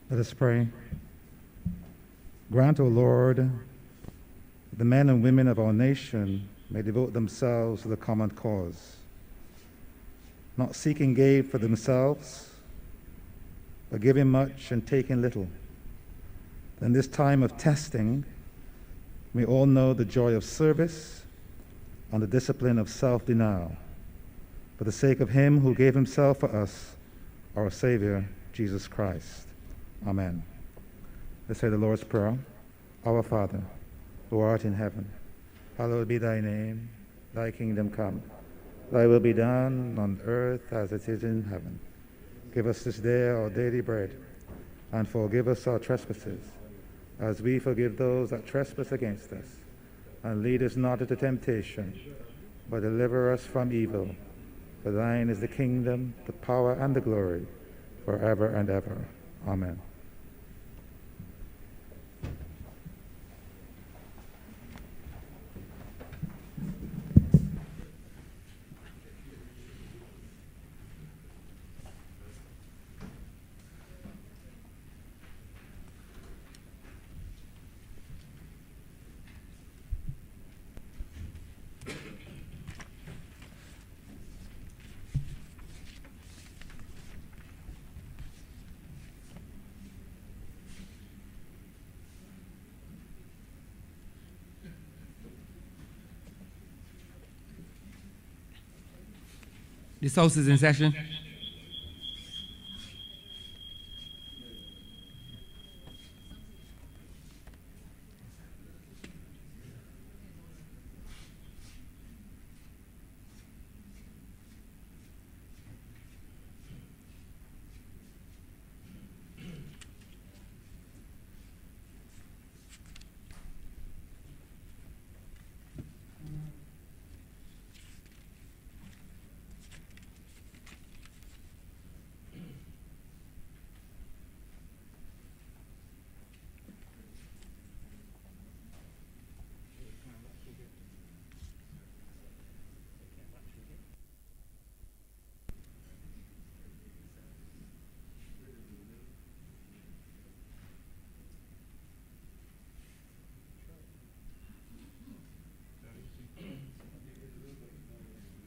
Let us pray. Grant, O Lord, the men and women of our nation may devote themselves to the common cause, not seeking gain for themselves, but giving much and taking little. In this time of testing, we all know the joy of service and the discipline of self-denial, for the sake of him who gave himself for us, our Savior, Jesus Christ. Amen. Let's say the Lord's Prayer. Our Father, who art in heaven, hallowed be thy name. Thy kingdom come. Thy will be done on earth as it is in heaven. Give us this day our daily bread, and forgive us our trespasses, as we forgive those that trespass against us. And lead us not into temptation, but deliver us from evil. For thine is the kingdom, the power, and the glory, forever and ever. Amen. This House is in session.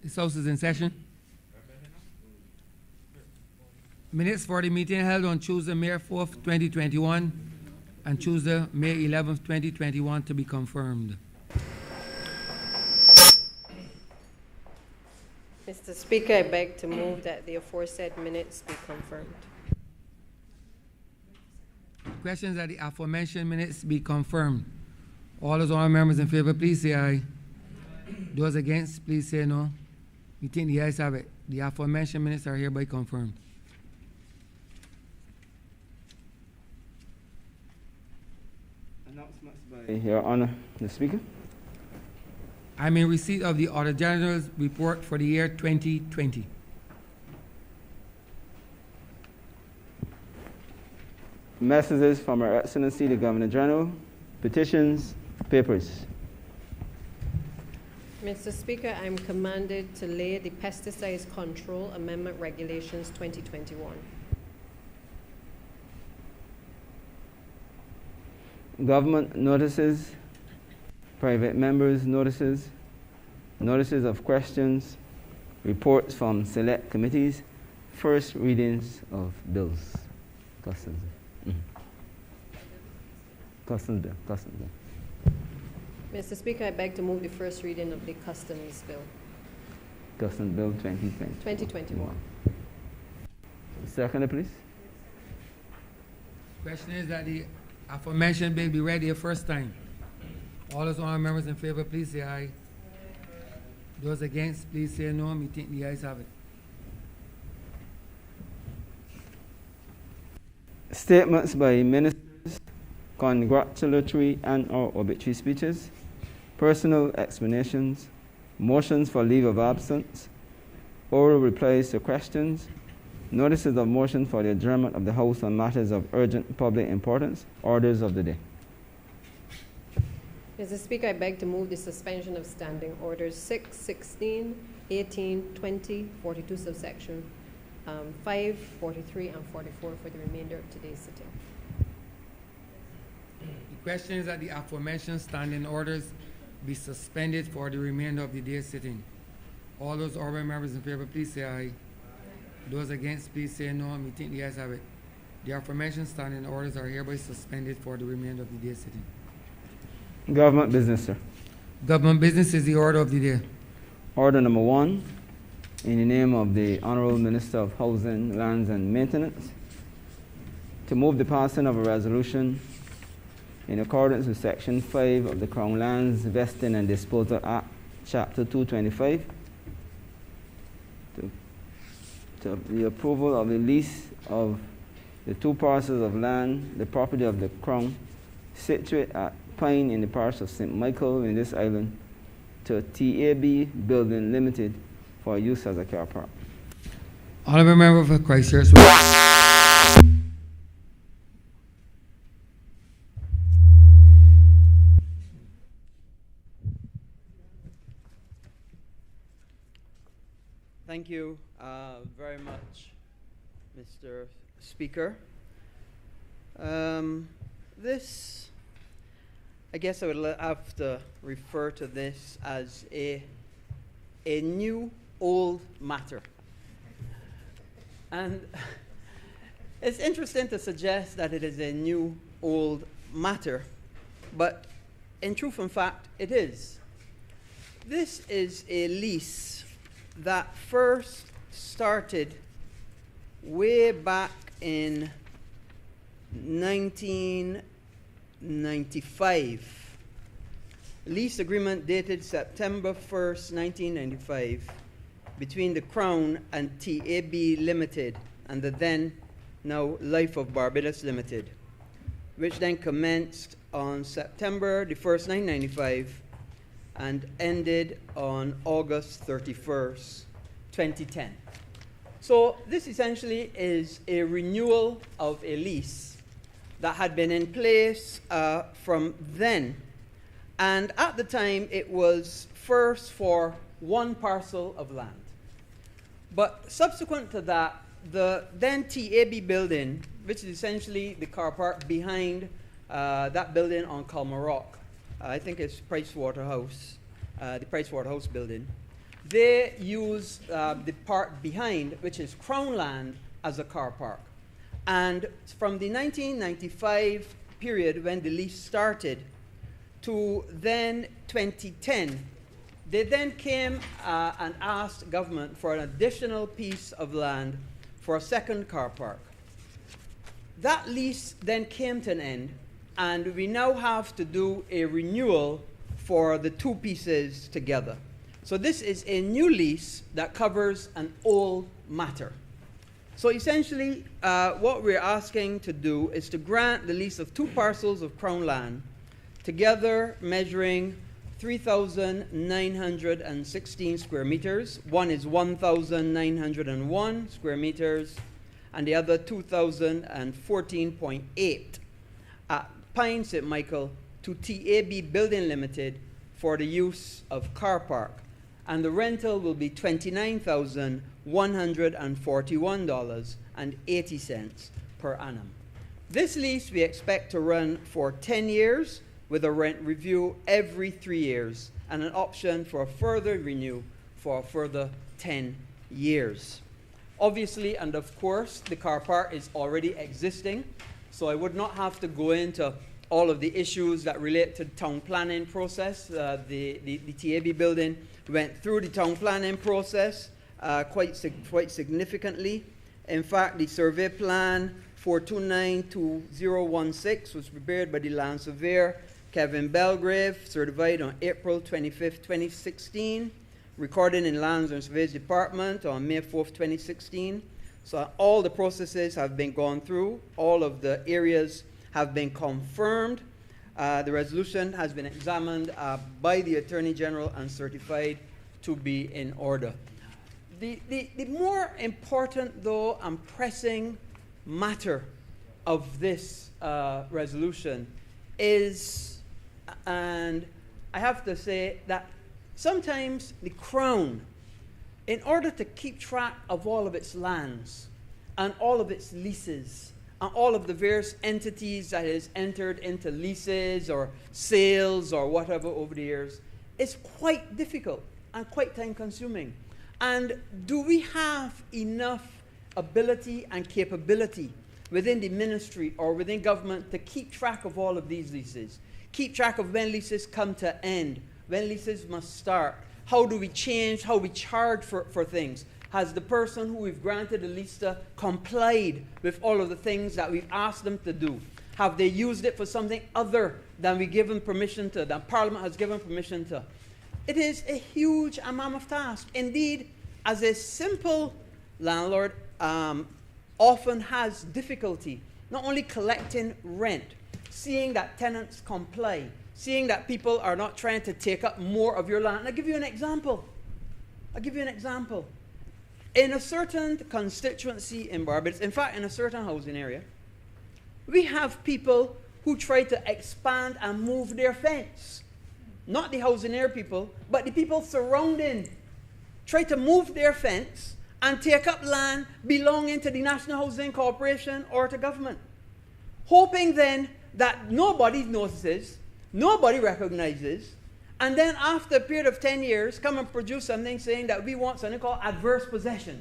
This House is in session. Minutes for the meeting held on Tuesday, May 4th, 2021, and Tuesday, May 11th, 2021 to be confirmed. Mr. Speaker, I beg to move that the aforesaid minutes be confirmed. Questions that the aforementioned minutes be confirmed. All those honourable members in favor, please say aye. Those against, please say no. We think the ayes have it. The aforementioned minutes are hereby confirmed. Announcements by Your Honour, the Speaker. I'm in receipt of the Auditor General's report for the year 2020. Messages from Her Excellency the Governor General. Petitions, papers. Mr. Speaker, I am commanded to lay the Pesticides Control Amendment Regulations 2021. Government notices, private members' notices, notices of questions, reports from select committees, first readings of bills. Customs. Customs bill. Mr. Speaker, I beg to move the first reading of the Customs Bill Customs Bill 2020. 2021. Second, please. Question is that the aforementioned bill be read the first time. All those honourable members in favor, please say aye. Those against, please say no. Me think the ayes have it. Statements by ministers, congratulatory and/or obituary speeches, personal explanations, motions for leave of absence, oral replies to questions, notices of motion for the adjournment of the House on matters of urgent public importance, orders of the day. Mr. Speaker, I beg to move the suspension of standing orders 6, 16, 18, 20, 42 subsection 5, 43, and 44 for the remainder of today's sitting. question is that the aforementioned standing orders be suspended for the remainder of the day sitting. All those honorable members in favor, please say aye. Those against, please say no. We think the ayes have it. The aforementioned standing orders are hereby suspended for the remainder of the day sitting. Government business, sir. Government business is the order of the day. Order number 1, in the name of the Honourable Minister of Housing, Lands and Maintenance, to move the passing of a resolution in accordance with Section 5 of the Crown Lands Vesting and Disposal Act, Chapter 225, to the approval of the lease of the 2 parcels of land, the property of the Crown, situate at Pine in the parish of St. Michael in this island, to TAB Building Limited for use as a car park. Honorable member for Christchurch. Thank you very much, Mr. Speaker. This, I guess I would have to refer to this as a new old matter. And it's interesting to suggest that it is a new old matter, but in truth and fact, it is. This is a lease that first started way back in 1995. Lease agreement dated September 1st, 1995, between the Crown and TAB Limited and the then now Life of Barbados Limited, which then commenced on September the 1st, 1995, and ended on August 31st, 2010. So this essentially is a renewal of a lease that had been in place from then. And at the time, it was first for 1 parcel of land. But subsequent to that, the then TAB building, which is essentially the car park behind that building on Calma Rock, I think it's Price Waterhouse, the Price Waterhouse building. They use the part behind, which is Crown land, as a car park. And from the 1995 period when the lease started to then 2010, they then came and asked government for an additional piece of land for a second car park. That lease then came to an end, and we now have to do a renewal for the 2 pieces together. So this is a new lease that covers an old matter. So essentially, what we're asking to do is to grant the lease of 2 parcels of Crown land, together measuring 3,916 square meters. One is 1,901 square meters, and the other 2,014.8 at Pine St. Michael to TAB Building Limited for the use of car park. And the rental will be $29,141.80 per annum. This lease we expect to run for 10 years with a rent review every 3 years and an option for a further renew for a further 10 years. Obviously, and of course, the car park is already existing, so I would not have to go into all of the issues that relate to the town planning process. The TAB building went through the town planning process quite significantly. In fact, the survey plan 429-2016 was prepared by the land surveyor Kevin Belgrave, certified on April 25th, 2016, recorded in Lands and Surveys Department on May 4th, 2016. So all the processes have been gone through. All of the areas have been confirmed. The resolution has been examined by the Attorney General and certified to be in order. The more important, though, and pressing matter of this resolution is, and I have to say that sometimes the Crown, in order to keep track of all of its lands and all of its leases and all of the various entities that has entered into leases or sales or whatever over the years is quite difficult and quite time consuming. And do we have enough ability and capability within the ministry or within government to keep track of all of these leases? Keep track of when leases come to end, when leases must start. How do we change, how we charge for things? Has the person who we've granted a lease to complied with all of the things that we've asked them to do? Have they used it for something other than we given permission to, that Parliament has given permission to? It is a huge and mammoth task. Indeed, as a simple landlord often has difficulty not only collecting rent, seeing that tenants comply, seeing that people are not trying to take up more of your land. And I'll give you an example. In a certain constituency in Barbados, in fact, in a certain housing area, we have people who try to expand and move their fence. Not the housing area people, but the people surrounding try to move their fence and take up land belonging to the National Housing Corporation or to government, hoping then that nobody notices, nobody recognizes, and then after a period of 10 years, come and produce something saying that we want something called adverse possession.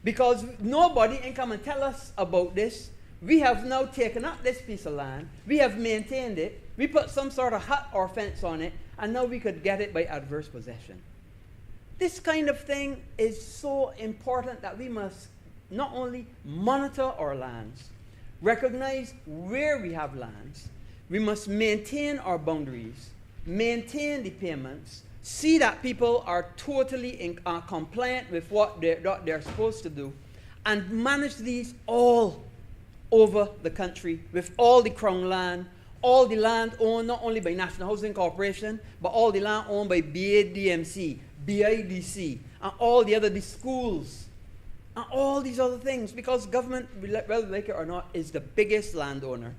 Because nobody can come and tell us about this. We have now taken up this piece of land, we have maintained it, we put some sort of hut or fence on it, and now we could get it by adverse possession. This kind of thing is so important that we must not only monitor our lands, recognize where we have lands, we must maintain our boundaries, maintain the payments, see that people are totally compliant with what they're supposed to do, and manage these all over the country with all the Crown land, all the land owned not only by National Housing Corporation, but all the land owned by BADMC, BIDC, and all the other schools, and all these other things, because government, whether we like it or not, is the biggest landowner.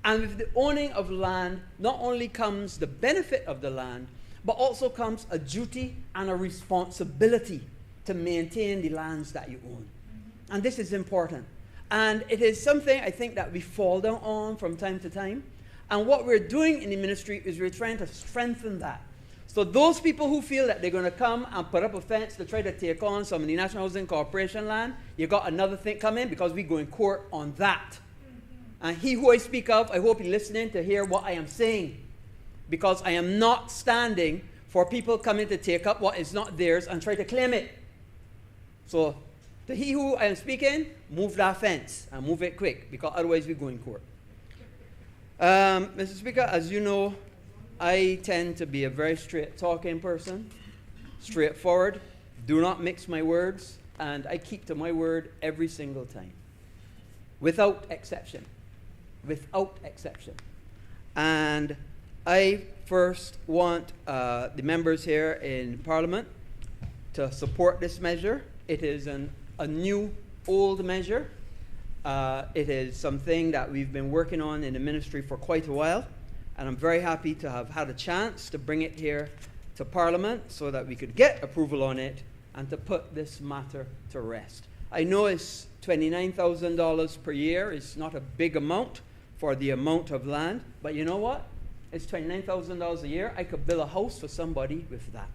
And with the owning of land, not only comes the benefit of the land, but also comes a duty and a responsibility to maintain the lands that you own. And this is important. And it is something I think that we fall down on from time to time. And what we're doing in the ministry is we're trying to strengthen that. So those people who feel that they're going to come and put up a fence to try to take on some of the National Housing Corporation land, you got another thing coming because we go in court on that. And he who I speak of, I hope he's listening to hear what I am saying. Because I am not standing for people coming to take up what is not theirs and try to claim it. So to he who I am speaking, move that fence and move it quick, because otherwise we go in court. Mr. Speaker, as you know, I tend to be a very straight-talking person, straightforward, do not mix my words, and I keep to my word every single time, without exception. Without exception. And I first want the members here in Parliament to support this measure. It is a new, old measure. It is something that we've been working on in the ministry for quite a while, and I'm very happy to have had a chance to bring it here to Parliament so that we could get approval on it and to put this matter to rest. I know it's $29,000 per year. It's not a big amount for the amount of land, but you know what? It's $29,000 a year. I could build a house for somebody with that.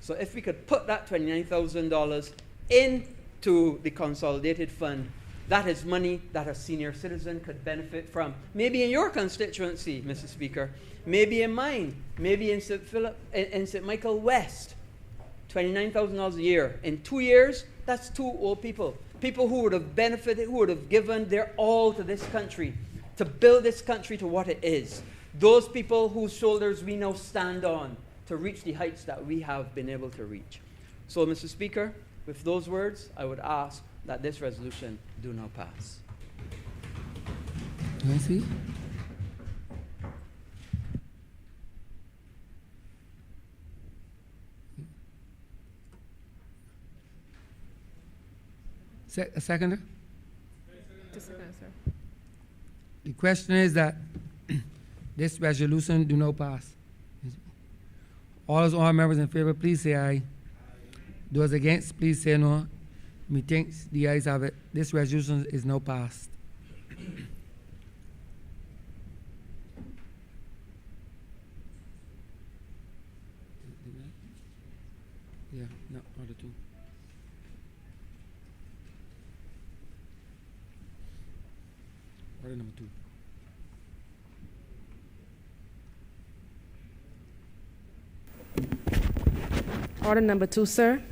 So if we could put that $29,000 into the consolidated fund, that is money that a senior citizen could benefit from. Maybe in your constituency, Mr. Speaker. Maybe in mine. Maybe in St. Michael West. $29,000 a year. In 2 years, that's 2 old people. People who would have benefited, who would have given their all to this country, to build this country to what it is. Those people whose shoulders we now stand on to reach the heights that we have been able to reach. So, Mr. Speaker, with those words, I would ask that this resolution do not pass. Can I see? A seconder? Just a second, sir. The question is that this resolution do not pass. All those honourable members in favor, please say aye. Those against, please say no. Methinks the ayes have it. This resolution is now passed. Yeah, no, order two. Order number two. Order number 2, sir.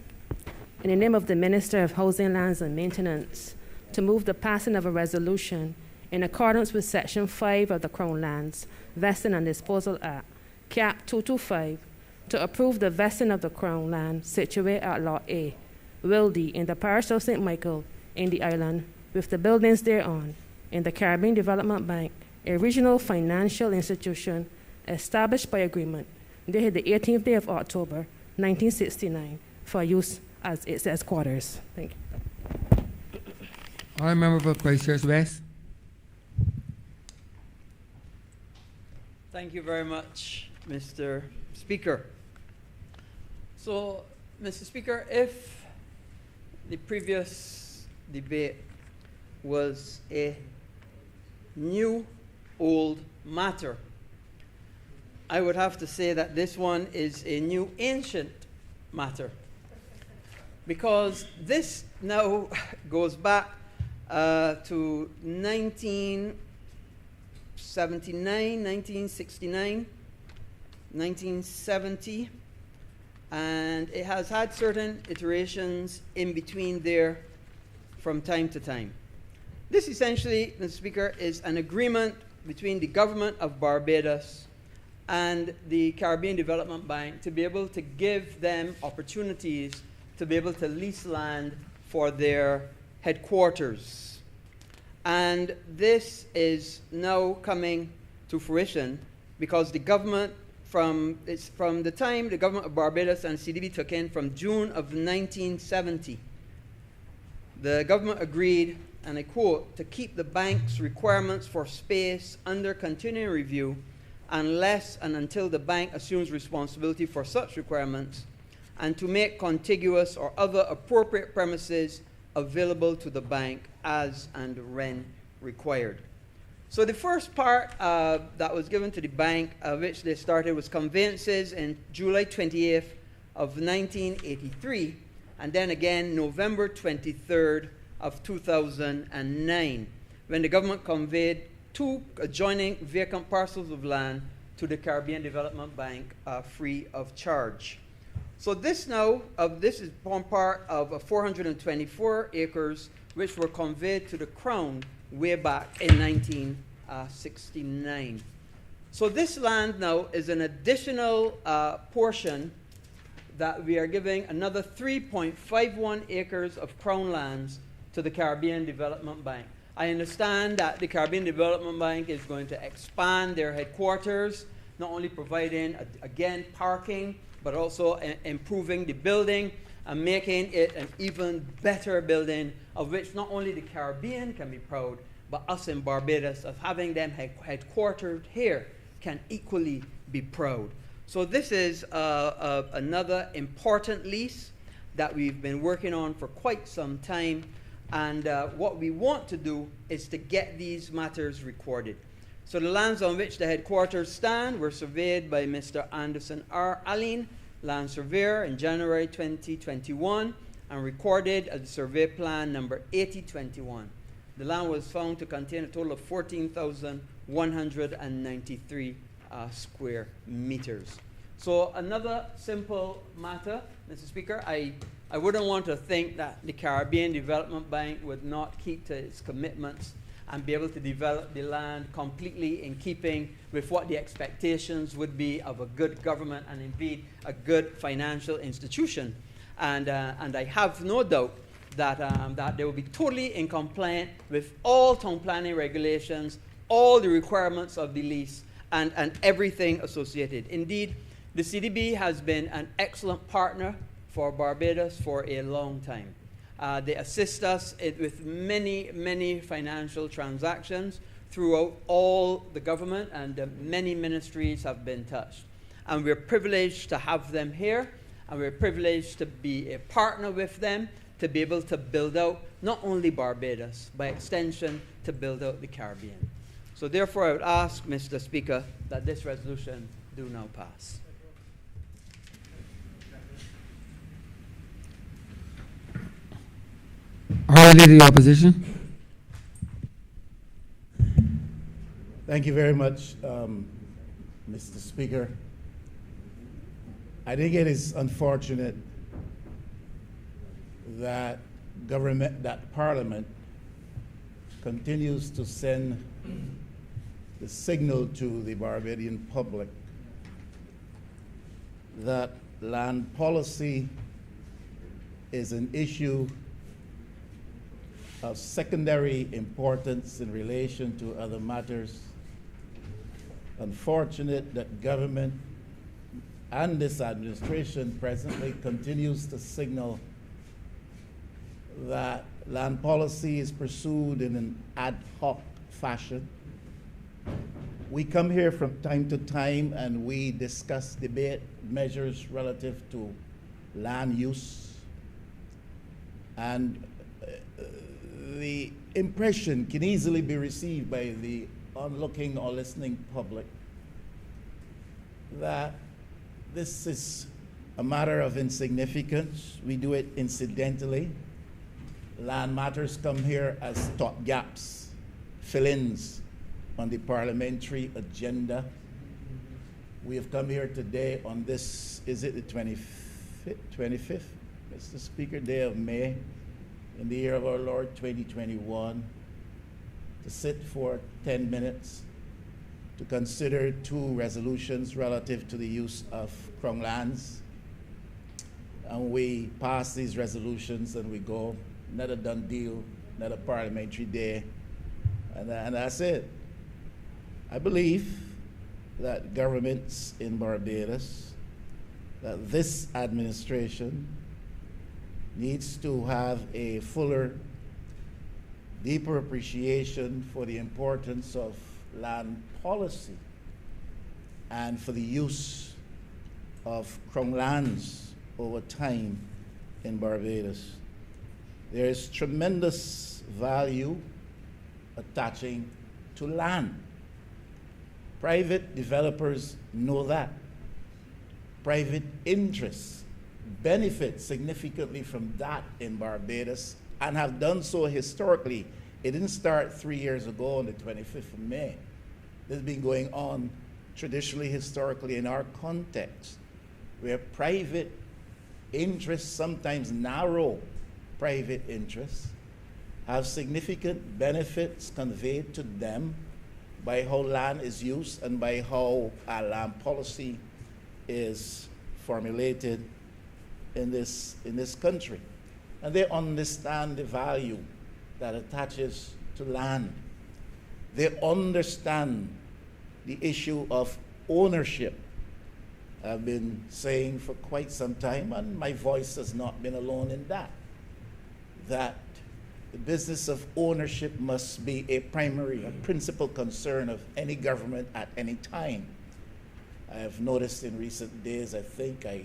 In the name of the Minister of Housing, Lands and Maintenance, to move the passing of a resolution in accordance with Section 5 of the Crown Lands Vesting and Disposal Act, Cap 225, to approve the vesting of the Crown land situated at Lot A, Wildy, in the parish of St. Michael, in the island, with the buildings thereon, in the Caribbean Development Bank, a regional financial institution established by agreement dated the 18th day of October, 1969, for use as its headquarters. Thank you. All member for Christchurch West. Thank you very much, Mr. Speaker. So, Mr. Speaker, if the previous debate was a new old matter, I would have to say that this one is a new ancient matter, because this now goes back to 1979, 1969, 1970, and it has had certain iterations in between there from time to time. This essentially, Mr. Speaker, is an agreement between the government of Barbados and the Caribbean Development Bank to be able to give them opportunities to be able to lease land for their headquarters. And this is now coming to fruition because the government, from the time the government of Barbados and CDB took in from June of 1970, the government agreed, and I quote, to keep the bank's requirements for space under continuing review unless and until the bank assumes responsibility for such requirements, and to make contiguous or other appropriate premises available to the bank as and when required. So the first part that was given to the bank, which they started, was conveyances in July 28th of 1983, and then again November 23rd of 2009, when the government conveyed 2 adjoining vacant parcels of land to the Caribbean Development Bank free of charge. So this now, this is one part of 424 acres which were conveyed to the Crown way back in 1969. So this land now is an additional portion that we are giving another 3.51 acres of Crown lands to the Caribbean Development Bank. I understand that the Caribbean Development Bank is going to expand their headquarters, not only providing, again, parking, but also improving the building and making it an even better building, of which not only the Caribbean can be proud, but us in Barbados, of having them headquartered here, can equally be proud. So this is another important lease that we've been working on for quite some time. And what we want to do is to get these matters recorded. So the lands on which the headquarters stand were surveyed by Mr. Anderson R. Allen, land surveyor, in January 2021, and recorded as the survey plan number 8021. The land was found to contain a total of 14,193 square meters. So another simple matter, Mr. Speaker, I wouldn't want to think that the Caribbean Development Bank would not keep to its commitments and be able to develop the land completely in keeping with what the expectations would be of a good government and indeed a good financial institution. And I have no doubt that, that they will be totally in compliance with all town planning regulations, all the requirements of the lease, and everything associated. Indeed, the CDB has been an excellent partner for Barbados for a long time. They assist us with many, many financial transactions throughout all the government, and many ministries have been touched. And we're privileged to have them here, and we're privileged to be a partner with them to be able to build out not only Barbados, by extension, to build out the Caribbean. So therefore, I would ask, Mr. Speaker, that this resolution do now pass. Honourable Leader of the Opposition. Thank you very much, Mr. Speaker. I think it is unfortunate that Parliament continues to send the signal to the Barbadian public that land policy is an issue of secondary importance in relation to other matters. Unfortunate that government and this administration presently continues to signal that land policy is pursued in an ad hoc fashion. We come here from time to time and we discuss, debate measures relative to land use. And the impression can easily be received by the onlooking or listening public that this is a matter of insignificance. We do it incidentally. Land matters come here as stopgaps, fill-ins on the parliamentary agenda. We have come here today on this, is it the 25th, Mr. Speaker, day of May, in the year of our Lord 2021, to sit for 10 minutes to consider two resolutions relative to the use of Crown lands. And we pass these resolutions and we go, not a done deal, not a parliamentary day, and that's it. I believe that governments in Barbados, that this administration needs to have a fuller, deeper appreciation for the importance of land policy and for the use of Crown lands over time in Barbados. There is tremendous value attaching to land. Private developers know that. Private interests benefit significantly from that in Barbados and have done so historically. It didn't start 3 years ago on the 25th of May. This has been going on traditionally, historically in our context, where private interests, sometimes narrow private interests, have significant benefits conveyed to them by how land is used and by how our land policy is formulated in this country. And they understand the value that attaches to land. They understand the issue of ownership. I've been saying for quite some time, and my voice has not been alone in that the business of ownership must be a primary, a principal concern of any government at any time. I have noticed in recent days, I think I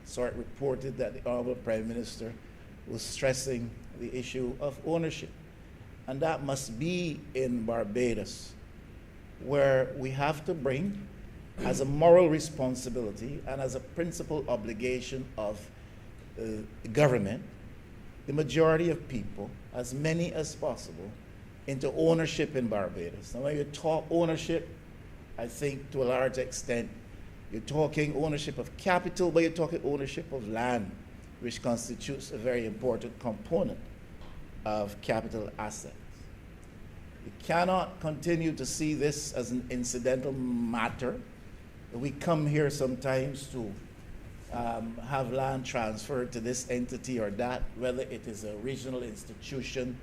saw it reported that the Honourable Prime Minister was stressing the issue of ownership. And that must be in Barbados, where we have to bring, as a moral responsibility and as a principal obligation of government, the majority of people, as many as possible, into ownership in Barbados. Now, when you talk ownership, I think to a large extent, you're talking ownership of capital, but you're talking ownership of land, which constitutes a very important component of capital assets. We cannot continue to see this as an incidental matter. We come here sometimes to have land transferred to this entity or that, whether it is a regional institution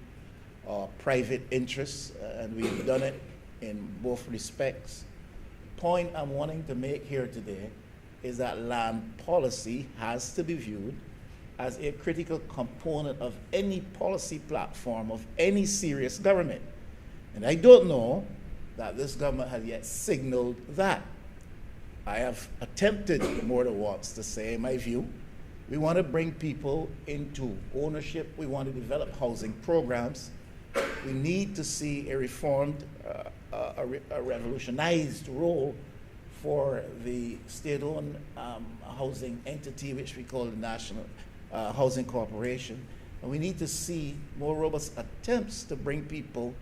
or private interests, and we've done it in both respects. The point I'm wanting to make here today is that land policy has to be viewed as a critical component of any policy platform of any serious government. And I don't know that this government has yet signaled that. I have attempted more than once to say my view. We want to bring people into ownership. We want to develop housing programs. We need to see a reformed, a revolutionized role for the state-owned housing entity, which we call the National Housing Corporation. And we need to see more robust attempts to bring people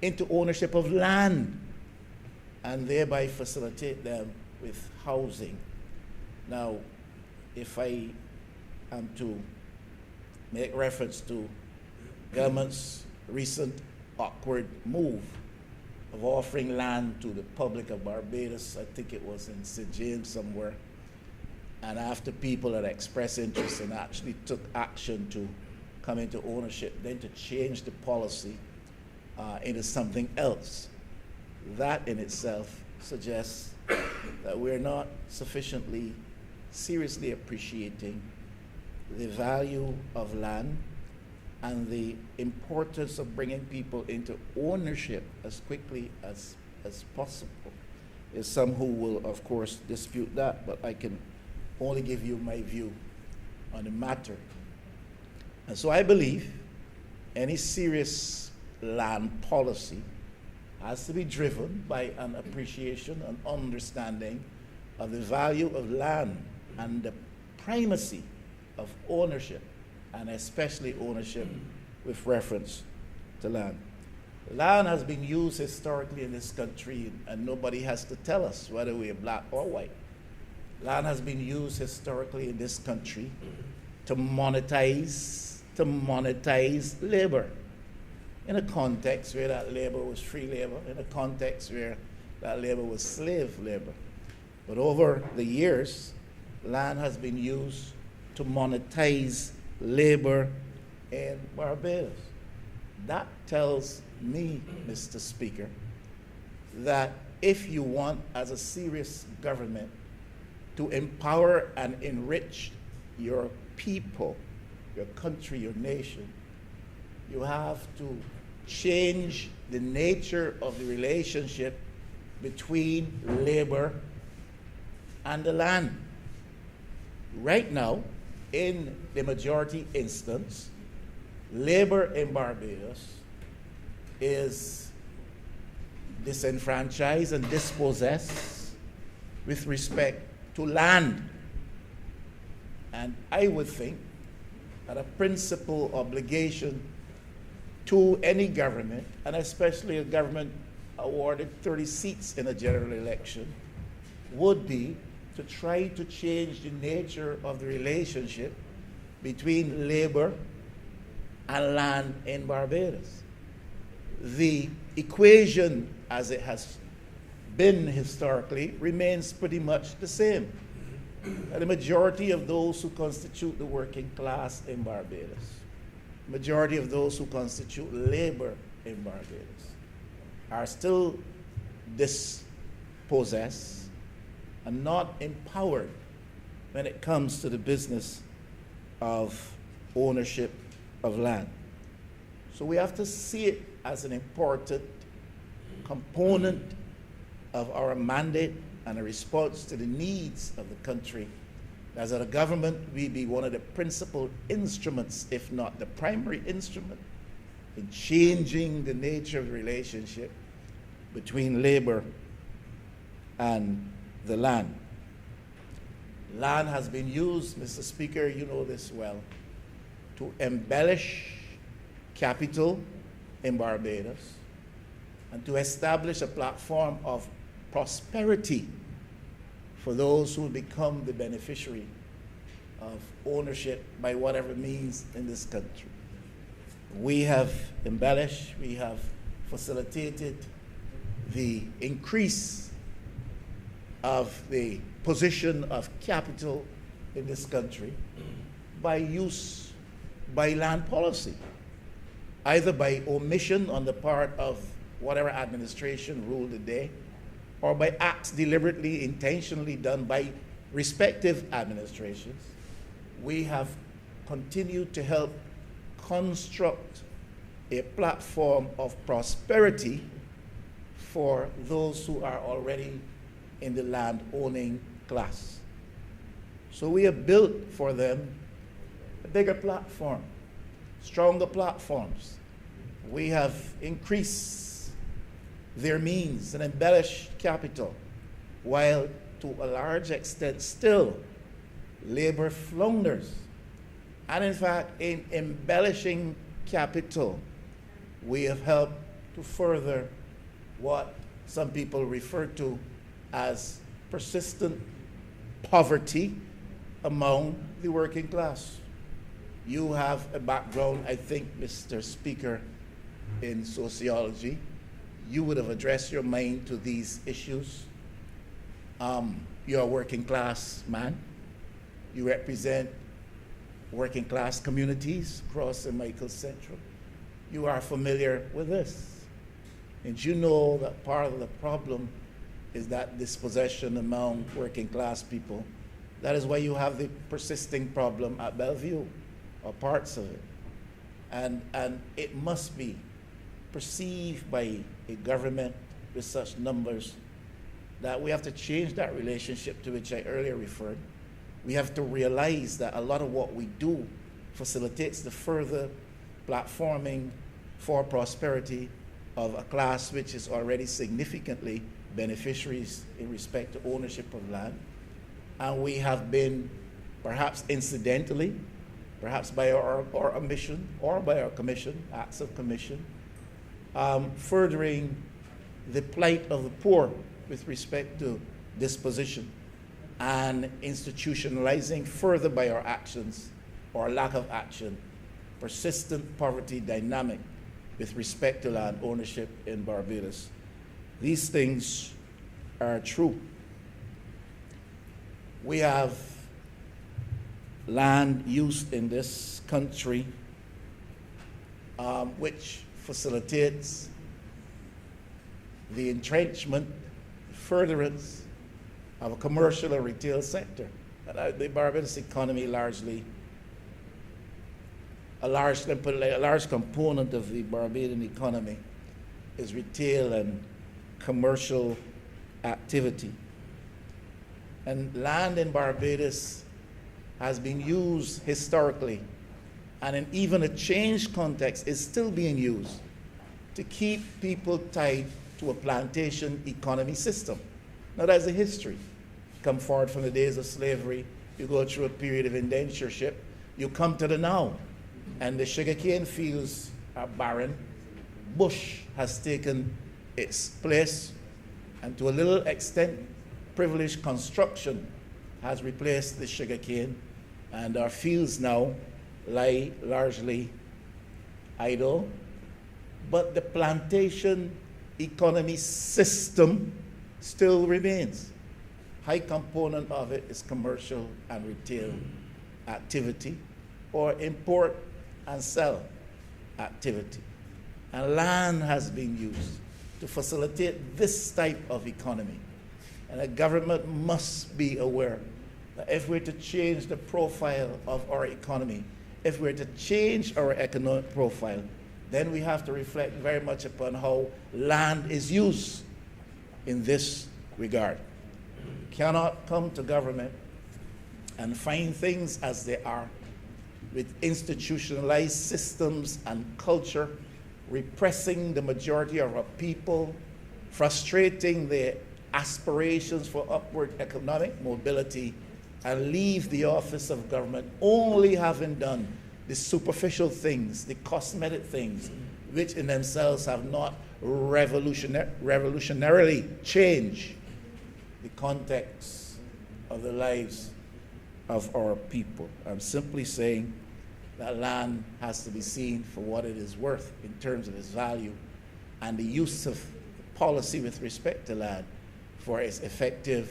into ownership of land and thereby facilitate them with housing. Now, if I am to make reference to government's recent awkward move of offering land to the public of Barbados, I think it was in St. James somewhere, and after people had expressed interest and actually took action to come into ownership, then to change the policy into something else. That in itself suggests that we're not sufficiently seriously appreciating the value of land and the importance of bringing people into ownership as quickly as possible. There's some who will, of course, dispute that, but I can only give you my view on the matter. And so I believe any serious land policy has to be driven by an appreciation and understanding of the value of land and the primacy of ownership, and especially ownership with reference to land. Land has been used historically in this country, and nobody has to tell us whether we're black or white. Land has been used historically in this country to monetize labor, in a context where that labor was free labor, in a context where that labor was slave labor. But over the years, land has been used to monetize labor in Barbados. That tells me, Mr. Speaker, that if you want, as a serious government, to empower and enrich your people, your country, your nation, you have to change the nature of the relationship between labor and the land. Right now, in the majority instance, labor in Barbados is disenfranchised and dispossessed with respect to land. And I would think that a principal obligation to any government, and especially a government awarded 30 seats in a general election, would be to try to change the nature of the relationship between labor and land in Barbados. The equation, as it has been historically, remains pretty much the same. The majority of those who constitute the working class in Barbados, majority of those who constitute labor in Barbados, are still dispossessed and not empowered when it comes to the business of ownership of land. So we have to see it as an important component of our mandate and a response to the needs of the country. As a government, we be one of the principal instruments, if not the primary instrument, in changing the nature of the relationship between labor and the land. Land has been used, Mr. Speaker, you know this well, to embellish capital in Barbados and to establish a platform of prosperity for those who become the beneficiary of ownership by whatever means in this country. We have embellished, we have facilitated the increase of the position of capital in this country by land policy, either by omission on the part of whatever administration ruled the day, or by acts deliberately, intentionally done by respective administrations. We have continued to help construct a platform of prosperity for those who are already in the land owning class. So we have built for them a bigger platform, stronger platforms. We have increased their means and embellished capital, while to a large extent still labor flounders. And in fact, in embellishing capital, we have helped to further what some people refer to as persistent poverty among the working class. You have a background, I think, Mr. Speaker, in sociology. You would have addressed your mind to these issues. You're a working class man. You represent working class communities across the Michael Central. You are familiar with this. And you know that part of the problem is that dispossession among working class people. That is why you have the persisting problem at Bellevue, or parts of it. And it must be perceived by a government with such numbers that we have to change that relationship to which I earlier referred. We have to realize that a lot of what we do facilitates the further platforming for prosperity of a class which is already significantly beneficiaries in respect to ownership of land. And we have been, perhaps incidentally, perhaps by our omission or by our commission, acts of commission, furthering the plight of the poor with respect to disposition, and institutionalizing further by our actions or lack of action, persistent poverty dynamic with respect to land ownership in Barbados. These things are true. We have land used in this country which facilitates the entrenchment, furtherance of a commercial or retail sector. And the Barbados economy largely, a large component of the Barbadian economy is retail and commercial activity. And land in Barbados has been used historically, and in even a changed context is still being used to keep people tied to a plantation economy system. Now that's a history. Come forward from the days of slavery, you go through a period of indentureship, you come to the now, and the sugarcane fields are barren. Bush has taken its place, and to a little extent, privileged construction has replaced the sugarcane, and our fields now lie largely idle. But the plantation economy system still remains. High component of it is commercial and retail activity, or import and sell activity. And land has been used to facilitate this type of economy. And a government must be aware that if we're to change the profile of our economy, if we're to change our economic profile, then we have to reflect very much upon how land is used in this regard. We cannot come to government and find things as they are, with institutionalized systems and culture repressing the majority of our people, frustrating their aspirations for upward economic mobility, and leave the office of government only having done the superficial things, the cosmetic things, which in themselves have not revolutionarily changed the context of the lives of our people. I'm simply saying that land has to be seen for what it is worth in terms of its value, and the use of policy with respect to land for its effective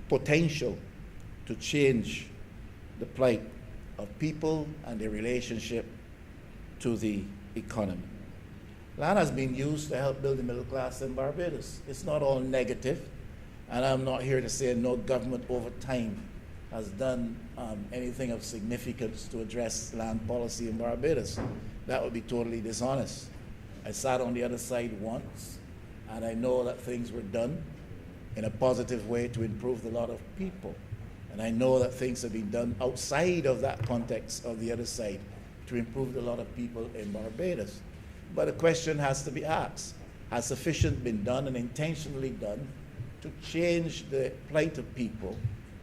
potential to change the plight of people and their relationship to the economy. Land has been used to help build the middle class in Barbados. It's not all negative, and I'm not here to say no government over time has done anything of significance to address land policy in Barbados. That would be totally dishonest. I sat on the other side once, and I know that things were done in a positive way to improve the lot of people. And I know that things have been done outside of that context of the other side to improve a lot of people in Barbados. But the question has to be asked, has sufficient been done and intentionally done to change the plight of people,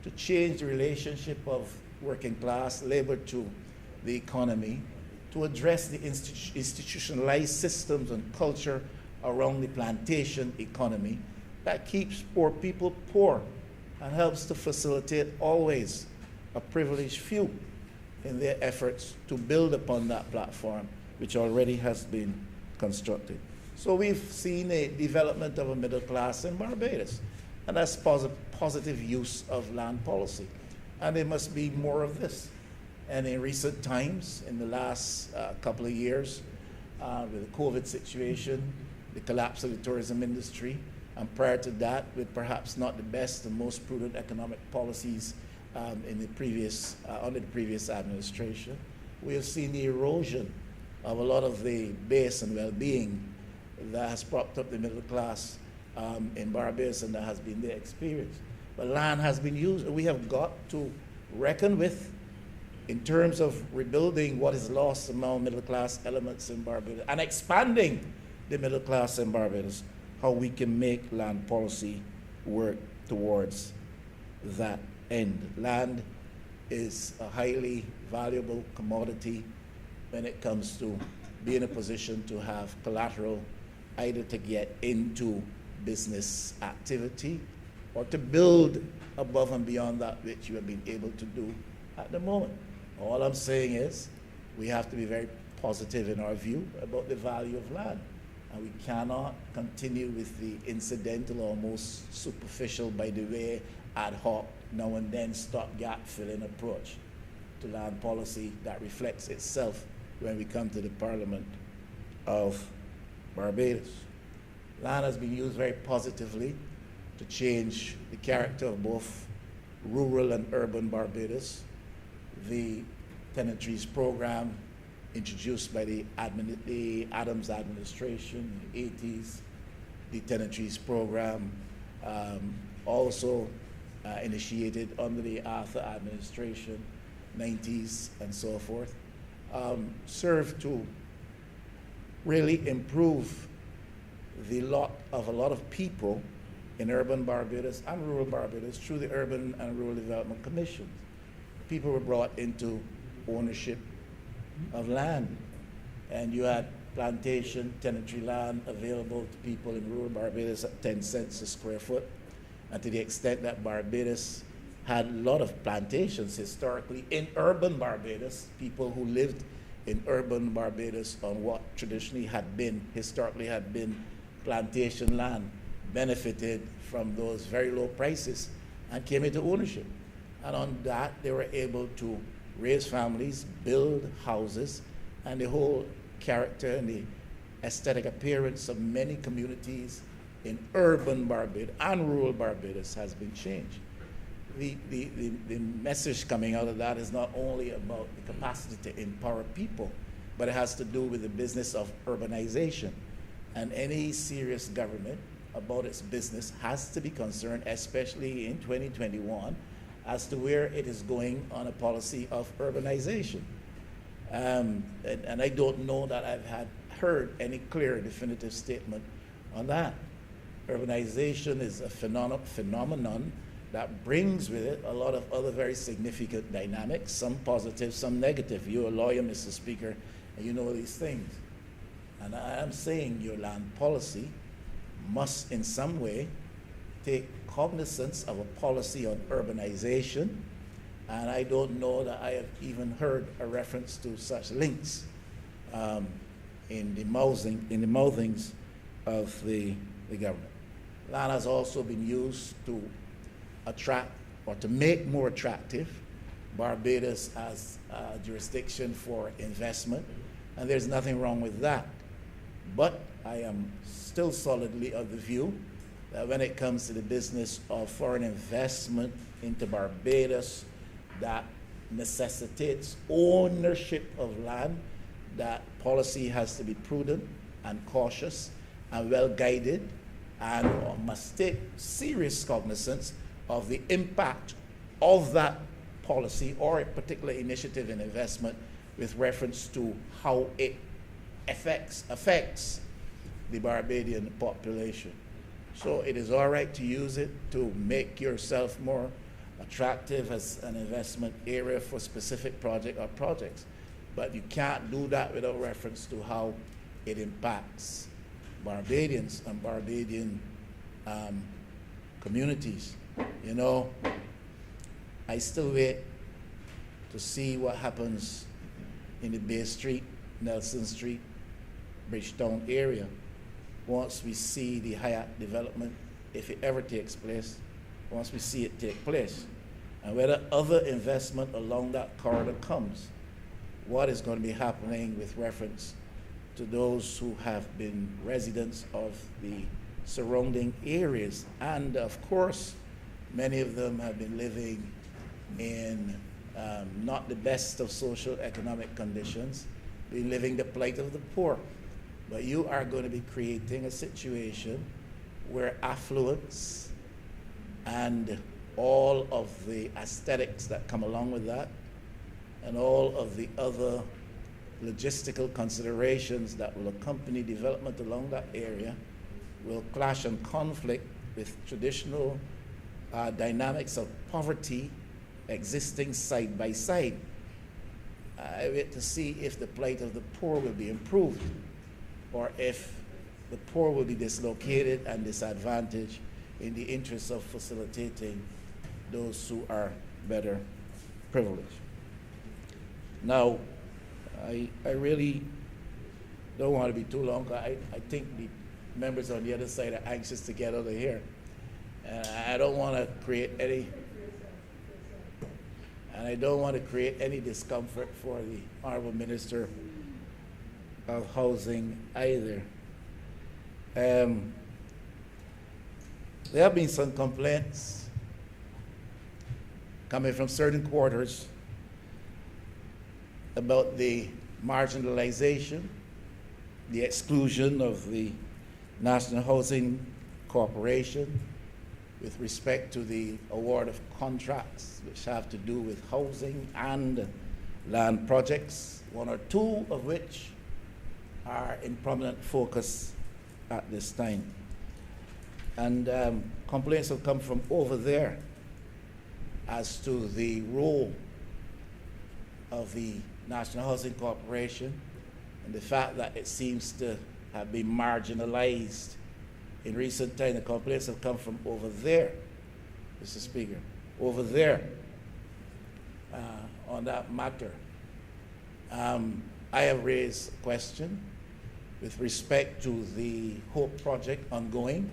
to change the relationship of working class labor to the economy, to address the institutionalized systems and culture around the plantation economy that keeps poor people poor and helps to facilitate always a privileged few in their efforts to build upon that platform which already has been constructed. So we've seen a development of a middle class in Barbados, and that's positive use of land policy. And there must be more of this. And in recent times, in the last couple of years, with the COVID situation, the collapse of the tourism industry, and prior to that, with perhaps not the best and most prudent economic policies in the previous, under the previous administration, we have seen the erosion of a lot of the base and well-being that has propped up the middle class in Barbados, and that has been their experience. But land has been used, and we have got to reckon with, in terms of rebuilding what is lost among middle class elements in Barbados and expanding the middle class in Barbados, how we can make land policy work towards that end. Land is a highly valuable commodity when it comes to being in a position to have collateral, either to get into business activity or to build above and beyond that which you have been able to do at the moment. All I'm saying is we have to be very positive in our view about the value of land. And we cannot continue with the incidental, almost superficial, by the way, ad hoc, now and then stopgap filling approach to land policy that reflects itself when we come to the Parliament of Barbados. Land has been used very positively to change the character of both rural and urban Barbados. The tenantries program introduced by the Adams administration in the 80s, the tenantries program also initiated under the Arthur administration, 90s and so forth, served to really improve the lot of a lot of people in urban Barbados and rural Barbados through the Urban and Rural Development Commissions. People were brought into ownership of land, and you had plantation, tenantry land available to people in rural Barbados at 10 cents a square foot. And to the extent that Barbados had a lot of plantations historically in urban Barbados, people who lived in urban Barbados on what traditionally had been, historically had been plantation land, benefited from those very low prices and came into ownership. And on that, they were able to raise families, build houses, and the whole character and the aesthetic appearance of many communities in urban Barbados and rural Barbados has been changed. The message coming out of that is not only about the capacity to empower people, but it has to do with the business of urbanization. And any serious government about its business has to be concerned, especially in 2021, as to where it is going on a policy of urbanization. And I don't know that I've heard any clear definitive statement on that. Urbanization is a phenomenon that brings with it a lot of other very significant dynamics, some positive, some negative. You're a lawyer, Mr. Speaker, and you know these things. And I am saying your land policy must in some way take cognizance of a policy on urbanization, and I don't know that I have even heard a reference to such links in the mouthings of the government. Land has also been used to attract or to make more attractive Barbados as a jurisdiction for investment, and there's nothing wrong with that. But I am still solidly of the view that when it comes to the business of foreign investment into Barbados that necessitates ownership of land, that policy has to be prudent and cautious and well guided and must take serious cognizance of the impact of that policy or a particular initiative and investment with reference to how it affects the Barbadian population. So it is all right to use it to make yourself more attractive as an investment area for specific project or projects. But you can't do that without reference to how it impacts Barbadians and Barbadian communities. You know, I still wait to see what happens in the Bay Street, Nelson Street, Bridgetown area once we see the Hyatt development, if it ever takes place, once we see it take place, and whether other investment along that corridor comes, what is going to be happening with reference to those who have been residents of the surrounding areas. And of course, many of them have been living in not the best of social economic conditions, been living the plight of the poor. But you are going to be creating a situation where affluence and all of the aesthetics that come along with that and all of the other logistical considerations that will accompany development along that area will clash and conflict with traditional dynamics of poverty existing side by side. I wait to see if the plight of the poor will be improved or if the poor will be dislocated and disadvantaged in the interest of facilitating those who are better privileged. Now, I really don't want to be too long. I think the members on the other side are anxious to get out of here. And I don't want to create any discomfort for the Honourable Minister of Housing either. There have been some complaints coming from certain quarters about the marginalization, the exclusion of the National Housing Corporation with respect to the award of contracts which have to do with housing and land projects, one or two of which are in prominent focus at this time. And complaints have come from over there as to the role of the National Housing Corporation and the fact that it seems to have been marginalized in recent times. The complaints have come from over there, Mr. Speaker, over there on that matter. I have raised a question with respect to the HOPE project ongoing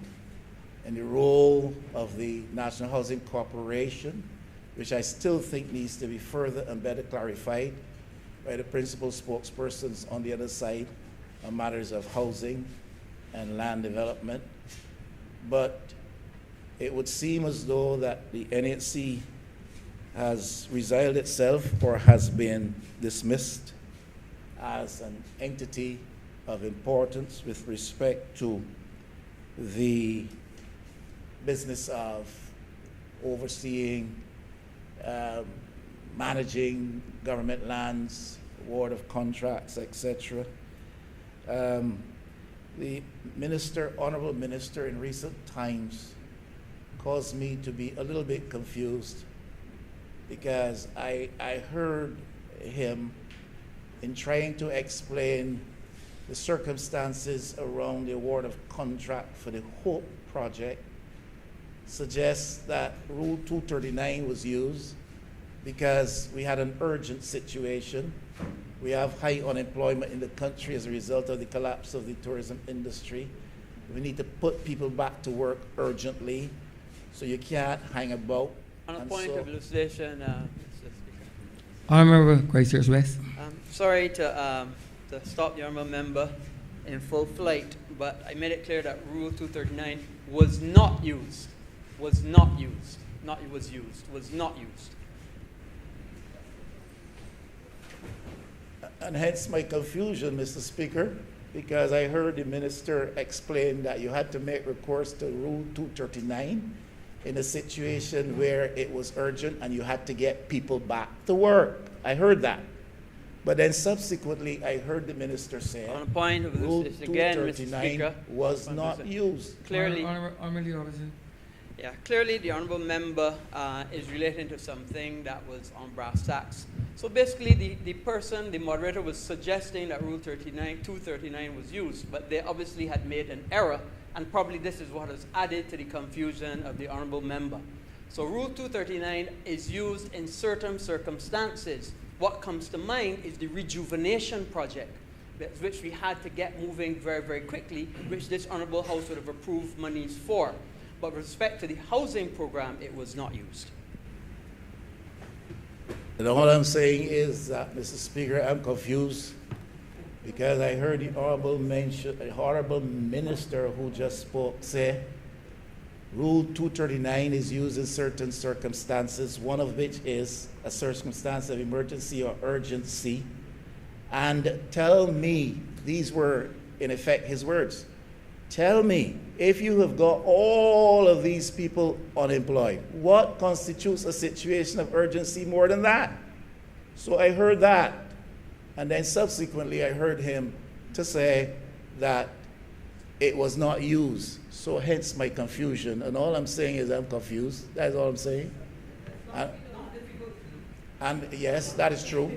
and the role of the National Housing Corporation, which I still think needs to be further and better clarified by the principal spokespersons on the other side on matters of housing and land development. But it would seem as though that the NHC has resiled itself or has been dismissed as an entity of importance with respect to the business of overseeing, managing government lands, award of contracts, etc. The minister, Honourable Minister, in recent times caused me to be a little bit confused because I heard him in trying to explain the circumstances around the award of contract for the HOPE project suggests that Rule 239 was used because we had an urgent situation. We have high unemployment in the country as a result of the collapse of the tourism industry. We need to put people back to work urgently, so you can't hang about. On a point of illustration, Mr. Speaker. Honourable Christchurch West. Sorry to stop the honourable member in full flight, but I made it clear that Rule 239 was not used. Was not used. Not it was used. Was not used. And hence my confusion, Mr. Speaker, because I heard the minister explain that you had to make recourse to Rule 239 in a situation where it was urgent and you had to get people back to work. I heard that. But then subsequently, I heard the minister say On a point of Rule this again, Mr. 239 Speaker, was not used. clearly, Honourable Officer. yeah, clearly the honourable member is relating to something that was on brass tacks. So basically, the person, the moderator, was suggesting that Rule 239 was used, but they obviously had made an error, and probably this is what has added to the confusion of the honourable member. So Rule 239 is used in certain circumstances. What comes to mind is the rejuvenation project, which we had to get moving very, very quickly, which this honourable House would have approved monies for. But with respect to the housing program, it was not used. And all I'm saying is that, Mr. Speaker, I'm confused because I heard the honourable minister who just spoke say Rule 239 is used in certain circumstances, one of which is a circumstance of emergency or urgency. And tell me, these were in effect his words, tell me, if you have got all of these people unemployed, what constitutes a situation of urgency more than that? So I heard that. And then subsequently I heard him to say that it was not used. So hence my confusion. And all I'm saying is I'm confused. That's all I'm saying. And yes, that is true.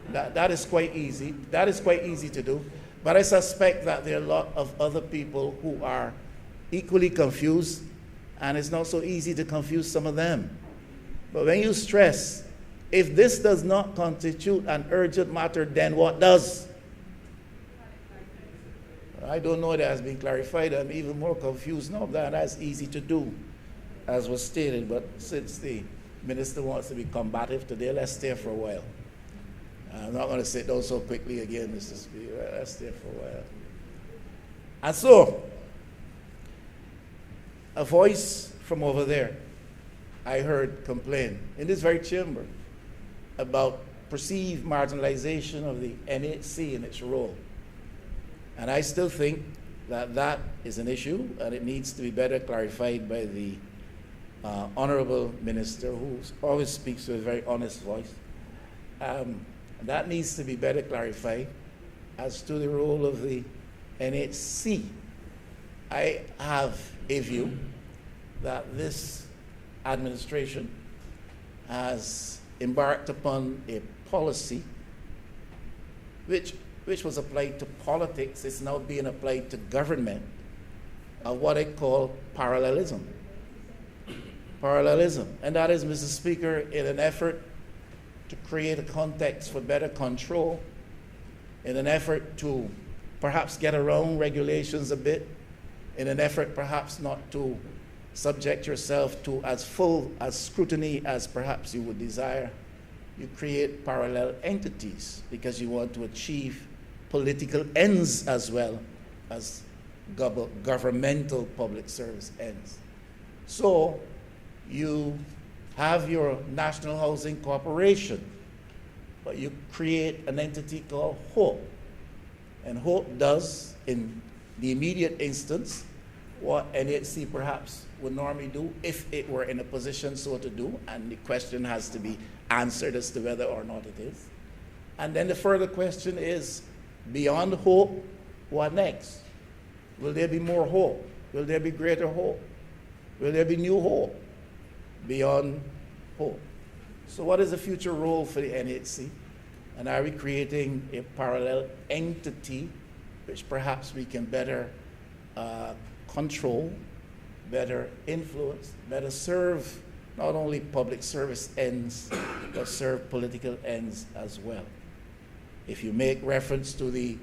That is quite easy. That is quite easy to do. But I suspect that there are a lot of other people who are equally confused, and it's not so easy to confuse some of them. But when you stress, if this does not constitute an urgent matter, then what does? I don't know that has been clarified. I'm even more confused now. That's easy to do, as was stated. But since the minister wants to be combative today, let's stay for a while. I'm not going to sit down so quickly again, Mr. Speaker. Let's stay for a while. And so, a voice from over there I heard complain in this very chamber about perceived marginalization of the NHC and its role. And I still think that that is an issue, and it needs to be better clarified by the Honourable Minister, who always speaks with a very honest voice. That needs to be better clarified as to the role of the NHC. I have a view that this administration has embarked upon a policy which was applied to politics, is now being applied to government, of what I call parallelism. Parallelism. And that is, Mr. Speaker, in an effort to create a context for better control, in an effort to perhaps get around regulations a bit, in an effort perhaps not to subject yourself to as full as scrutiny as perhaps you would desire. You create parallel entities because you want to achieve political ends as well as governmental public service ends. So you have your National Housing Corporation, but you create an entity called HOPE. And HOPE does, in the immediate instance, what NHC perhaps would normally do if it were in a position so to do, and the question has to be answered as to whether or not it is. And then the further question is, beyond hope, what next? Will there be more hope? Will there be greater hope? Will there be new hope beyond hope? So what is the future role for the NHC? And are we creating a parallel entity which perhaps we can better control, better influence, better serve not only public service ends, but serve political ends as well? If you make reference to the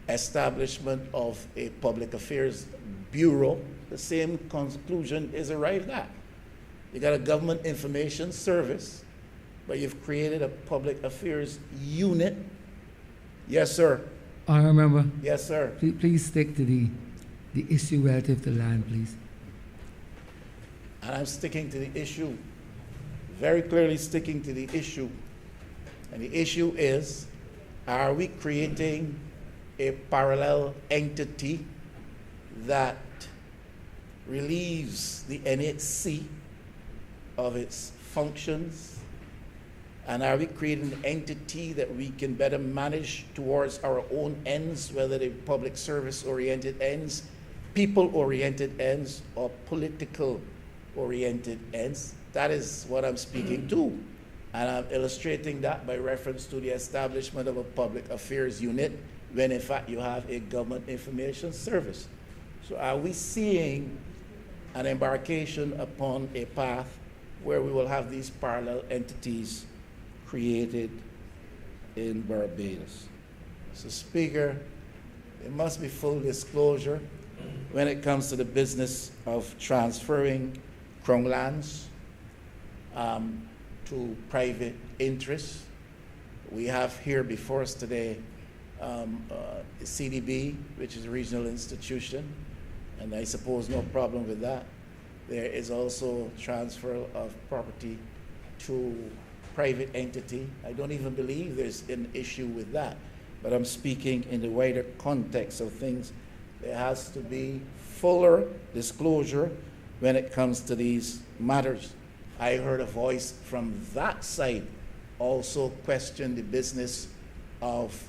establishment of a public affairs bureau, the same conclusion is arrived at. You got a government information service, but you've created a public affairs unit. Yes, sir. Honourable Member. Yes, sir. Please stick to the issue relative to land, please. And I'm sticking to the issue, very clearly sticking to the issue. And the issue is, are we creating a parallel entity that relieves the NHC of its functions? And are we creating an entity that we can better manage towards our own ends, whether they're public service-oriented ends, people-oriented ends, or political-oriented ends? That is what I'm speaking to. And I'm illustrating that by reference to the establishment of a public affairs unit, when in fact you have a government information service. So are we seeing an embarkation upon a path where we will have these parallel entities created in Barbados? So, Speaker, there must be full disclosure when it comes to the business of transferring Crown lands to private interests. We have here before us today CDB, which is a regional institution, and I suppose no problem with that. There is also transfer of property to private entity. I don't even believe there's an issue with that, but I'm speaking in the wider context of things. There has to be fuller disclosure when it comes to these matters. I heard a voice from that side also question the business of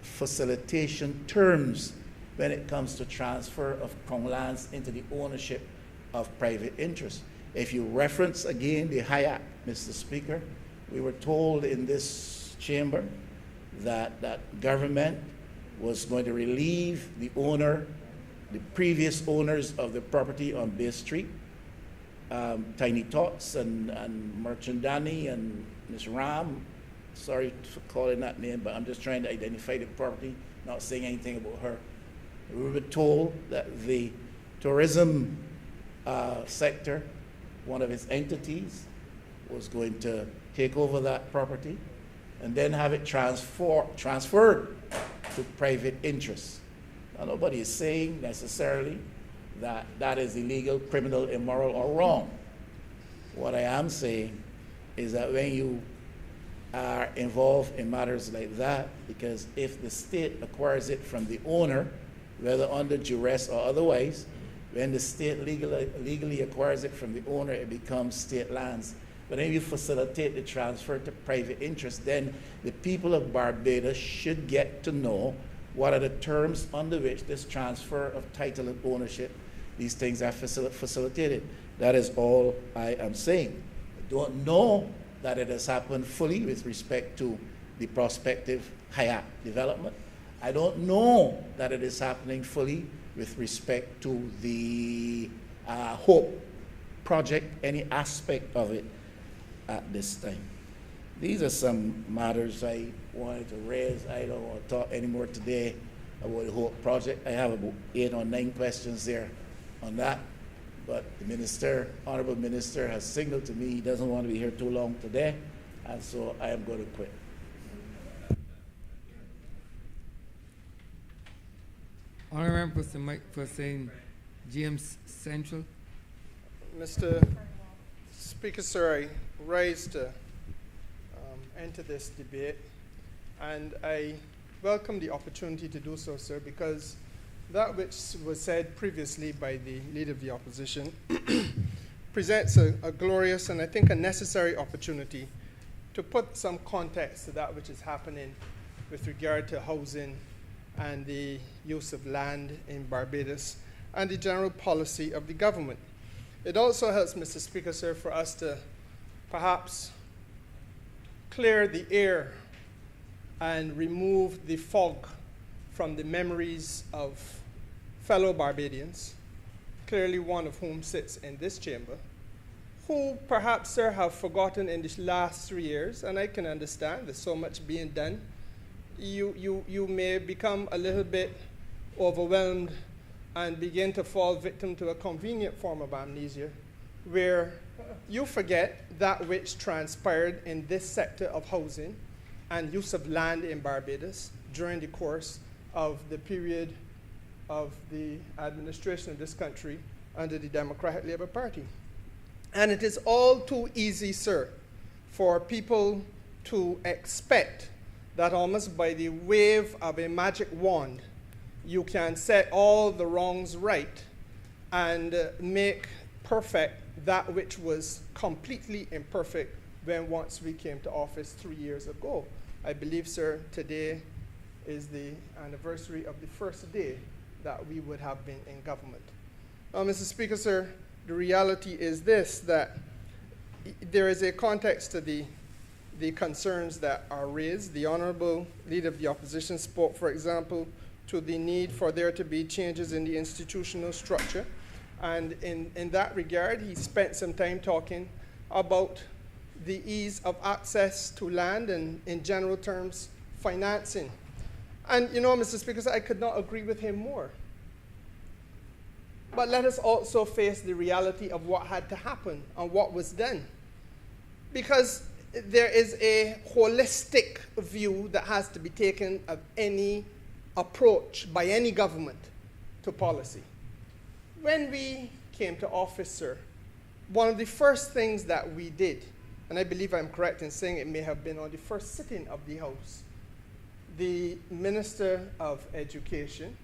facilitation terms when it comes to transfer of Crown lands into the ownership of private interests. If you reference again the HIAC, Mr. Speaker, we were told in this chamber that government was going to relieve the previous owners of the property on Bay Street, Tiny Tots and Merchandani and Miss Ram. Sorry for calling that name, but I'm just trying to identify the property, not saying anything about her. We were told that the tourism sector, one of its entities, was going to take over that property and then have it transferred to private interests. Now, nobody is saying necessarily that that is illegal, criminal, immoral, or wrong. What I am saying is that when you are involved in matters like that, because if the state acquires it from the owner, whether under duress or otherwise, when the state legally acquires it from the owner, it becomes state lands. But then you facilitate the transfer to private interest, then the people of Barbados should get to know what are the terms under which this transfer of title and ownership, these things are facilitated. That is all I am saying. I don't know that it has happened fully with respect to the prospective HIAC development. I don't know that it is happening fully with respect to the Hope project, any aspect of it at this time. These are some matters I wanted to raise. I don't want to talk anymore today about the Hope project. I have about 8 or 9 questions there on that. But the minister, Honourable Minister, has signaled to me he doesn't want to be here too long today, and so I am going to quit. Honourable for saying James Central. Mr. Speaker, sir, I rise to enter this debate, and I welcome the opportunity to do so, sir, because that which was said previously by the Leader of the Opposition presents a glorious and I think a necessary opportunity to put some context to that which is happening with regard to housing and the use of land in Barbados and the general policy of the government. It also helps, Mr. Speaker, sir, for us to perhaps clear the air and remove the fog from the memories of fellow Barbadians, clearly one of whom sits in this chamber, who perhaps, sir, have forgotten in the last 3 years, and I can understand there's so much being done. You may become a little bit overwhelmed and begin to fall victim to a convenient form of amnesia, where you forget that which transpired in this sector of housing and use of land in Barbados during the course of the period of the administration of this country under the Democratic Labour Party. And it is all too easy, sir, for people to expect that almost by the wave of a magic wand, you can set all the wrongs right and make perfect that which was completely imperfect when once we came to office 3 years ago. I believe, sir, today is the anniversary of the first day that we would have been in government. Mr. Speaker, sir, the reality is this, that there is a context to the concerns that are raised. The Honourable Leader of the Opposition spoke, for example, to the need for there to be changes in the institutional structure. And in that regard, he spent some time talking about the ease of access to land and, in general terms, financing. And, you know, Mr. Speaker, I could not agree with him more. But let us also face the reality of what had to happen and what was done. Because there is a holistic view that has to be taken of any approach by any government to policy. When we came to office, sir, one of the first things that we did, and I believe I'm correct in saying it may have been on the first sitting of the House, the Minister of Education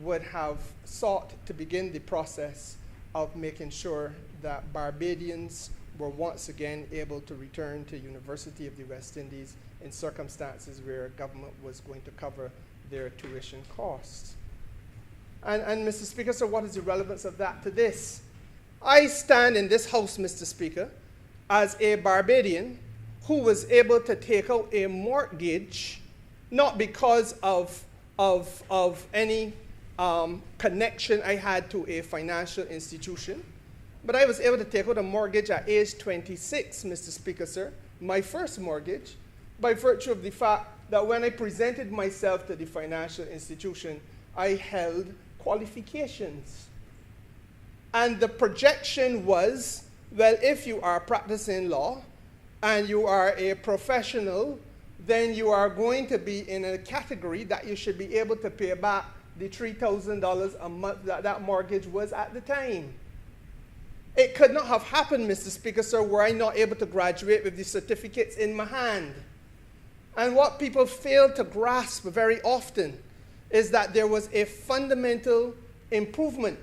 would have sought to begin the process of making sure that Barbadians were once again able to return to University of the West Indies in circumstances where government was going to cover their tuition costs. And Mr. Speaker, so what is the relevance of that to this? I stand in this House, Mr. Speaker, as a Barbadian who was able to take out a mortgage, not because of any connection I had to a financial institution, but I was able to take out a mortgage at age 26, Mr. Speaker, sir, my first mortgage, by virtue of the fact that when I presented myself to the financial institution, I held qualifications. And the projection was, well, if you are practicing law and you are a professional, then you are going to be in a category that you should be able to pay back the $3,000 a month that that mortgage was at the time. It could not have happened, Mr. Speaker, sir, were I not able to graduate with the certificates in my hand. And what people fail to grasp very often is that there was a fundamental improvement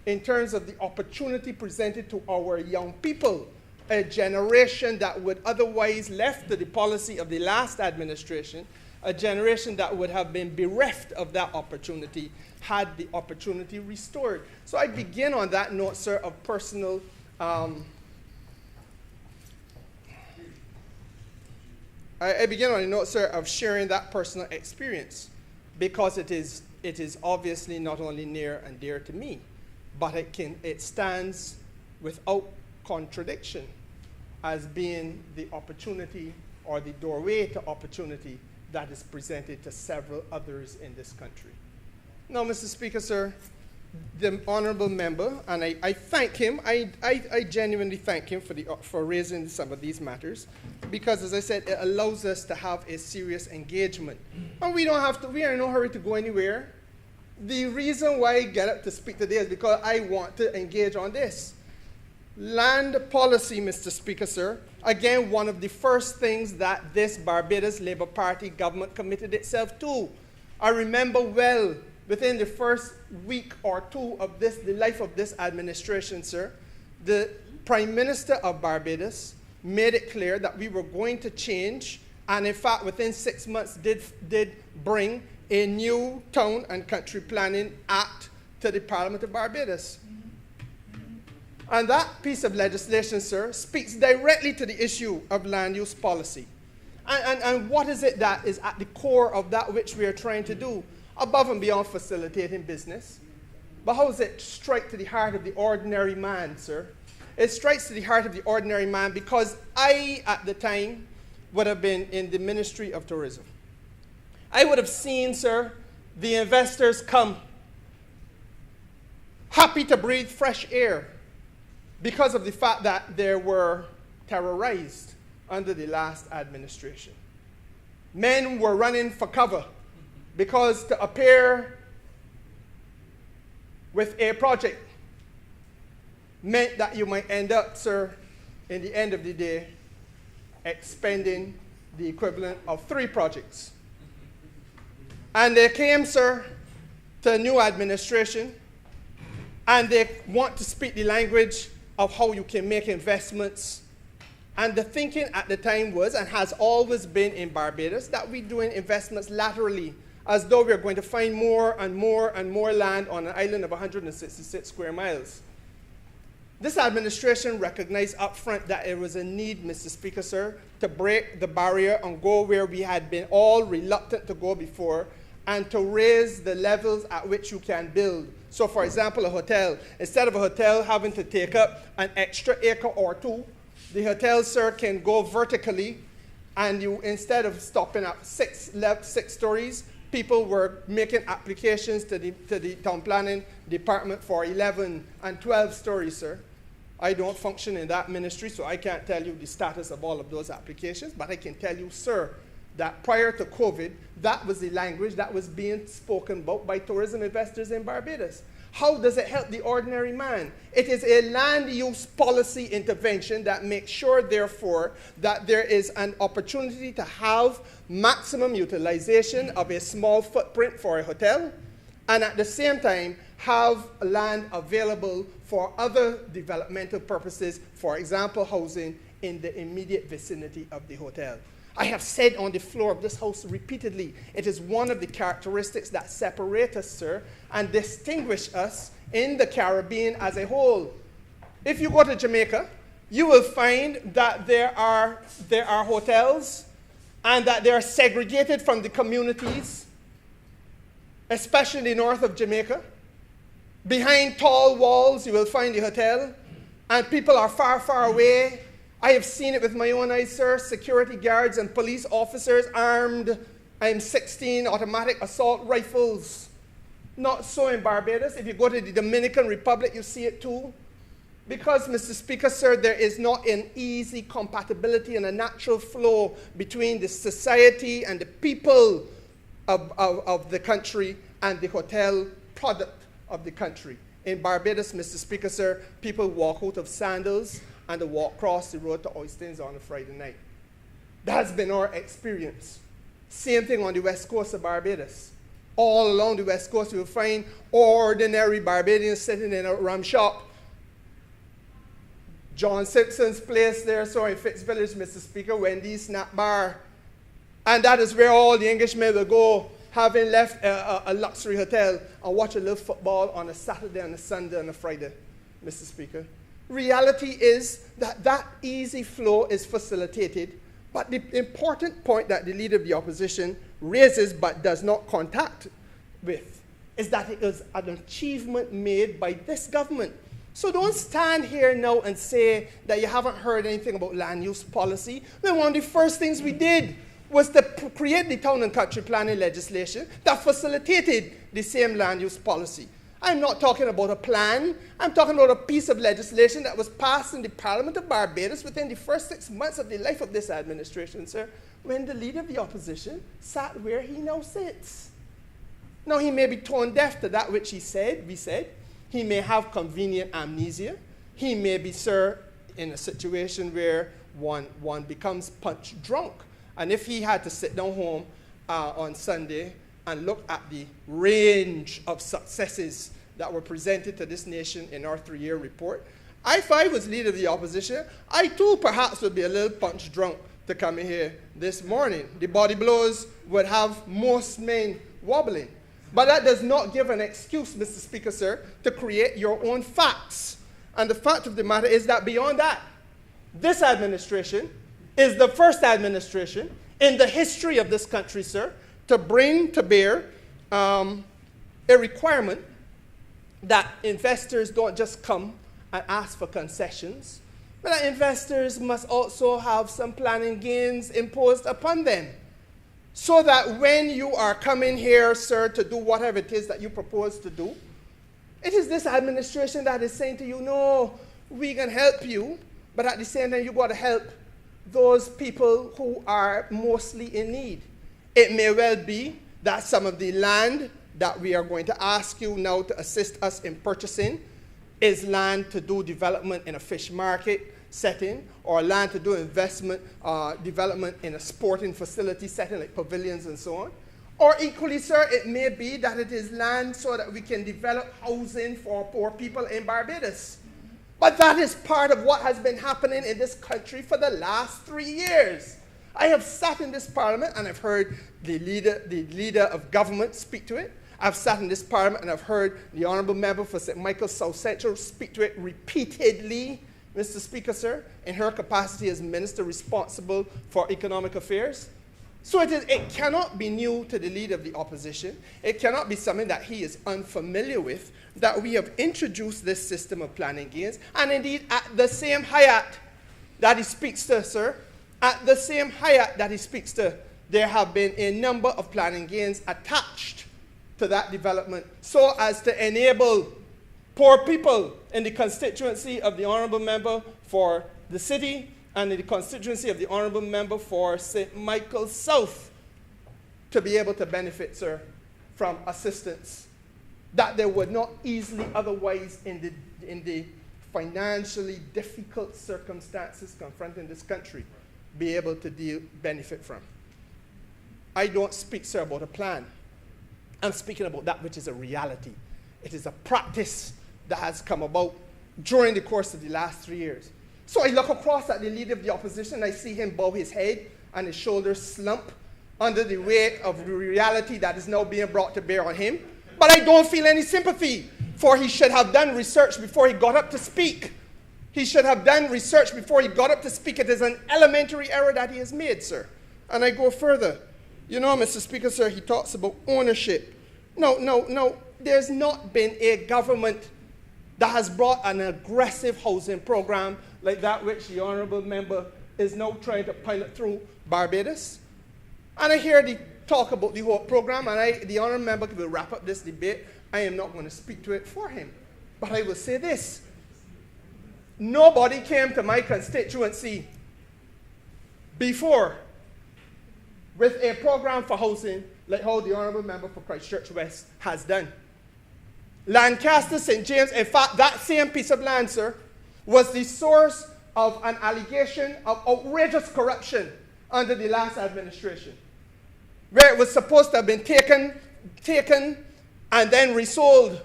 in terms of the opportunity presented to our young people, a generation that would otherwise left to the policy of the last administration, a generation that would have been bereft of that opportunity had the opportunity restored. So I begin on that note, sir, of personal I begin on a note, sir, of sharing that personal experience, because it is obviously not only near and dear to me, but it stands without contradiction as being the opportunity or the doorway to opportunity that is presented to several others in this country. Now, Mr. Speaker, sir, the honourable member, and I thank him, I genuinely thank him for raising some of these matters, because, as I said, it allows us to have a serious engagement. And we are in no hurry to go anywhere. The reason why I get up to speak today is because I want to engage on this. Land policy, Mr. Speaker, sir, again, one of the first things that this Barbados Labour Party government committed itself to. I remember well, within the first week or two of the life of this administration, sir, the Prime Minister of Barbados made it clear that we were going to change, and in fact, within 6 months, did bring a new Town and Country Planning Act to the Parliament of Barbados. And that piece of legislation, sir, speaks directly to the issue of land use policy. And what is it that is at the core of that which we are trying to do, above and beyond facilitating business? But how does it strike to the heart of the ordinary man, sir? It strikes to the heart of the ordinary man because I, at the time, would have been in the Ministry of Tourism. I would have seen, sir, the investors come, happy to breathe fresh air, because of the fact that they were terrorized under the last administration. Men were running for cover because to appear with a project meant that you might end up, sir, in the end of the day, expending the equivalent of 3 projects. And they came, sir, to a new administration, and they want to speak the language of how you can make investments. And the thinking at the time was, and has always been in Barbados, that we're doing investments laterally, as though we're going to find more and more and more land on an island of 166 square miles. This administration recognized up front that there was a need, Mr. Speaker, sir, to break the barrier and go where we had been all reluctant to go before, and to raise the levels at which you can build. So, for example, a hotel. Instead of a hotel having to take up an extra acre or two, the hotel, sir, can go vertically, and you, instead of stopping at six stories, people were making applications to the town planning department for 11 and 12 stories, sir. I don't function in that ministry, so I can't tell you the status of all of those applications, but I can tell you, sir, that prior to COVID, that was the language that was being spoken about by tourism investors in Barbados. How does it help the ordinary man? It is a land use policy intervention that makes sure, therefore, that there is an opportunity to have maximum utilization of a small footprint for a hotel, and at the same time, have land available for other developmental purposes, for example, housing in the immediate vicinity of the hotel. I have said on the floor of this House repeatedly, it is one of the characteristics that separate us, sir, and distinguish us in the Caribbean as a whole. If you go to Jamaica, you will find that there are hotels and that they are segregated from the communities, especially north of Jamaica. Behind tall walls, you will find the hotel, and people are far, far away. I have seen it with my own eyes, sir. Security guards and police officers armed M16 automatic assault rifles. Not so in Barbados. If you go to the Dominican Republic, you see it too. Because, Mr. Speaker, sir, there is not an easy compatibility and a natural flow between the society and the people of the country and the hotel product of the country. In Barbados, Mr. Speaker, sir, people walk out of sandals and they walk across the road to Oystins on a Friday night. That's been our experience. Same thing on the west coast of Barbados. All along the west coast, you will find ordinary Barbadians sitting in a rum shop. John Simpson's place there, so in Fitz Village, Mr. Speaker, Wendy's Snack Bar. And that is where all the Englishmen will go, having left a luxury hotel, and watch a little football on a Saturday and a Sunday and a Friday, Mr. Speaker. Reality is that that easy flow is facilitated, but the important point that the Leader of the Opposition raises but does not contact with is that it is an achievement made by this government. So don't stand here now and say that you haven't heard anything about land use policy, when one of the first things we did was to create the town and country planning legislation that facilitated the same land use policy. I'm not talking about a plan. I'm talking about a piece of legislation that was passed in the Parliament of Barbados within the first 6 months of the life of this administration, sir, when the Leader of the Opposition sat where he now sits. Now, he may be tone deaf to that which we said. He may have convenient amnesia. He may be, sir, in a situation where one becomes punch drunk. And if he had to sit down home on Sunday and look at the range of successes that were presented to this nation in our 3-year report, if I was Leader of the Opposition, I too perhaps would be a little punch drunk to come in here this morning. The body blows would have most men wobbling. But that does not give an excuse, Mr. Speaker, sir, to create your own facts. And the fact of the matter is that beyond that, this administration is the first administration in the history of this country, sir, to bring to bear a requirement that investors don't just come and ask for concessions, but that investors must also have some planning gains imposed upon them. So that when you are coming here, sir, to do whatever it is that you propose to do, it is this administration that is saying to you, no, we can help you, but at the same time, you've got to help those people who are mostly in need. It may well be that some of the land that we are going to ask you now to assist us in purchasing is land to do development in a fish market setting, or land to do investment, development in a sporting facility setting like pavilions and so on. Or equally, sir, it may be that it is land so that we can develop housing for poor people in Barbados. But that is part of what has been happening in this country for the last 3 years. I have sat in this parliament and I've heard the leader of government speak to it. I've sat in this parliament and I've heard the honourable member for St. Michael's South Central speak to it repeatedly, Mr. Speaker, sir, in her capacity as minister responsible for economic affairs. So it cannot be new to the leader of the opposition. It cannot be something that he is unfamiliar with, that we have introduced this system of planning gains. And indeed, at the same hayat that he speaks to, sir, at the same hayat that he speaks to, there have been a number of planning gains attached to that development so as to enable poor people in the constituency of the honourable member for the city and in the constituency of the honourable member for St. Michael's South to be able to benefit, sir, from assistance that they would not easily otherwise in the financially difficult circumstances confronting this country be able to benefit from. I don't speak, sir, about a plan. I'm speaking about that which is a reality. It is a practice that has come about during the course of the last 3 years. So I look across at the leader of the opposition, I see him bow his head and his shoulders slump under the weight of reality that is now being brought to bear on him. But I don't feel any sympathy, for he should have done research before he got up to speak. He should have done research before he got up to speak. It is an elementary error that he has made, sir. And I go further. You know, Mr. Speaker, sir, he talks about ownership. No. There's not been a government that has brought an aggressive housing program like that which the honourable member is now trying to pilot through Barbados. And I hear the talk about the whole program, and the honourable member will wrap up this debate. I am not going to speak to it for him. But I will say this. Nobody came to my constituency before with a program for housing like how the honourable member for Christchurch West has done. Lancaster, St. James, in fact, that same piece of land, sir, was the source of an allegation of outrageous corruption under the last administration, where it was supposed to have been taken and then resold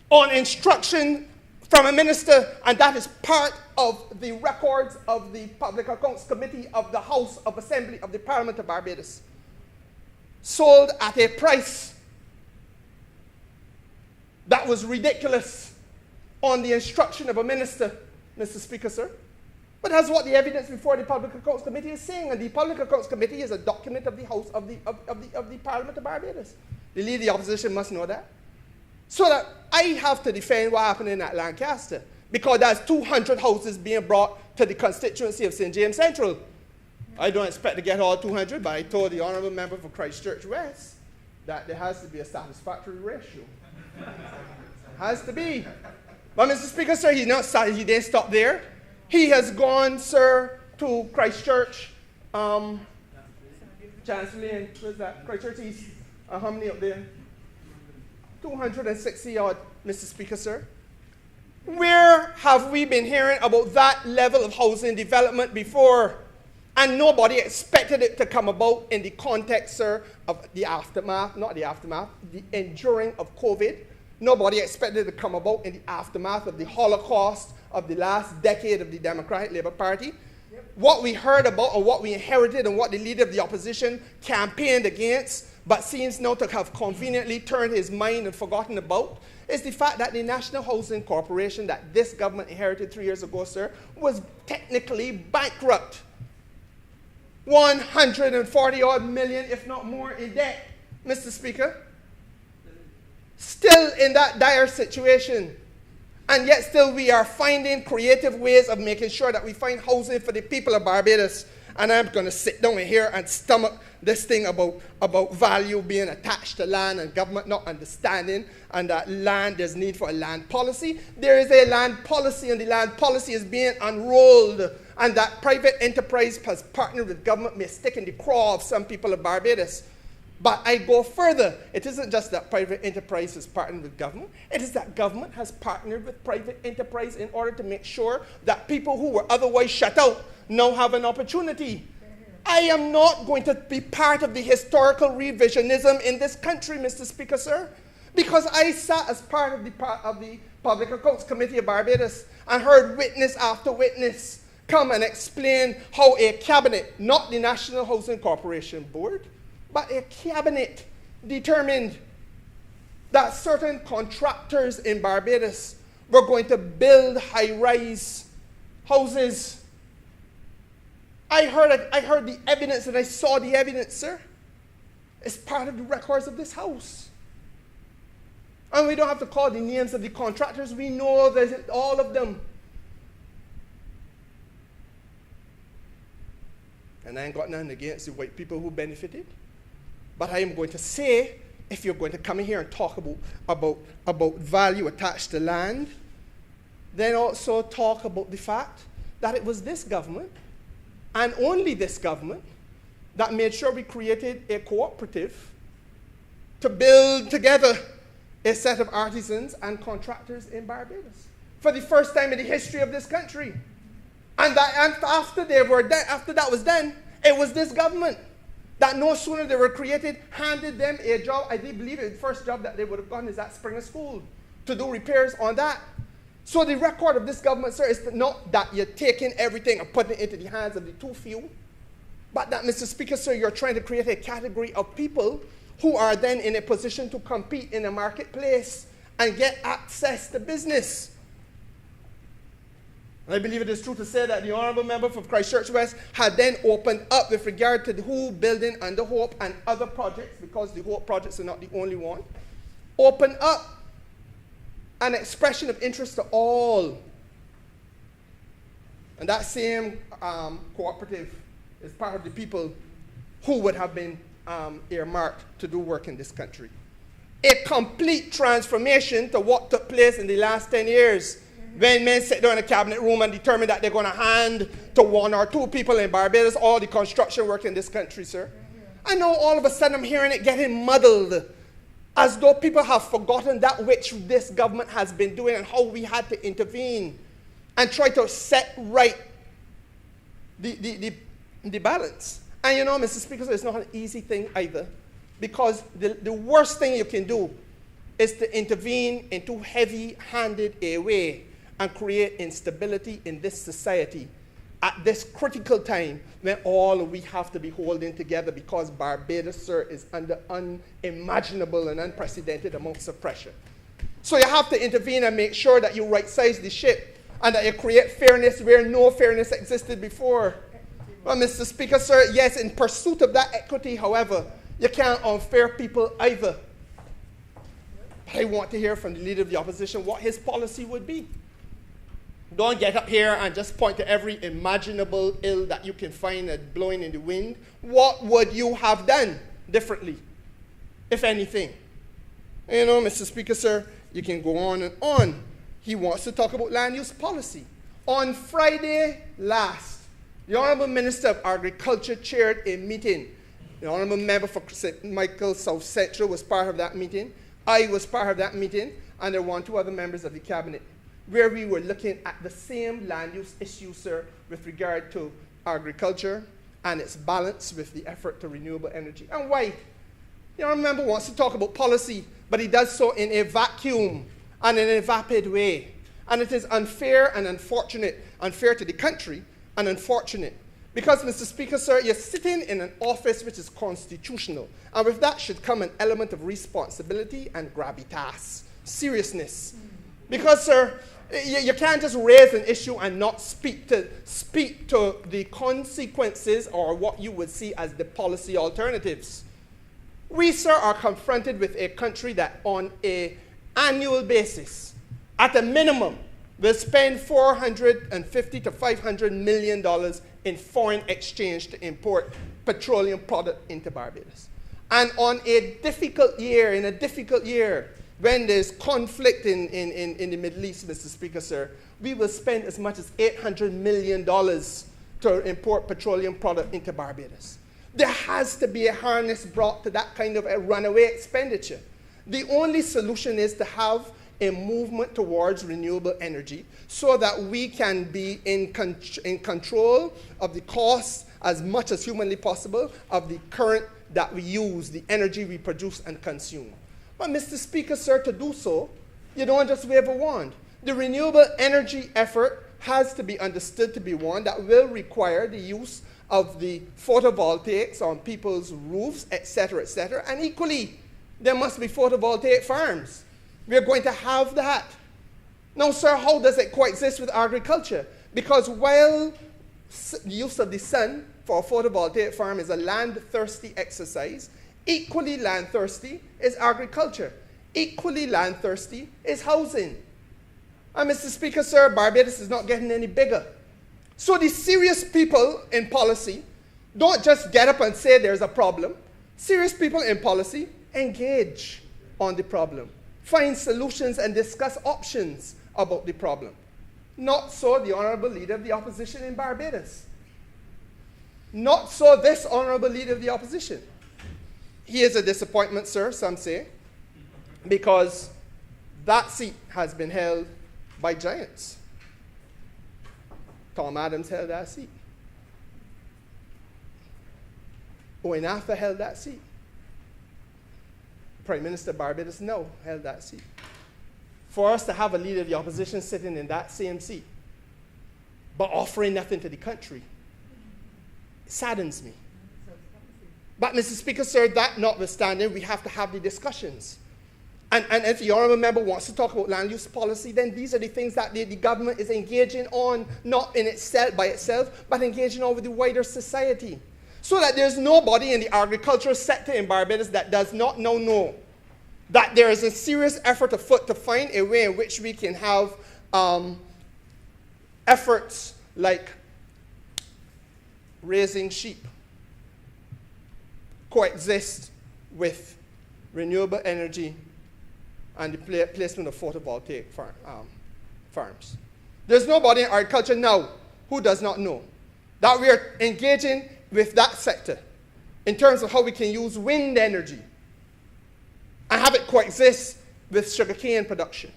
on instruction from a minister, and that is part of the records of the Public Accounts Committee of the House of Assembly of the Parliament of Barbados. Sold at a price that was ridiculous on the instruction of a minister, Mr. Speaker, sir. But that's what the evidence before the Public Accounts Committee is saying, and the Public Accounts Committee is a document of the House of the Parliament of Barbados. The leader of the opposition must know that. So that I have to defend what happened in that Lancaster, because there's 200 houses being brought to the constituency of St. James Central. I don't expect to get all 200, but I told the honourable member for Christchurch West that there has to be a satisfactory ratio. Has to be. But Mr. Speaker, sir, he didn't stop there. He has gone, sir, to Christchurch, Chancery, where's that? Christchurch East. How many up there? 260 odd, Mr. Speaker, sir. Where have we been hearing about that level of housing development before? And nobody expected it to come about in the context, sir, of the aftermath, not the aftermath, the enduring of COVID. Nobody expected it to come about in the aftermath of the Holocaust of the last decade of the Democratic Labour Party. Yep. What we heard about, or what we inherited, and what the leader of the opposition campaigned against, but seems now to have conveniently turned his mind and forgotten about, is the fact that the National Housing Corporation that this government inherited 3 years ago, sir, was technically bankrupt. 140 odd million, if not more, in debt, Mr. Speaker. Still in that dire situation. And yet still we are finding creative ways of making sure that we find housing for the people of Barbados. And I'm going to sit down here and stomach this thing about value being attached to land and government not understanding, and that there's need for a land policy. There is a land policy, and the land policy is being unrolled, and that private enterprise has partnered with government may stick in the craw of some people of Barbados. But I go further. It isn't just that private enterprise has partnered with government. It is that government has partnered with private enterprise in order to make sure that people who were otherwise shut out now have an opportunity. I am not going to be part of the historical revisionism in this country, Mr. Speaker, sir, because I sat as part of the Public Accounts Committee of Barbados and heard witness after witness come and explain how a cabinet, not the National Housing Corporation Board, but a cabinet determined that certain contractors in Barbados were going to build high-rise houses. I heard the evidence and I saw the evidence, sir. It's part of the records of this house. And we don't have to call the names of the contractors. We know that all of them. And I ain't got nothing against the white people who benefited. But I am going to say, if you're going to come in here and talk about value attached to land, then also talk about the fact that it was this government, and only this government, that made sure we created a cooperative to build together a set of artisans and contractors in Barbados for the first time in the history of this country. And after that was done, it was this government that no sooner they were created, handed them a job. I believe the first job that they would have gone is at Springer School to do repairs on that. So the record of this government, sir, is not that you're taking everything and putting it into the hands of the too few, but that, Mr. Speaker, sir, you're trying to create a category of people who are then in a position to compete in a marketplace and get access to business. I believe it is true to say that the Honourable Member for Christchurch West had then opened up with regard to the Who building under Hope and other projects, because the Hope projects are not the only one, open up an expression of interest to all. And that same cooperative is part of the people who would have been earmarked to do work in this country. A complete transformation to what took place in the last 10 years when men sit down in a cabinet room and determine that they're going to hand to one or two people in Barbados all the construction work in this country, sir. I know all of a sudden I'm hearing it getting muddled, as though people have forgotten that which this government has been doing and how we had to intervene and try to set right the balance. And you know, Mr. Speaker, it's not an easy thing either, because the worst thing you can do is to intervene in too heavy-handed a way and create instability in this society at this critical time when all we have to be holding together, because Barbados, sir, is under unimaginable and unprecedented amounts of pressure. So you have to intervene and make sure that you right-size the ship and that you create fairness where no fairness existed before. Well, Mr. Speaker, sir, yes, in pursuit of that equity, however, you can't unfair people either. But I want to hear from the Leader of the Opposition what his policy would be. Don't get up here and just point to every imaginable ill that you can find blowing in the wind. What would you have done differently, if anything? You know, Mr. Speaker, sir, you can go on and on. He wants to talk about land use policy. On Friday last, the Honourable Minister of Agriculture chaired a meeting. The Honourable Member for St. Michael South Central was part of that meeting. I was part of that meeting, and there were 2 other members of the Cabinet, where we were looking at the same land use issue, sir, with regard to agriculture and its balance with the effort to renewable energy. And why? The Honourable Member wants to talk about policy, but he does so in a vacuum and in a vapid way. And it is unfair and unfortunate, unfair to the country and unfortunate. Because, Mr. Speaker, sir, you're sitting in an office which is constitutional. And with that should come an element of responsibility and gravitas, seriousness. Because, sir, you can't just raise an issue and not speak to the consequences or what you would see as the policy alternatives. We, sir, are confronted with a country that on an annual basis, at a minimum, will spend $450 to $500 million in foreign exchange to import petroleum product into Barbados. And on a difficult year, when there's conflict in the Middle East, Mr. Speaker, sir, we will spend as much as $800 million to import petroleum product into Barbados. There has to be a harness brought to that kind of a runaway expenditure. The only solution is to have a movement towards renewable energy so that we can be in control of the costs as much as humanly possible of the current that we use, the energy we produce and consume. But, Mr. Speaker, sir, to do so, You don't just wave a wand. The renewable energy effort has to be understood to be one that will require the use of the photovoltaics on people's roofs, etc., and equally, there must be photovoltaic farms. We are going to have that. Now, sir, how does it coexist with agriculture? Because while the use of the sun for a photovoltaic farm is a land-thirsty exercise, equally land-thirsty is agriculture. Equally land-thirsty is housing. And Mr. Speaker, sir, Barbados is not getting any bigger. So the serious people in policy don't just get up and say there's a problem. Serious people in policy engage on the problem, find solutions and discuss options about the problem. Not so the Honourable Leader of the Opposition in Barbados. Not so this Honourable Leader of the Opposition. He is a disappointment, sir, some say, because that seat has been held by giants. Tom Adams held that seat. Owen Arthur held that seat. Prime Minister Barbados now held that seat. For us to have a leader of the opposition sitting in that same seat, but offering nothing to the country, it saddens me. But, Mr. Speaker, sir, that notwithstanding, we have to have the discussions. And if the honourable member wants to talk about land use policy, then these are the things that the government is engaging on, not in itself, by itself, but engaging on with the wider society. So that there's nobody in the agricultural sector in Barbados that does not know that there is a serious effort afoot to find a way in which we can have efforts like raising sheep coexist with renewable energy and the placement of photovoltaic farms. There's nobody in agriculture now who does not know that we are engaging with that sector in terms of how we can use wind energy and have it coexist with sugarcane production.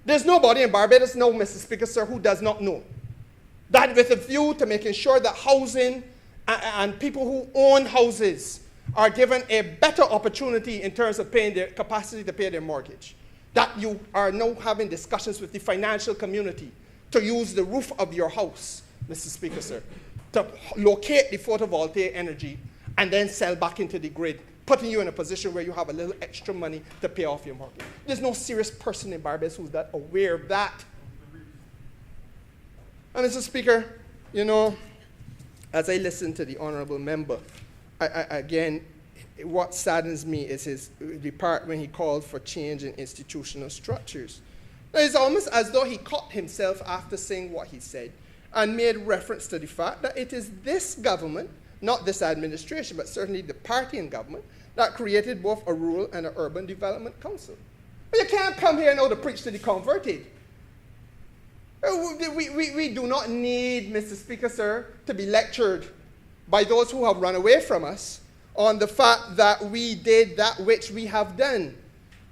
There's nobody in Barbados now, Mr. Speaker, sir, who does not know that with a view to making sure that housing and people who own houses are given a better opportunity in terms of paying their capacity to pay their mortgage. That you are now having discussions with the financial community to use the roof of your house, Mr. Speaker, sir, to locate the photovoltaic energy and then sell back into the grid, putting you in a position where you have a little extra money to pay off your mortgage. There's no serious person in Barbados who's that aware of that. And Mr. Speaker, you know, as I listen to the honourable member, again, what saddens me is the part when he called for change in institutional structures. Now, it's almost as though he caught himself after saying what he said and made reference to the fact that it is this government, not this administration, but certainly the party in government, that created both a rural and an urban development council. But you can't come here now to preach to the converted. We do not need, Mr. Speaker, sir, to be lectured by those who have run away from us on the fact that we did that which we have done.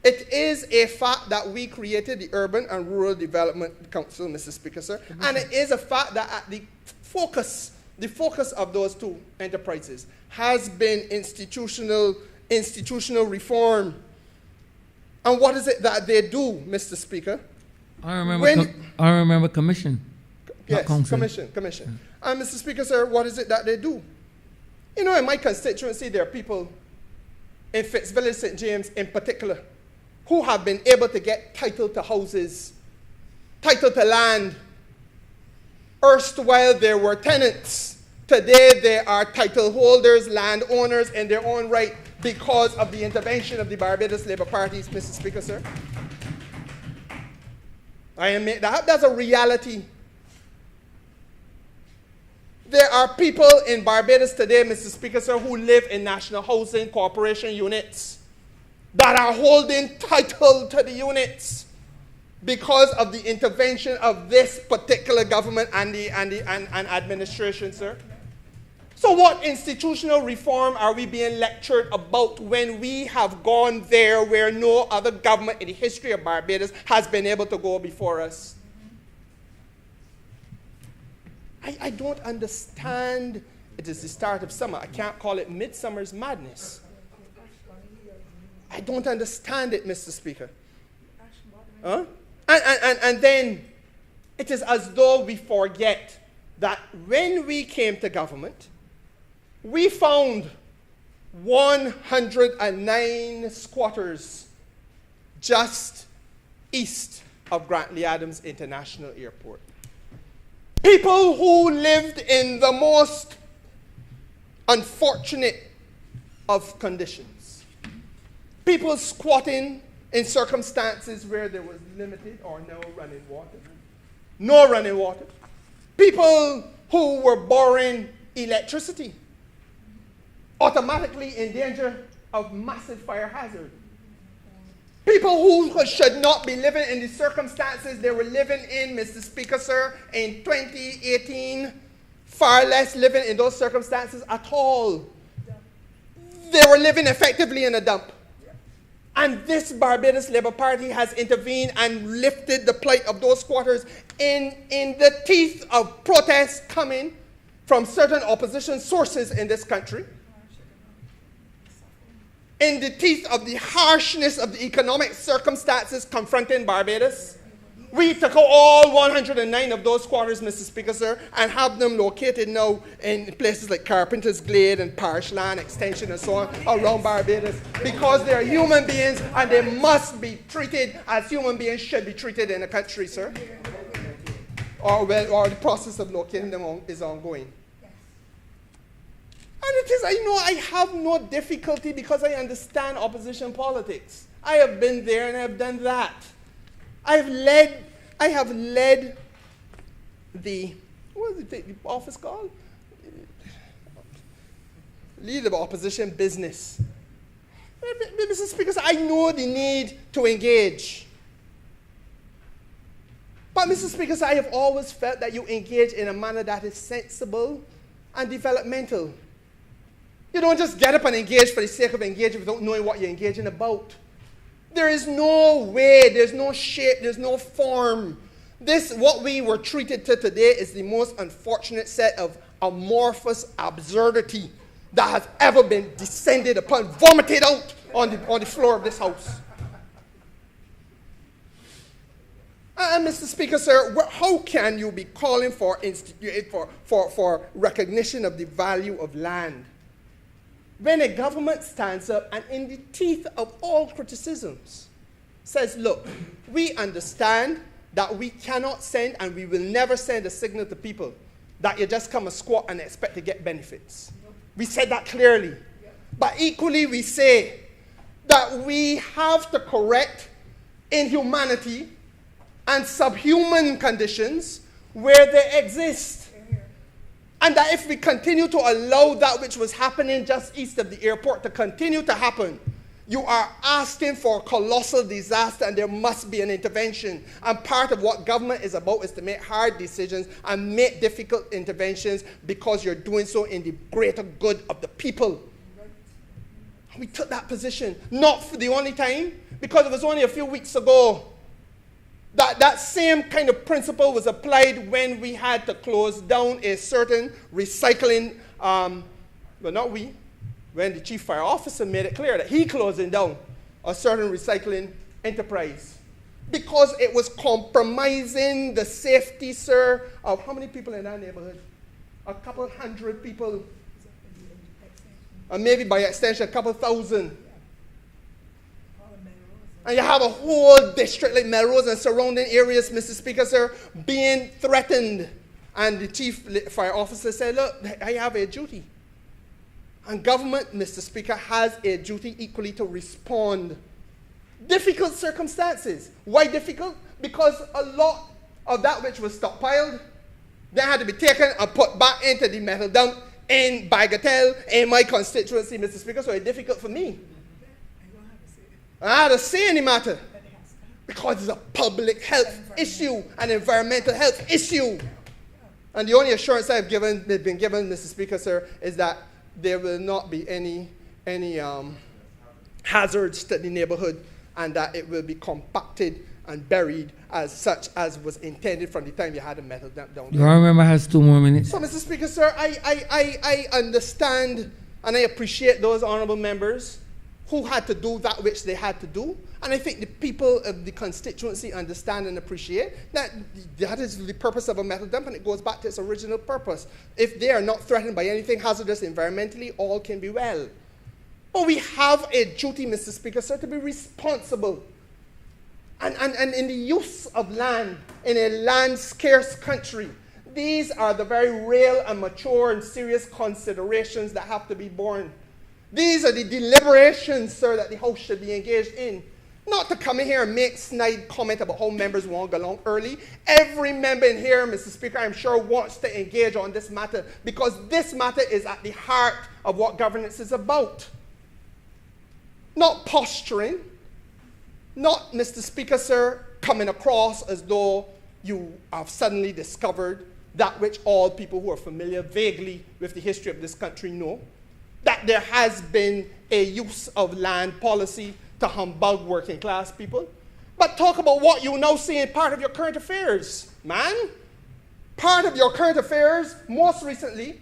It is a fact that we created the Urban and Rural Development Council, Mr. Speaker, sir, and it is a fact that at the focus of those two enterprises has been institutional reform. And what is it that they do, Mr. Speaker? I remember commission. Yes, commission. And Mr. Speaker, sir, what is it that they do? You know, in my constituency, there are people in Fitzvillage, St. James in particular, who have been able to get title to houses, title to land. Erstwhile, there were tenants. Today, they are title holders, landowners in their own right because of the intervention of the Barbados Labour Party, Mr. Speaker, sir. That's a reality. There are people in Barbados today, Mr. Speaker, sir, who live in National Housing Corporation units that are holding title to the units because of the intervention of this particular government and administration, sir. So what institutional reform are we being lectured about when we have gone there where no other government in the history of Barbados has been able to go before us? I don't understand. It is the start of summer. I can't call it midsummer's madness. I don't understand it, Mr. Speaker. And then it is as though we forget that when we came to government, we found 109 squatters just east of Grantley Adams International Airport. People who lived in the most unfortunate of conditions. People squatting in circumstances where there was limited or no running water. No running water. People who were borrowing electricity, automatically in danger of massive fire hazard. People who should not be living in the circumstances they were living in, Mr. Speaker, sir, in 2018, far less living in those circumstances at all. They were living effectively in a dump. And this Barbados Labour Party has intervened and lifted the plight of those squatters in the teeth of protests coming from certain opposition sources in this country, in the teeth of the harshness of the economic circumstances confronting Barbados. We took out all 109 of those squatters, Mr. Speaker, sir, and have them located now in places like Carpenter's Glade and Parish Land Extension and so on around Barbados, because they are human beings and they must be treated as human beings should be treated in a country, sir. Or the process of locating them is ongoing. And it is, I have no difficulty because I understand opposition politics. I have been there and I have done that. I have led the, what is the office called? Lead of opposition business. Mr. Speaker, I know the need to engage. But Mr. Speaker, I have always felt that you engage in a manner that is sensible and developmental. You don't just get up and engage for the sake of engaging without knowing what you're engaging about. There is no way, there's no shape, there's no form. What we were treated to today is the most unfortunate set of amorphous absurdity that has ever been descended upon, vomited out on the floor of this house. And Mr. Speaker, sir, how can you be calling for recognition of the value of land when a government stands up and in the teeth of all criticisms says, look, we understand that we cannot send and we will never send a signal to people that you just come and squat and expect to get benefits. We said that clearly. But equally we say that we have to correct inhumanity and subhuman conditions where they exist. And that if we continue to allow that which was happening just east of the airport to continue to happen, you are asking for colossal disaster and there must be an intervention. And part of what government is about is to make hard decisions and make difficult interventions because you're doing so in the greater good of the people. We took that position, not for the only time, because it was only a few weeks ago that same kind of principle was applied when we had to close down a certain recycling, when the chief fire officer made it clear that he closing down a certain recycling enterprise because it was compromising the safety, sir, of how many people in that neighborhood? A couple hundred people, and maybe by extension, a couple thousand. And you have a whole district like Melrose and surrounding areas, Mr. Speaker, sir, being threatened. And the chief fire officer said, look, I have a duty. And government, Mr. Speaker, has a duty equally to respond. Difficult circumstances. Why difficult? Because a lot of that which was stockpiled then had to be taken and put back into the metal dump in Bagatelle, in my constituency, Mr. Speaker, so it's difficult for me. I had to say any matter because it's a public health issue, an environmental health issue. And the only assurance I've been given, Mr. Speaker, sir, is that there will not be any hazards to the neighborhood and that it will be compacted and buried as such as was intended from the time you had a metal dump down there. The honourable member has 2 more minutes. So, Mr. Speaker, sir, I understand and I appreciate those honourable members who had to do that which they had to do. And I think the people of the constituency understand and appreciate that that is the purpose of a metal dump, and it goes back to its original purpose. If they are not threatened by anything hazardous environmentally, all can be well. But we have a duty, Mr. Speaker, sir, to be responsible. And in the use of land in a land-scarce country, these are the very real and mature and serious considerations that have to be borne. These are the deliberations, sir, that the House should be engaged in. Not to come in here and make snide comment about how members want to go along early. Every member in here, Mr. Speaker, I'm sure wants to engage on this matter because this matter is at the heart of what governance is about. Not posturing, not, Mr. Speaker, sir, coming across as though you have suddenly discovered that which all people who are familiar vaguely with the history of this country know, that there has been a use of land policy to humbug working class people. But talk about what you now see in part of your current affairs, man. Part of your current affairs, most recently,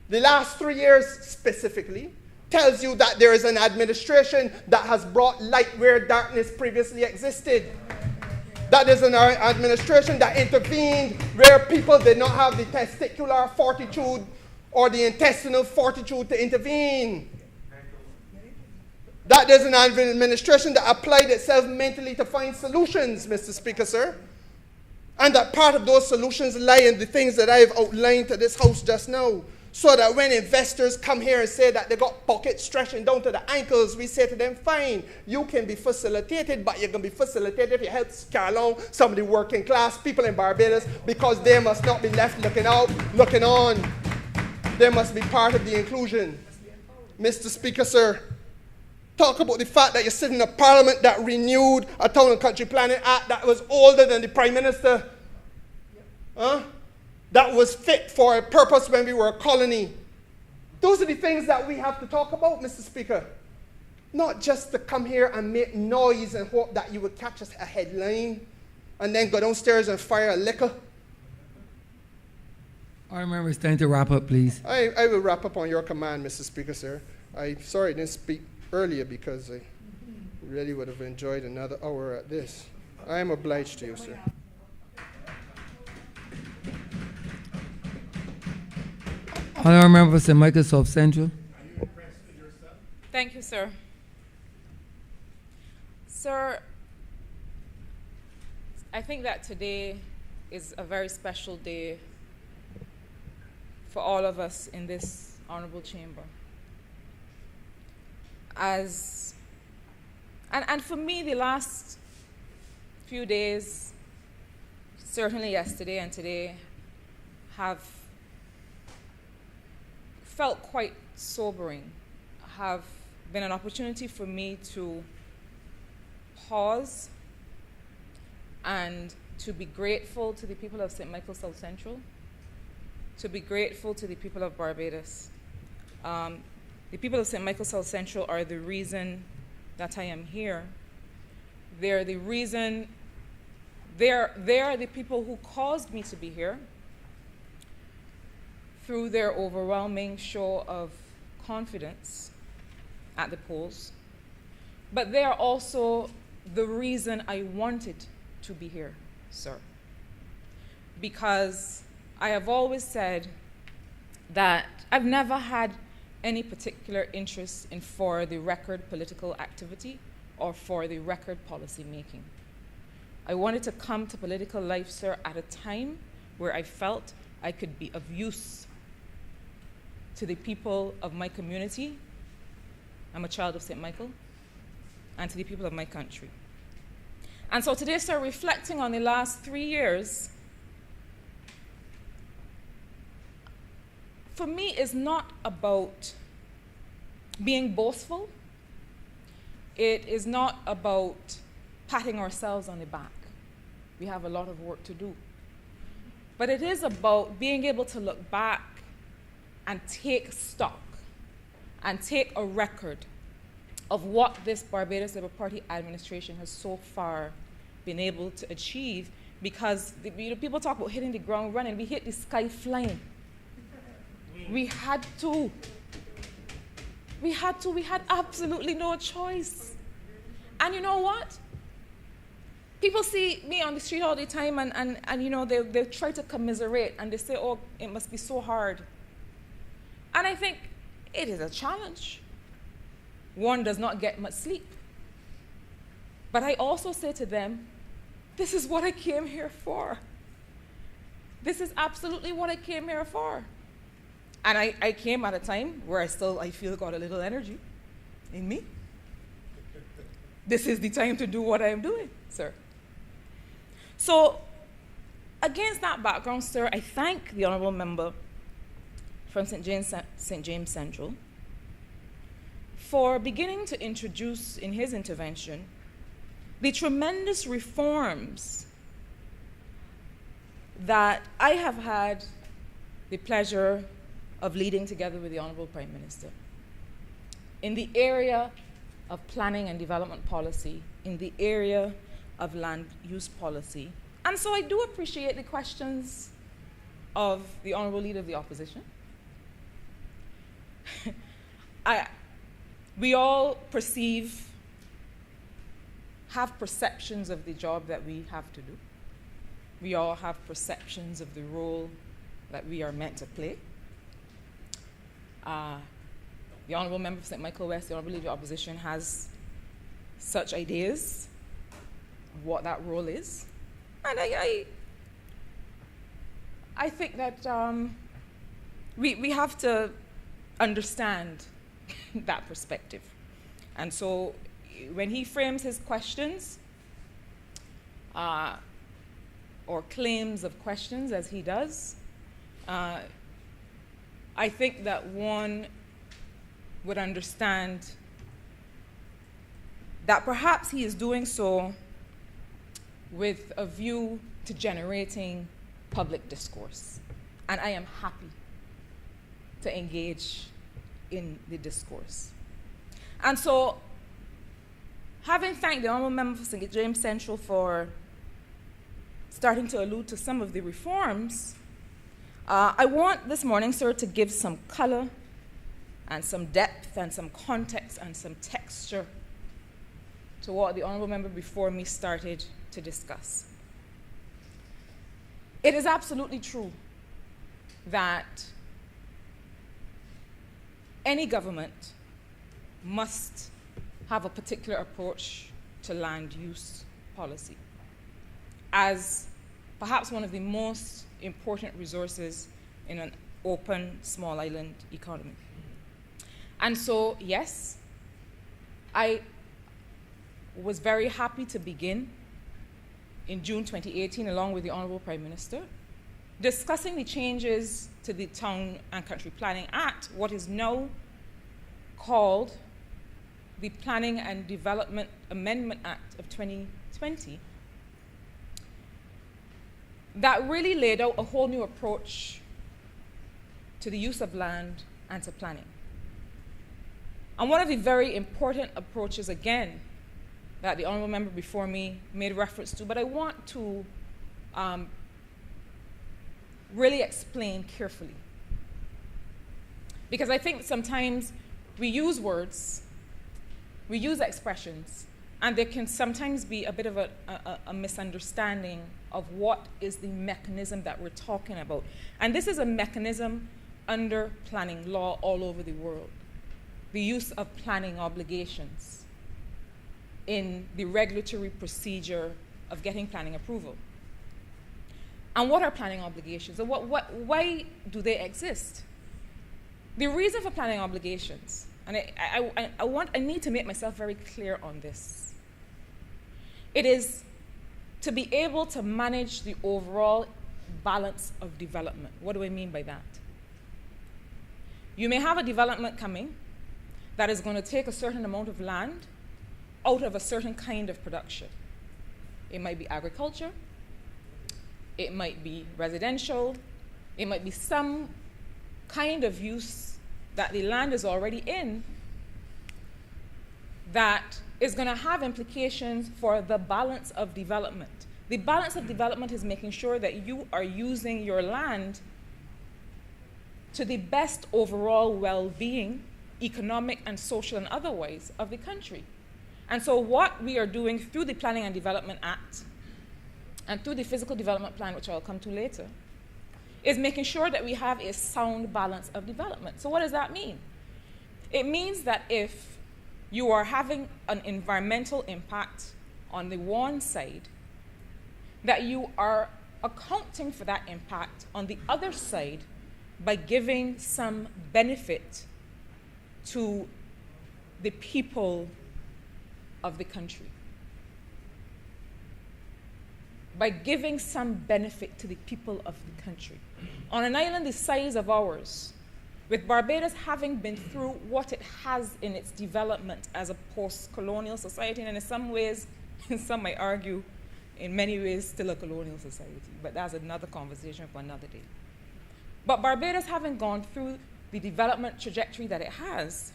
the last 3 years specifically, tells you that there is an administration that has brought light where darkness previously existed. That is an administration that intervened where people did not have the testicular fortitude or the intestinal fortitude to intervene. That is an administration that applied itself mentally to find solutions, Mr. Speaker, sir. And that part of those solutions lie in the things that I have outlined to this House just now. So that when investors come here and say that they got pockets stretching down to the ankles, we say to them, fine, you can be facilitated, but you're going to be facilitated if you help carry along some of the working class people in Barbados, because they must not be left looking on. They must be part of the inclusion. Mr. Speaker, sir, talk about the fact that you're sitting in a parliament that renewed a Town and Country Planning Act that was older than the Prime Minister. That was fit for a purpose when we were a colony. Those are the things that we have to talk about, Mr. Speaker. Not just to come here and make noise and hope that you would catch us a headline and then go downstairs and fire a liquor. All remember, it's time to wrap up, please. I will wrap up on your command, Mr. Speaker, sir. I'm sorry I didn't speak earlier because I really would have enjoyed another hour at this. I am obliged to you, sir. Honourable Member for St. Michael South Central. Thank you, sir. Sir, I think that today is a very special day for all of us in this honorable chamber. And for me, the last few days, certainly yesterday and today, have felt quite sobering, have been an opportunity for me to pause and to be grateful to the people of St. Michael South Central, to be grateful to the people of Barbados. The people of St. Michael South Central are the reason that I am here. They're the reason, they're the people who caused me to be here through their overwhelming show of confidence at the polls. But they are also the reason I wanted to be here, sir. Because I have always said that I've never had any particular interest in for the record political activity or for the record policy making. I wanted to come to political life, sir, at a time where I felt I could be of use to the people of my community. I'm a child of St. Michael, and to the people of my country. And so today, sir, reflecting on the last 3 years, for me, is not about being boastful. It is not about patting ourselves on the back. We have a lot of work to do. But it is about being able to look back and take stock and take a record of what this Barbados Labour Party administration has so far been able to achieve, because people talk about hitting the ground running. We hit the sky flying. We had to. We had absolutely no choice. And you know what? People see me on the street all the time and you know, they try to commiserate and they say, oh, it must be so hard. And I think it is a challenge. One does not get much sleep. But I also say to them, this is what I came here for. This is absolutely what I came here for. And I came at a time where I feel got a little energy in me. This is the time to do what I am doing, sir. So, against that background, sir, I thank the honourable member from St. James Central for beginning to introduce in his intervention the tremendous reforms that I have had the pleasure of leading together with the Honourable Prime Minister in the area of planning and development policy, in the area of land use policy. And so I do appreciate the questions of the Honourable Leader of the Opposition. We all have perceptions of the job that we have to do. We all have perceptions of the role that we are meant to play. The Honourable Member for St. Michael West, the Honourable Leader of the Opposition, has such ideas of what that role is. And I think that we have to understand that perspective. And so when he frames his questions, or claims of questions as he does, I think that one would understand that perhaps he is doing so with a view to generating public discourse. And I am happy to engage in the discourse. And so, having thanked the Honourable Member for St. James Central for starting to allude to some of the reforms, I want this morning, sir, to give some color and some depth and some context and some texture to what the Honourable Member before me started to discuss. It is absolutely true that any government must have a particular approach to land use policy as perhaps one of the most important resources in an open, small island economy. And so, yes, I was very happy to begin in June 2018, along with the Honourable Prime Minister, discussing the changes to the Town and Country Planning Act, what is now called the Planning and Development Amendment Act of 2020, that really laid out a whole new approach to the use of land and to planning. And one of the very important approaches, again, that the Honourable Member before me made reference to, but I want to really explain carefully. Because I think sometimes we use words, we use expressions, and there can sometimes be a bit of a misunderstanding of what is the mechanism that we're talking about. And this is a mechanism under planning law all over the world. The use of planning obligations in the regulatory procedure of getting planning approval. And what are planning obligations? And why do they exist? The reason for planning obligations, and I need to make myself very clear on this. It is to be able to manage the overall balance of development. What do I mean by that? You may have a development coming that is going to take a certain amount of land out of a certain kind of production. It might be agriculture, it might be residential, it might be some kind of use that the land is already in that is going to have implications for the balance of development. The balance of development is making sure that you are using your land to the best overall well-being, economic and social and otherwise of the country. And so what we are doing through the Planning and Development Act and through the Physical Development Plan, which I'll come to later, is making sure that we have a sound balance of development. So what does that mean? It means that if you are having an environmental impact on the one side, that you are accounting for that impact on the other side by giving some benefit to the people of the country. By giving some benefit to the people of the country. On an island the size of ours, with Barbados having been through what it has in its development as a post-colonial society, and in some ways, some might argue, in many ways, still a colonial society, but that's another conversation for another day. But Barbados having gone through the development trajectory that it has,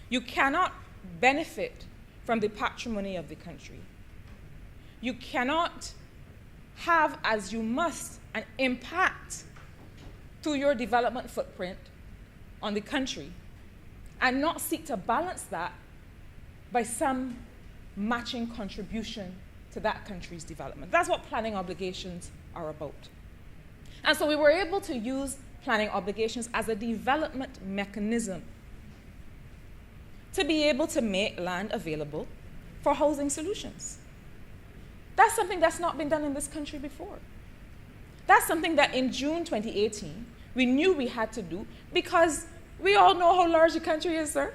you cannot benefit from the patrimony of the country. You cannot have, as you must, an impact to your development footprint on the country and not seek to balance that by some matching contribution to that country's development. That's what planning obligations are about. And so we were able to use planning obligations as a development mechanism to be able to make land available for housing solutions. That's something that's not been done in this country before. That's something that in June 2018, we knew we had to do because we all know how large the country is, sir.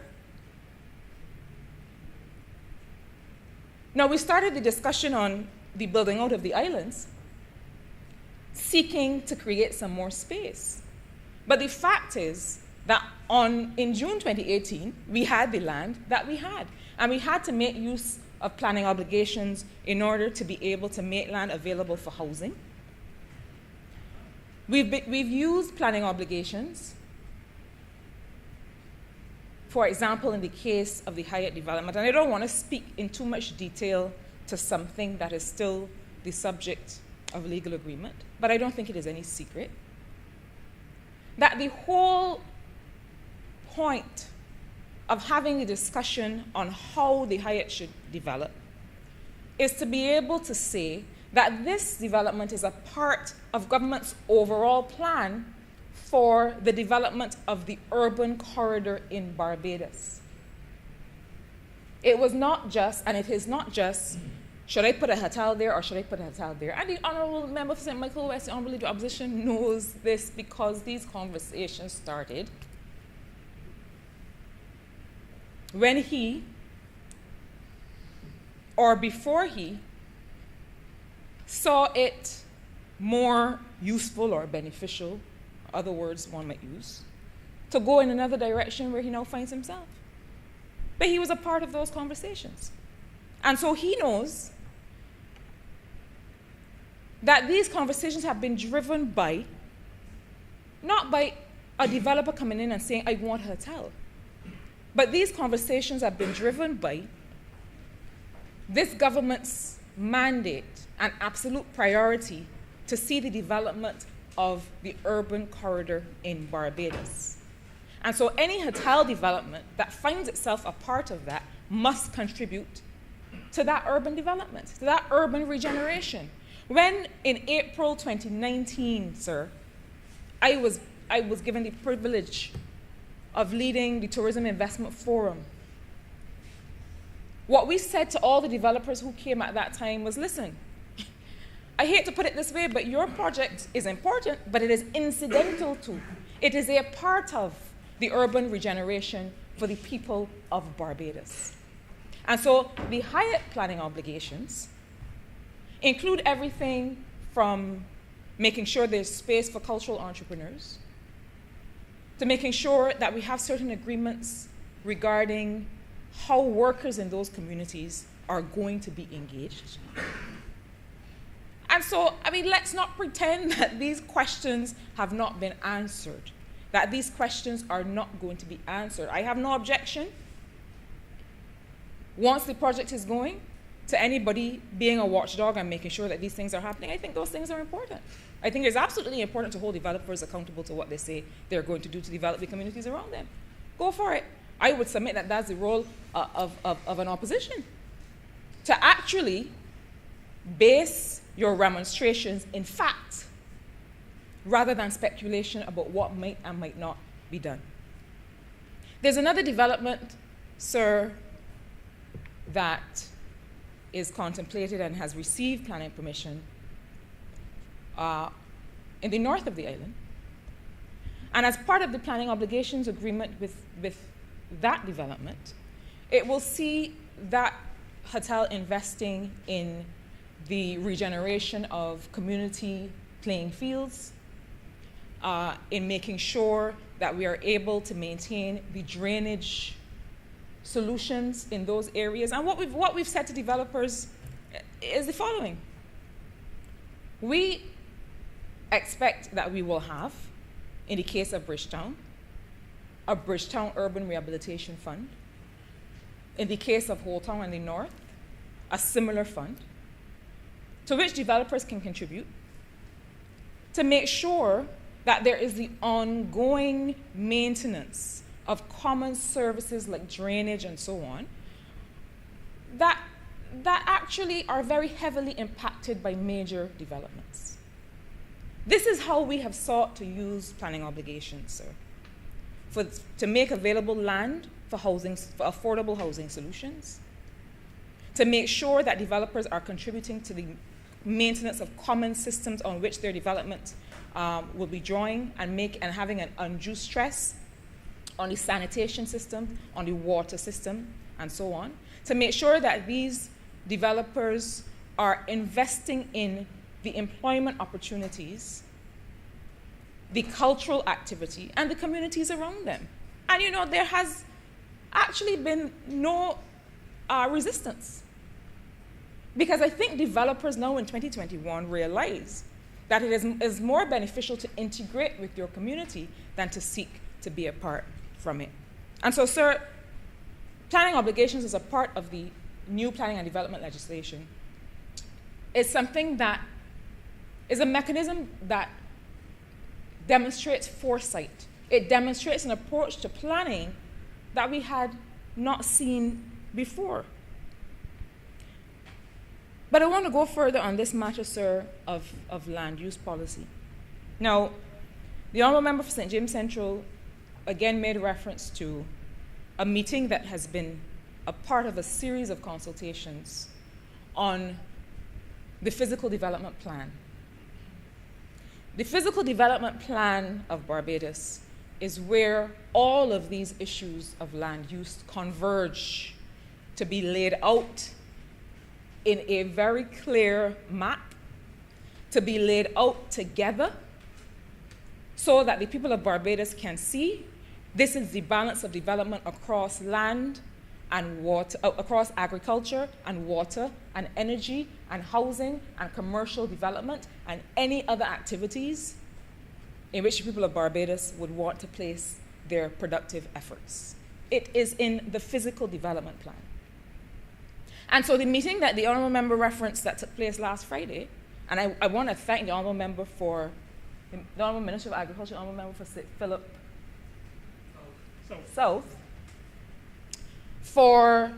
Now, we started the discussion on the building out of the islands, seeking to create some more space. But the fact is that in June 2018, we had the land that we had, and we had to make use of planning obligations in order to be able to make land available for housing. We've used planning obligations, for example, in the case of the Hyatt development, and I don't want to speak in too much detail to something that is still the subject of legal agreement, but I don't think it is any secret that the whole point of having a discussion on how the Hyatt should develop is to be able to say that this development is a part of government's overall plan for the development of the urban corridor in Barbados. It was not just, and it is not just, should I put a hotel there or should I put a hotel there? And the Honourable Member for St. Michael West, the Honourable Leader of Opposition, knows this because these conversations started when he, or before he, saw it more useful or beneficial, other words one might use, to go in another direction where he now finds himself. But he was a part of those conversations. And so he knows that these conversations have been driven by, not by a developer coming in and saying, I want a hotel. But these conversations have been driven by this government's mandate and absolute priority to see the development of the urban corridor in Barbados. And so any hotel development that finds itself a part of that must contribute to that urban development, to that urban regeneration. When in April 2019, sir, I was given the privilege of leading the Tourism Investment Forum, what we said to all the developers who came at that time was, listen, I hate to put it this way, but your project is important, but it is incidental to, it is a part of the urban regeneration for the people of Barbados. And so the Hyatt planning obligations include everything from making sure there's space for cultural entrepreneurs, to making sure that we have certain agreements regarding how workers in those communities are going to be engaged. And so, I mean, let's not pretend that these questions have not been answered, that these questions are not going to be answered. I have no objection, once the project is going, to anybody being a watchdog and making sure that these things are happening. I think those things are important. I think it's absolutely important to hold developers accountable to what they say they're going to do to develop the communities around them. Go for it. I would submit that that's the role of an opposition, to actually base your remonstrations in fact rather than speculation about what might and might not be done. There's another development, sir, that is contemplated and has received planning permission in the north of the island. And as part of the planning obligations agreement with that development, it will see that hotel investing in the regeneration of community playing fields, in making sure that we are able to maintain the drainage solutions in those areas. And what we've said to developers is the following. We expect that we will have, in the case of Bridgetown, a Bridgetown Urban Rehabilitation Fund. In the case of Whole Town and the North, a similar fund, to which developers can contribute to make sure that there is the ongoing maintenance of common services like drainage and so on, that actually are very heavily impacted by major developments. This is how we have sought to use planning obligations, sir, to make available land for affordable housing solutions, to make sure that developers are contributing to the maintenance of common systems on which their development will be drawing and having an undue stress on the sanitation system, on the water system, and so on, to make sure that these developers are investing in the employment opportunities, the cultural activity, and the communities around them. And you know, there has actually been no resistance. Because I think developers now in 2021 realize that it is more beneficial to integrate with your community than to seek to be apart from it. And so, sir, planning obligations is a part of the new planning and development legislation. It's something that is a mechanism that demonstrates foresight. It demonstrates an approach to planning that we had not seen before. But I want to go further on this matter, sir, of land use policy. Now, the Honourable Member for St. James Central again made reference to a meeting that has been a part of a series of consultations on the physical development plan. The physical development plan of Barbados is where all of these issues of land use converge to be laid out in a very clear map, to be laid out together so that the people of Barbados can see this is the balance of development across land and water, across agriculture and water and energy and housing and commercial development and any other activities in which the people of Barbados would want to place their productive efforts. It is in the physical development plan. And so the meeting that the Honourable Member referenced that took place last Friday, and I want to thank the Honourable Member for, the Honourable Minister of Agriculture, the Honourable Member for Philip South, for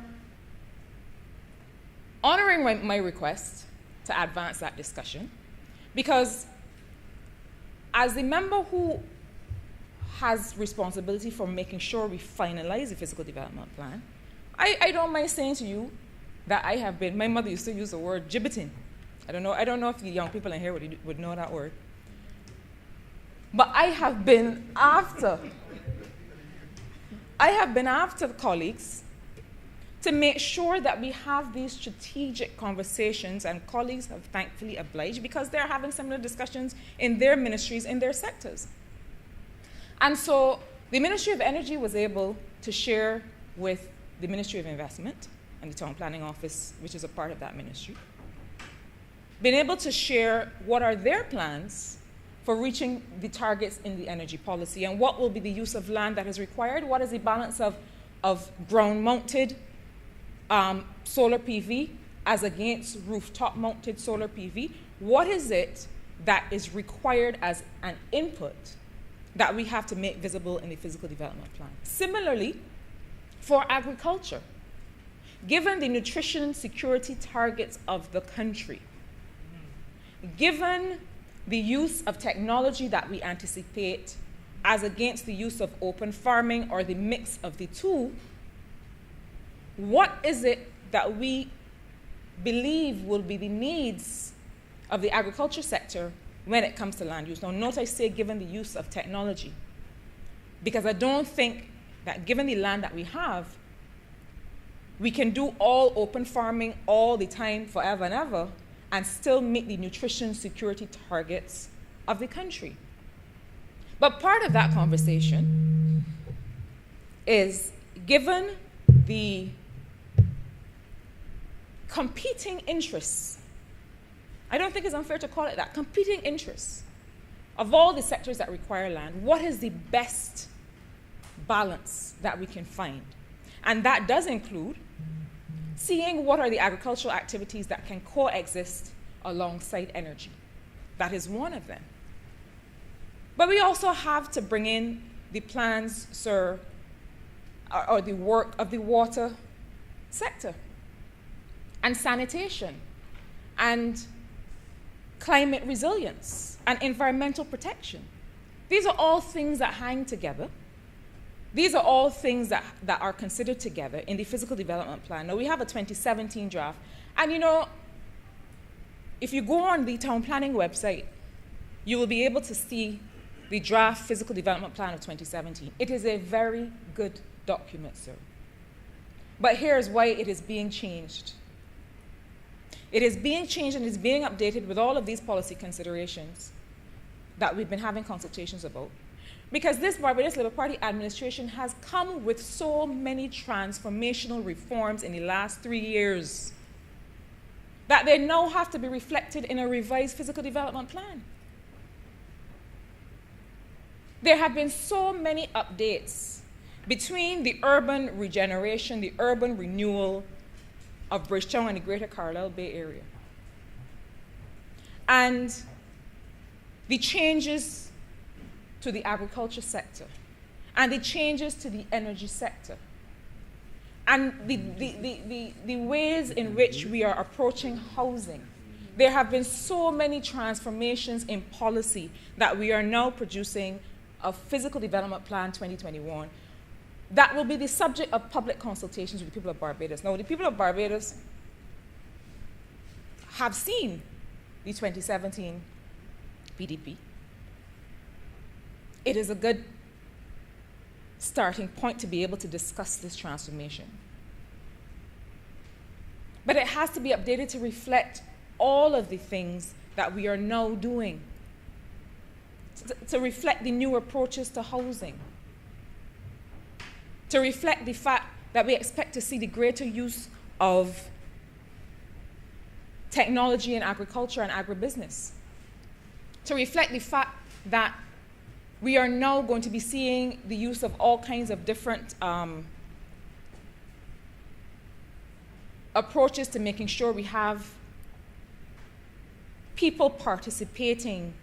honouring my request to advance that discussion, because as the member who has responsibility for making sure we finalize the physical development plan, I don't mind saying to you that I have been, my mother used to use the word gibbeting. I don't know if the young people in here would know that word. But I have been after colleagues to make sure that we have these strategic conversations, and colleagues have thankfully obliged because they're having similar discussions in their ministries, in their sectors. And so the Ministry of Energy was able to share with the Ministry of Investment and the Town Planning Office, which is a part of that ministry, been able to share what are their plans for reaching the targets in the energy policy and what will be the use of land that is required, what is the balance of ground-mounted solar PV as against rooftop-mounted solar PV, what is it that is required as an input that we have to make visible in the physical development plan. Similarly, for agriculture, given the nutrition security targets of the country, given the use of technology that we anticipate as against the use of open farming or the mix of the two, what is it that we believe will be the needs of the agriculture sector when it comes to land use? Now, note I say given the use of technology, because I don't think that given the land that we have, we can do all open farming all the time, forever and ever, and still meet the nutrition security targets of the country. But part of that conversation is, given the competing interests, I don't think it's unfair to call it that, competing interests of all the sectors that require land, what is the best balance that we can find? And that does include seeing what are the agricultural activities that can coexist alongside energy. That is one of them. But we also have to bring in the plans, sir, or the work of the water sector, and sanitation, and climate resilience, and environmental protection. These are all things that hang together. These are all things that are considered together in the physical development plan. Now, we have a 2017 draft, and you know, if you go on the town planning website, you will be able to see the draft physical development plan of 2017. It is a very good document, sir. But here's why it is being changed. It is being changed and is being updated with all of these policy considerations that we've been having consultations about. Because this Barbados Labour Party administration has come with so many transformational reforms in the last 3 years that they now have to be reflected in a revised physical development plan. There have been so many updates between the urban regeneration, the urban renewal of Bridgetown and the Greater Carlisle Bay Area, and the changes to the agriculture sector, and the changes to the energy sector, and the ways in which we are approaching housing. There have been so many transformations in policy that we are now producing a Physical Development Plan 2021 that will be the subject of public consultations with the people of Barbados. Now, the people of Barbados have seen the 2017 PDP. It is a good starting point to be able to discuss this transformation. But it has to be updated to reflect all of the things that we are now doing, to reflect the new approaches to housing, to reflect the fact that we expect to see the greater use of technology in agriculture and agribusiness, to reflect the fact that we are now going to be seeing the use of all kinds of different approaches to making sure we have people participating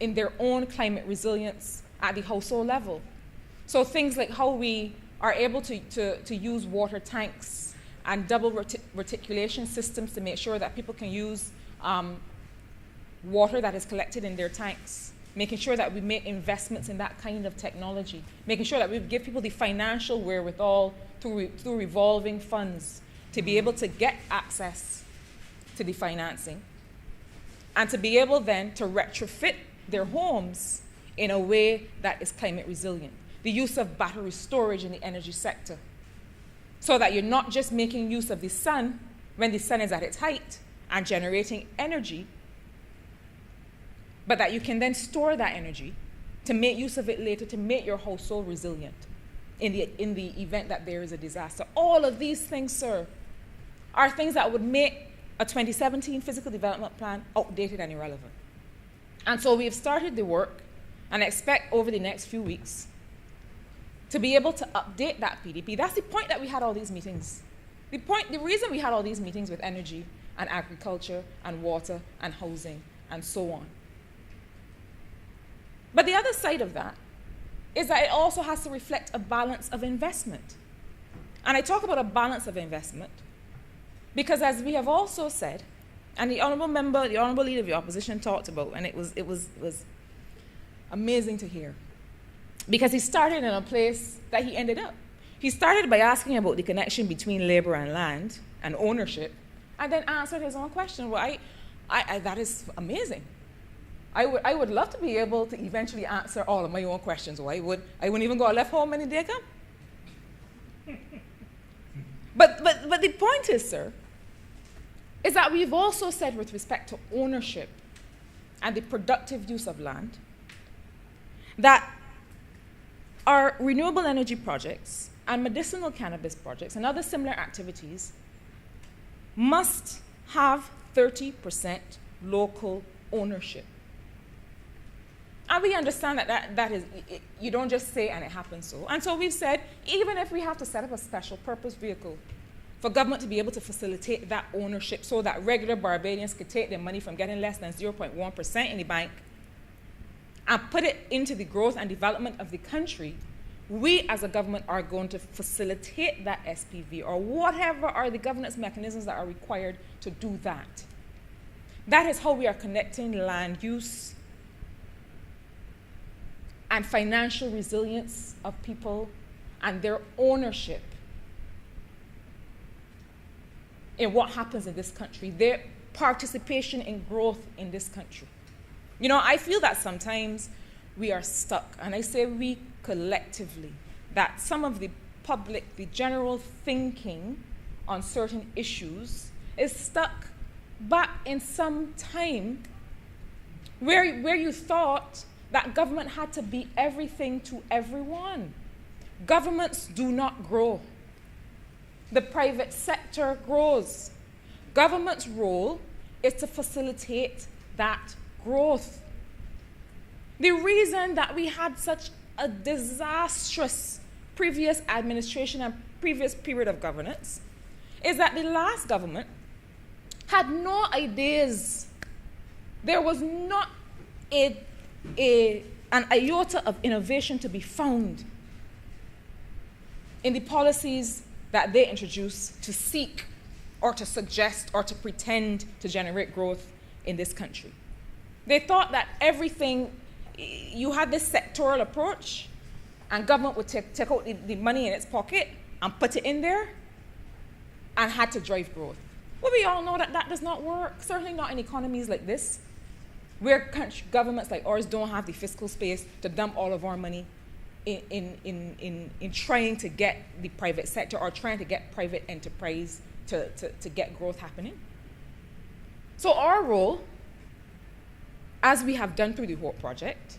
in their own climate resilience at the household level. So things like how we are able to use water tanks and double reticulation systems to make sure that people can use water that is collected in their tanks, making sure that we make investments in that kind of technology, making sure that we give people the financial wherewithal through revolving funds to be able to get access to the financing and to be able then to retrofit their homes in a way that is climate resilient. The use of battery storage in the energy sector, so that you're not just making use of the sun when the sun is at its height and generating energy, but that you can then store that energy to make use of it later to make your household resilient in the event that there is a disaster. All of these things, sir, are things that would make a 2017 physical development plan outdated and irrelevant. And so we have started the work and expect over the next few weeks to be able to update that PDP. That's the point that we had all these meetings. The reason we had all these meetings with energy and agriculture and water and housing and so on. But the other side of that is that it also has to reflect a balance of investment. And I talk about a balance of investment because, as we have also said, and the honourable member, the honourable leader of the opposition talked about, and it was amazing to hear, because he started in a place that he ended up. He started by asking about the connection between labour and land and ownership, and then answered his own question. Well, that is amazing. I would love to be able to eventually answer all of my own questions. Or I wouldn't even go left home when the day come. But the point is, sir, is that we've also said with respect to ownership and the productive use of land, that our renewable energy projects and medicinal cannabis projects and other similar activities must have 30% local ownership. And we understand that is, you don't just say and it happens so. And so we've said, even if we have to set up a special purpose vehicle for government to be able to facilitate that ownership so that regular Barbadians could take their money from getting less than 0.1% in the bank and put it into the growth and development of the country, we as a government are going to facilitate that SPV or whatever are the governance mechanisms that are required to do that. That is how we are connecting land use and financial resilience of people and their ownership in what happens in this country, their participation in growth in this country. You know, I feel that sometimes we are stuck, and I say we collectively, that some of the public, the general thinking on certain issues is stuck back in some time where you thought that government had to be everything to everyone. Governments do not grow. The private sector grows. Government's role is to facilitate that growth. The reason that we had such a disastrous previous administration and previous period of governance is that the last government had no ideas. There was not an iota of innovation to be found in the policies that they introduced to seek or to suggest or to pretend to generate growth in this country. They thought that everything, you had this sectoral approach, and government would take out the money in its pocket and put it in there and had to drive growth. Well, we all know that that does not work, certainly not in economies like this, where governments like ours don't have the fiscal space to dump all of our money in trying to get the private sector or trying to get private enterprise to get growth happening. So our role, as we have done through the Hope Project,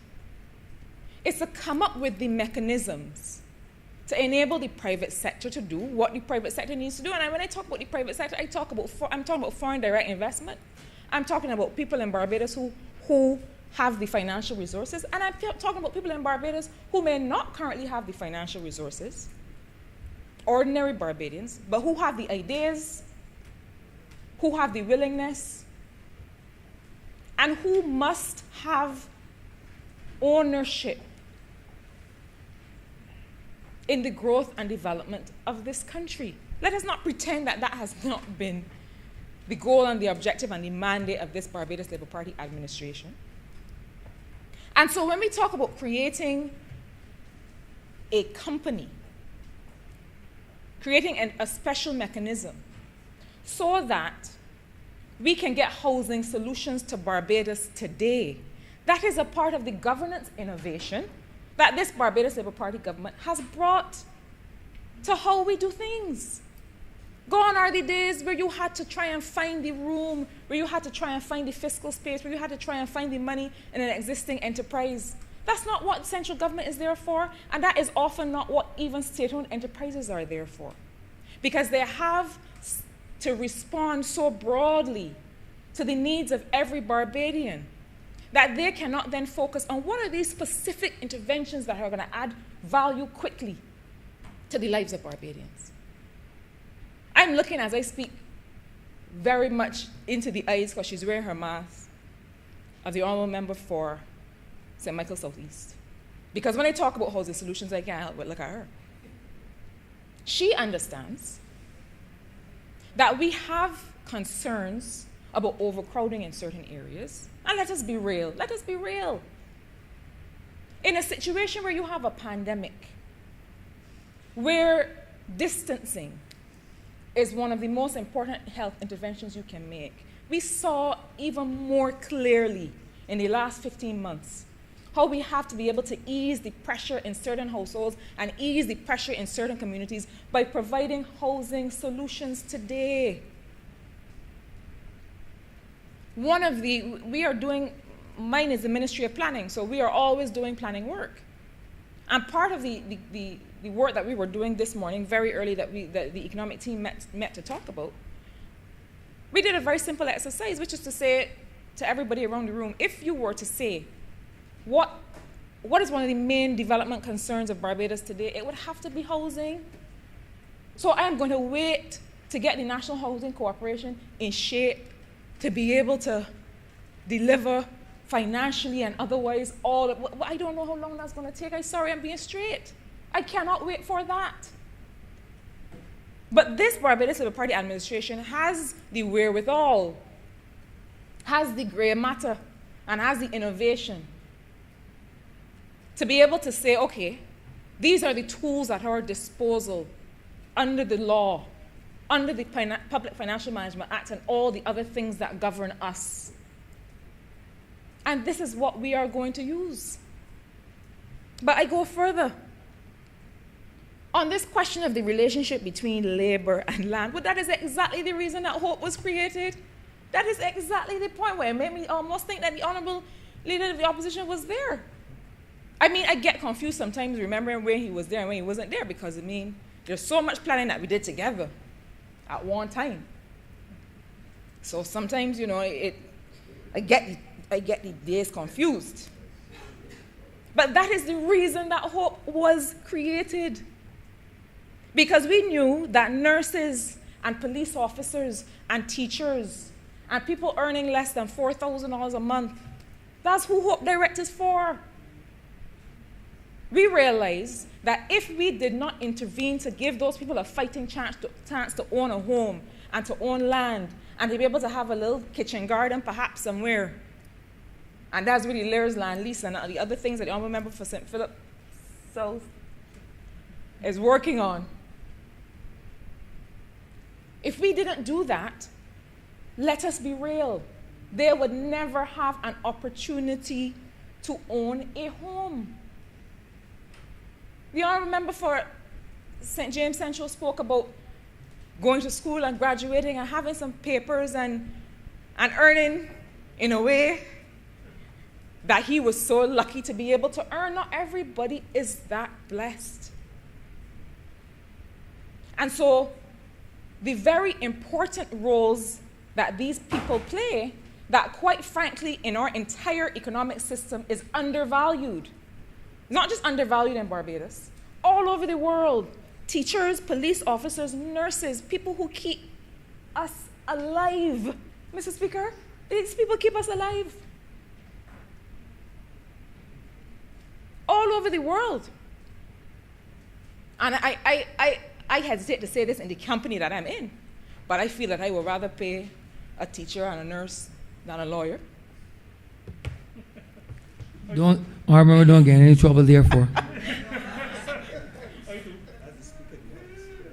is to come up with the mechanisms to enable the private sector to do what the private sector needs to do. And when I talk about the private sector, I'm talking about foreign direct investment. I'm talking about people in Barbados who have the financial resources, and I'm talking about people in Barbados who may not currently have the financial resources, ordinary Barbadians, but who have the ideas, who have the willingness, and who must have ownership in the growth and development of this country. Let us not pretend that that has not been the goal and the objective and the mandate of this Barbados Labour Party administration. And so when we talk about creating a company, creating a special mechanism so that we can get housing solutions to Barbados today, that is a part of the governance innovation that this Barbados Labour Party government has brought to how we do things. Gone are the days where you had to try and find the room, where you had to try and find the fiscal space, where you had to try and find the money in an existing enterprise. That's not what central government is there for, and that is often not what even state-owned enterprises are there for. Because they have to respond so broadly to the needs of every Barbadian that they cannot then focus on what are these specific interventions that are going to add value quickly to the lives of Barbadians. I'm looking as I speak very much into the eyes, because she's wearing her mask, of the honourable member for St. Michael Southeast. Because when I talk about housing solutions, I can't help but look at her. she understands that we have concerns about overcrowding in certain areas. And let us be real. Let us be real. In a situation where you have a pandemic, where distancing is one of the most important health interventions you can make, we saw even more clearly in the last 15 months how we have to be able to ease the pressure in certain households and ease the pressure in certain communities by providing housing solutions today. We are doing, mine is the Ministry of Planning, so we are always doing planning work. And part of the work that we were doing this morning, very early, that the economic team met to talk about, we did a very simple exercise, which is to say to everybody around the room, if you were to say, what is one of the main development concerns of Barbados today, it would have to be housing. So I am going to wait to get the National Housing Corporation in shape to be able to deliver financially and otherwise I don't know how long that's going to take. I'm sorry, I'm being straight. I cannot wait for that. But this Barbados Labour Party administration has the wherewithal, has the grey matter, and has the innovation to be able to say, okay, these are the tools at our disposal under the law, under the Public Financial Management Act and all the other things that govern us. And this is what we are going to use. But I go further. On this question of the relationship between labor and land, well, that is exactly the reason that Hope was created. That is exactly the point where it made me almost think that the Honourable Leader of the Opposition was there. I mean, I get confused sometimes remembering when he was there and when he wasn't there, because, I mean, there's so much planning that we did together at one time. So sometimes, you know, I get the days confused. But that is the reason that Hope was created. Because we knew that nurses and police officers and teachers and people earning less than $4,000 a month, that's who Hope Direct is for. We realized that if we did not intervene to give those people a fighting chance to own a home and to own land and to be able to have a little kitchen garden perhaps somewhere, and that's really Lair's land lease and the other things that the Honourable Member for St. Philip South is working on. If we didn't do that, let us be real, they would never have an opportunity to own a home. The Honourable Member for St. James Central spoke about going to school and graduating and having some papers and earning in a way that he was so lucky to be able to earn. Not everybody is that blessed. And so the very important roles that these people play, that quite frankly in our entire economic system is undervalued. Not just undervalued in Barbados, all over the world. Teachers, police officers, nurses, people who keep us alive. Mr. Speaker, these people keep us alive. All over the world. And I hesitate to say this in the company that I'm in, but I feel that I would rather pay a teacher and a nurse than a lawyer. Don't get in any trouble therefore.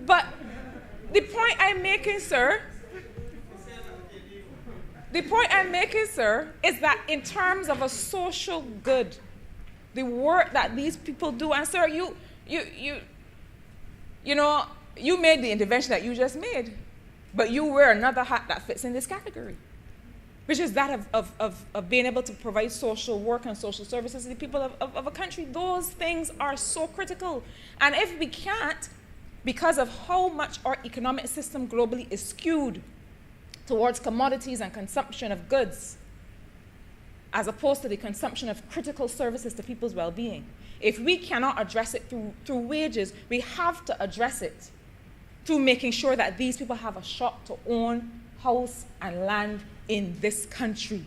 But the point I'm making, sir, is that in terms of a social good, the work that these people do, and sir, you know, you made the intervention that you just made, but you wear another hat that fits in this category, which is that of being able to provide social work and social services to the people of a country. Those things are so critical. And if we can't, because of how much our economic system globally is skewed towards commodities and consumption of goods, as opposed to the consumption of critical services to people's well-being, if we cannot address it through wages, we have to address it through making sure that these people have a shot to own house and land in this country.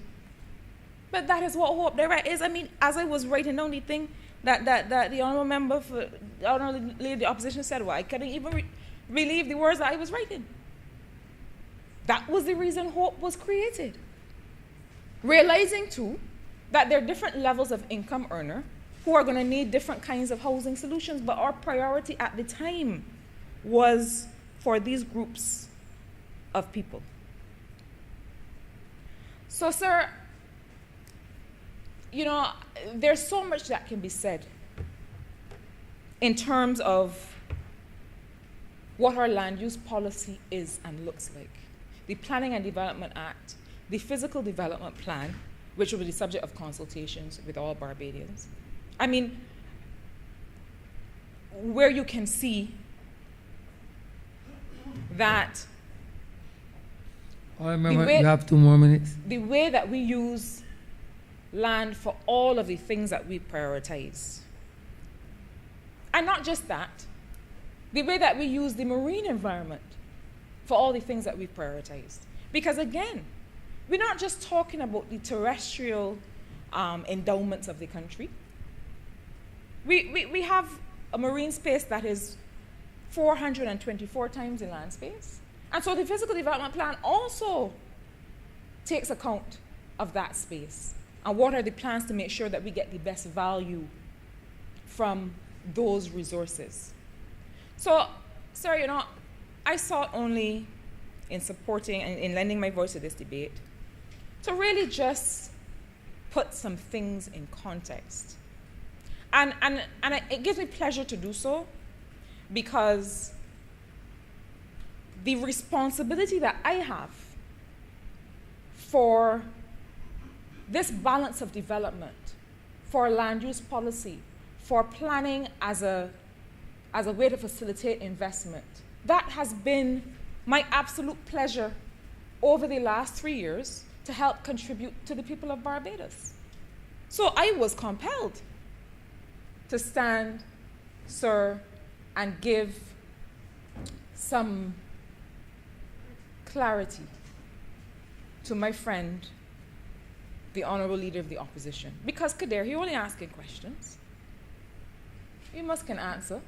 But that is what Hope Direct is. I mean, as I was writing down the thing that the Honourable Member for the Honourable Leader of the Opposition said, well, I couldn't even believe the words that I was writing. That was the reason HOPE was created. Realizing, too, that there are different levels of income earner who are going to need different kinds of housing solutions, but our priority at the time was for these groups of people. So, sir, you know, there's so much that can be said in terms of what our land use policy is and looks like. The Planning and Development Act, the Physical Development Plan, which will be the subject of consultations with all Barbadians. I mean, where you can see that I remember you have 2 more minutes. the way that we use land for all of the things that we prioritize. And not just that, the way that we use the marine environment for all the things that we've prioritized. Because again, we're not just talking about the terrestrial endowments of the country. We have a marine space that is 424 times the land space. And so the physical development plan also takes account of that space. And what are the plans to make sure that we get the best value from those resources? So, sir, you know, I sought only in supporting and in lending my voice to this debate to really just put some things in context. And it gives me pleasure to do so because the responsibility that I have for this balance of development, for land use policy, for planning as a way to facilitate investment, that has been my absolute pleasure over the last 3 years to help contribute to the people of Barbados. So I was compelled to stand, sir, and give some clarity to my friend, the Honourable Leader of the Opposition. Because Kader, you're only asking questions. You must can answer.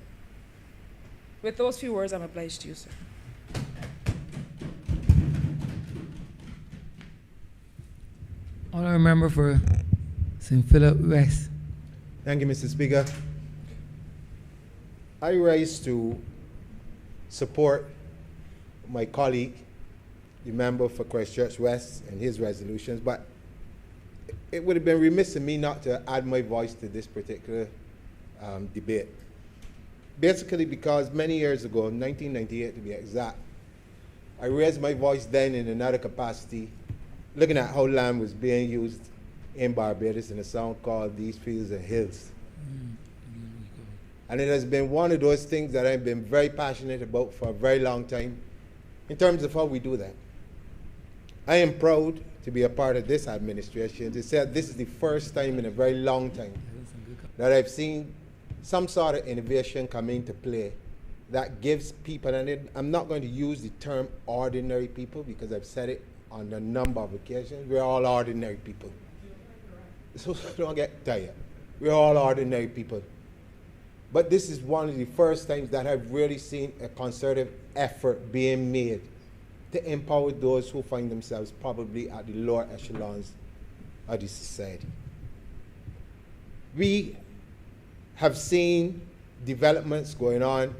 With those few words, I'm obliged to you, sir. Honourable Member for St. Philip West. Thank you, Mr. Speaker. I rise to support my colleague, the member for Christchurch West, and his resolutions, but it would have been remiss of me not to add my voice to this particular debate. Basically because many years ago, 1998 to be exact, I raised my voice then in another capacity, looking at how land was being used in Barbados in a song called These Fields and Hills. And it has been one of those things that I've been very passionate about for a very long time in terms of how we do that. I am proud to be a part of this administration, to say that this is the first time in a very long time that I've seen some sort of innovation come into play that gives people, and I'm not going to use the term ordinary people because I've said it on a number of occasions, we're all ordinary people. So don't get tired. We're all ordinary people. But this is one of the first times that I've really seen a concerted effort being made to empower those who find themselves probably at the lower echelons of the society. We have seen developments going on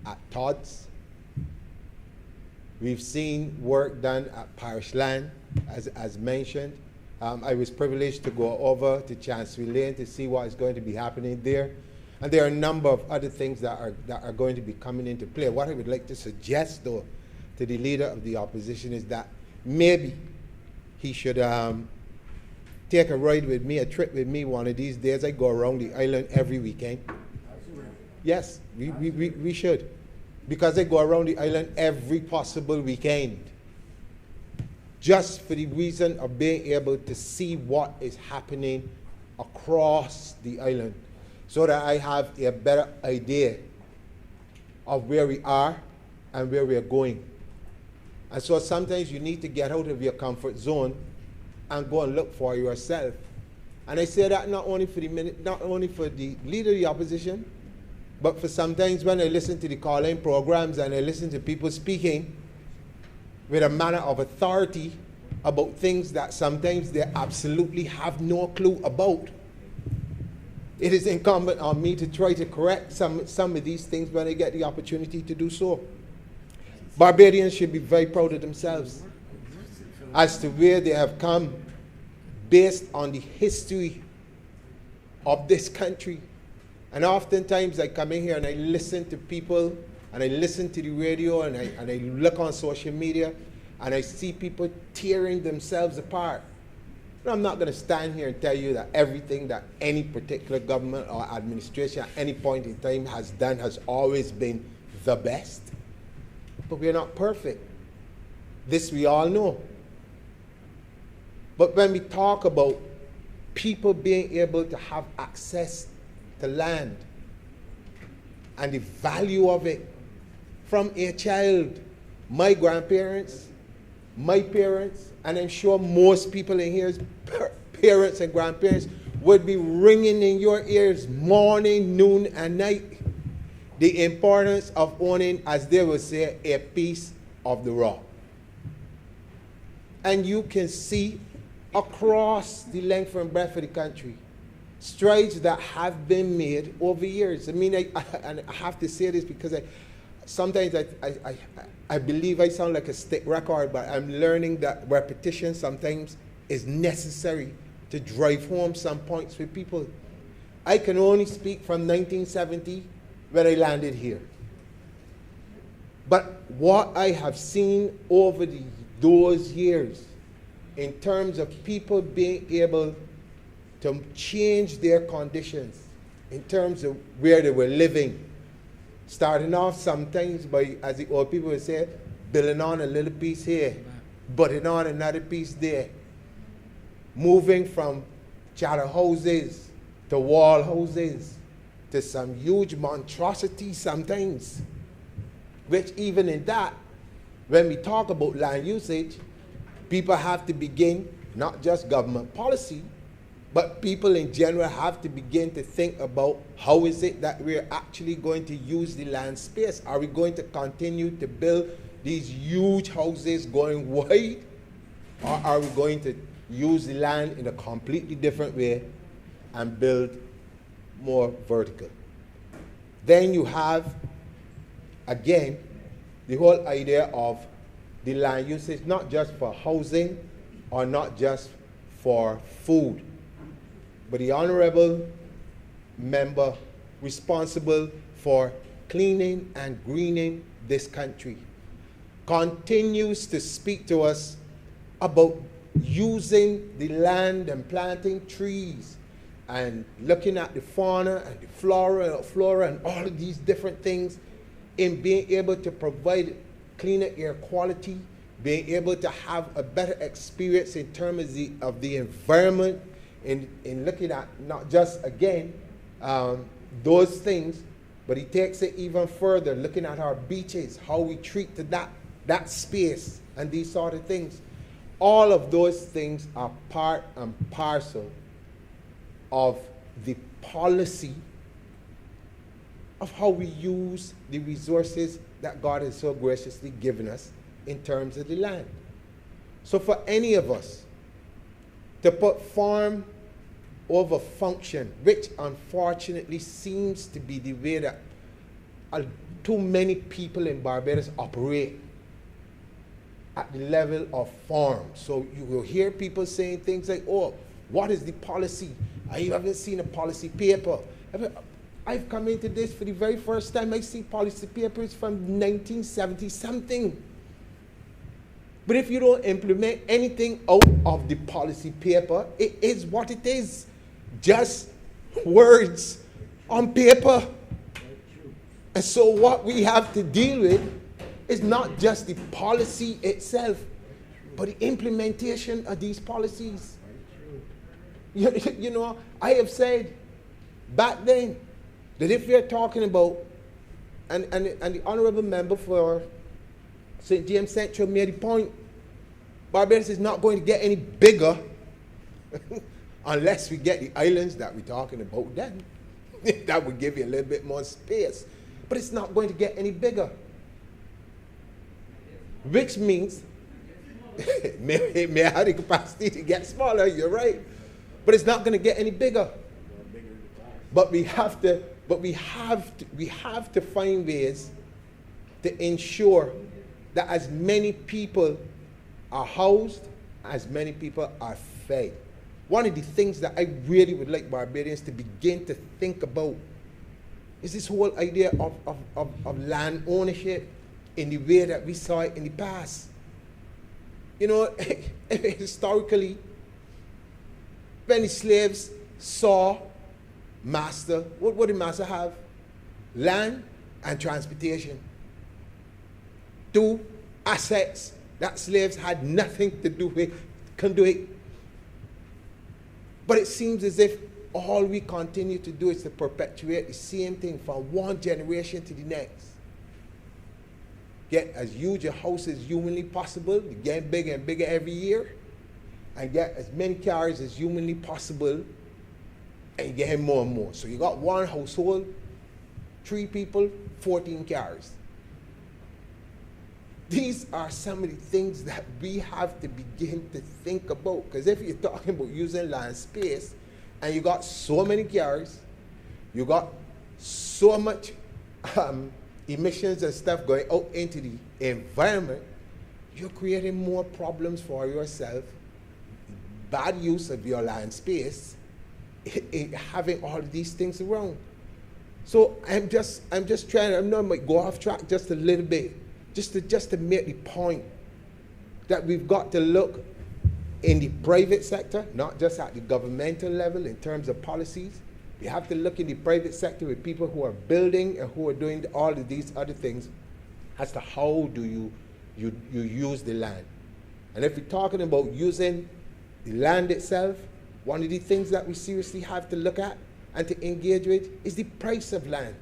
at Todd's. We've seen work done at Parish Land, as mentioned. I was privileged to go over to Chancery Lane to see what is going to be happening there. And there are a number of other things that are going to be coming into play. What I would like to suggest, though, to the Leader of the Opposition is that maybe he should take a ride with me, a trip with me one of these days. I go around the island every weekend. Yes, we should. Because I go around the island every possible weekend. Just for the reason of being able to see what is happening across the island, so that I have a better idea of where we are and where we are going. And so sometimes you need to get out of your comfort zone and go and look for yourself. And I say that not only for the Leader of the Opposition, But for sometimes when I listen to the call-in programs and I listen to people speaking with a manner of authority about things that sometimes they absolutely have no clue about, it is incumbent on me to try to correct some of these things when I get the opportunity to do so. Barbadians should be very proud of themselves as to where they have come based on the history of this country. And oftentimes I come in here and I listen to people and I listen to the radio and I look on social media and I see people tearing themselves apart. And I'm not going to stand here and tell you that everything that any particular government or administration at any point in time has done has always been the best. But we're not perfect. This we all know. But when we talk about people being able to have access to land and the value of it from a child, my grandparents, my parents, and I'm sure most people in here's parents and grandparents would be ringing in your ears morning, noon, and night the importance of owning, as they would say, a piece of the rock. And you can see across the length and breadth of the country strides that have been made over years. I mean, I have to say this because sometimes I believe I sound like a stick record, but I'm learning that repetition sometimes is necessary to drive home some points with people. I can only speak from 1970 when I landed here. But what I have seen over those years in terms of people being able to change their conditions, in terms of where they were living, starting off sometimes by, as the old people would say, building on a little piece here, butting on another piece there, moving from charter houses to wall houses to some huge monstrosity sometimes, which even in that, when we talk about land usage, people have to begin, not just government policy, but people in general have to begin to think about how is it that we're actually going to use the land space. Are we going to continue to build these huge houses going wide, or are we going to use the land in a completely different way and build more vertical? Then you have, again, the whole idea of the land usage, not just for housing or not just for food, but the honorable member responsible for cleaning and greening this country continues to speak to us about using the land and planting trees and looking at the fauna and the flora and all of these different things in being able to provide cleaner air quality, being able to have a better experience in terms of the environment, in looking at not just, again, those things, but he takes it even further, looking at our beaches, how we treat that space and these sort of things. All of those things are part and parcel of the policy of how we use the resources that God has so graciously given us in terms of the land. So for any of us to put form over function, which unfortunately seems to be the way that too many people in Barbados operate at the level of form. So you will hear people saying things like, oh, what is the policy? I haven't seen a policy paper. I've come into this for the very first time. I see policy papers from 1970 something. But if you don't implement anything out of the policy paper, it is what it is. Just words on paper. And so what we have to deal with is not just the policy itself, but the implementation of these policies. You know, I have said back then that if we're talking about, and the honorable member for St. James Central made the point, Barbados is not going to get any bigger unless we get the islands that we're talking about then. that would give you a little bit more space. But it's not going to get any bigger. Which means, it may have the capacity to get smaller, you're right. But it's not going to get any bigger. But we have to find ways to ensure that as many people are housed, as many people are fed. One of the things that I really would like Barbadians to begin to think about is this whole idea of land ownership in the way that we saw it in the past. You know, historically, when the slaves saw master, what did master have? Land and transportation. Two assets that slaves had nothing to do with, couldn't do it. But it seems as if all we continue to do is to perpetuate the same thing from one generation to the next. Get as huge a house as humanly possible, get bigger and bigger every year, and get as many cars as humanly possible, and get more and more. So you got one household, 3 people, 14 cars. These are some of the things that we have to begin to think about. Because if you're talking about using land space, and you got so many cars, you got so much emissions and stuff going out into the environment, you're creating more problems for yourself. Bad use of your land space, having all of these things around. So I'm just trying. I'm not going to go off track just a little bit, just to make the point that we've got to look in the private sector, not just at the governmental level in terms of policies. We have to look in the private sector with people who are building and who are doing all of these other things as to how do you use the land. And if we're talking about using the land itself, one of the things that we seriously have to look at and to engage with is the price of land.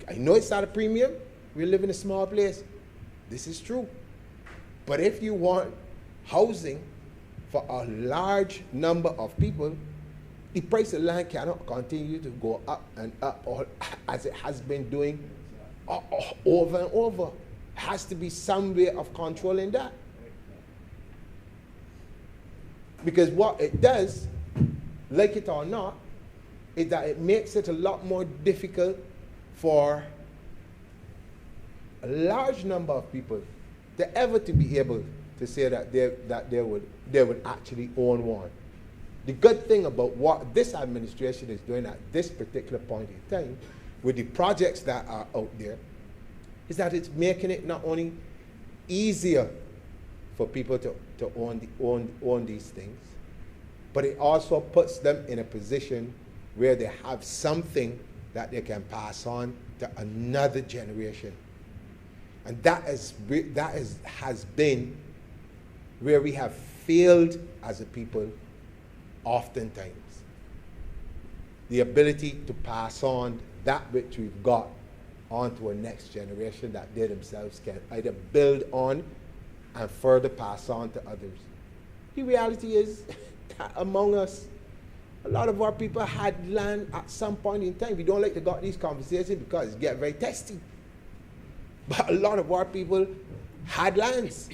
I know it's at a premium. We live in a small place. This is true. But if you want housing for a large number of people, the price of land cannot continue to go up and up as it has been doing over and over. There has to be some way of controlling that. Because what it does, like it or not, is that it makes it a lot more difficult for a large number of people to ever to be able to say that they would actually own one. The good thing about what this administration is doing at this particular point in time with the projects that are out there is that it's making it not only easier for people to own these things, but it also puts them in a position where they have something that they can pass on to another generation. And that has been where we have failed as a people oftentimes. The ability to pass on that which we've got onto a next generation that they themselves can either build on and further pass on to others. The reality is that among us, a lot of our people had land at some point in time. We don't like to got these conversations because it gets very testy. But a lot of our people had lands.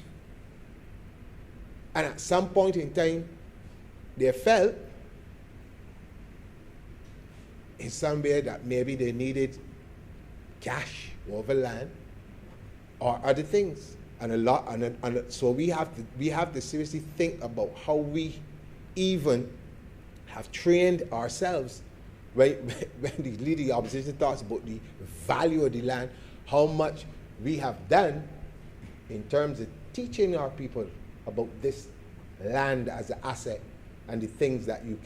And at some point in time, they felt in some way that maybe they needed cash over land or other things. And so we have to seriously think about how we even have trained ourselves when the leader of the opposition talks about the value of the land, how much we have done in terms of teaching our people about this land as an asset and the things that you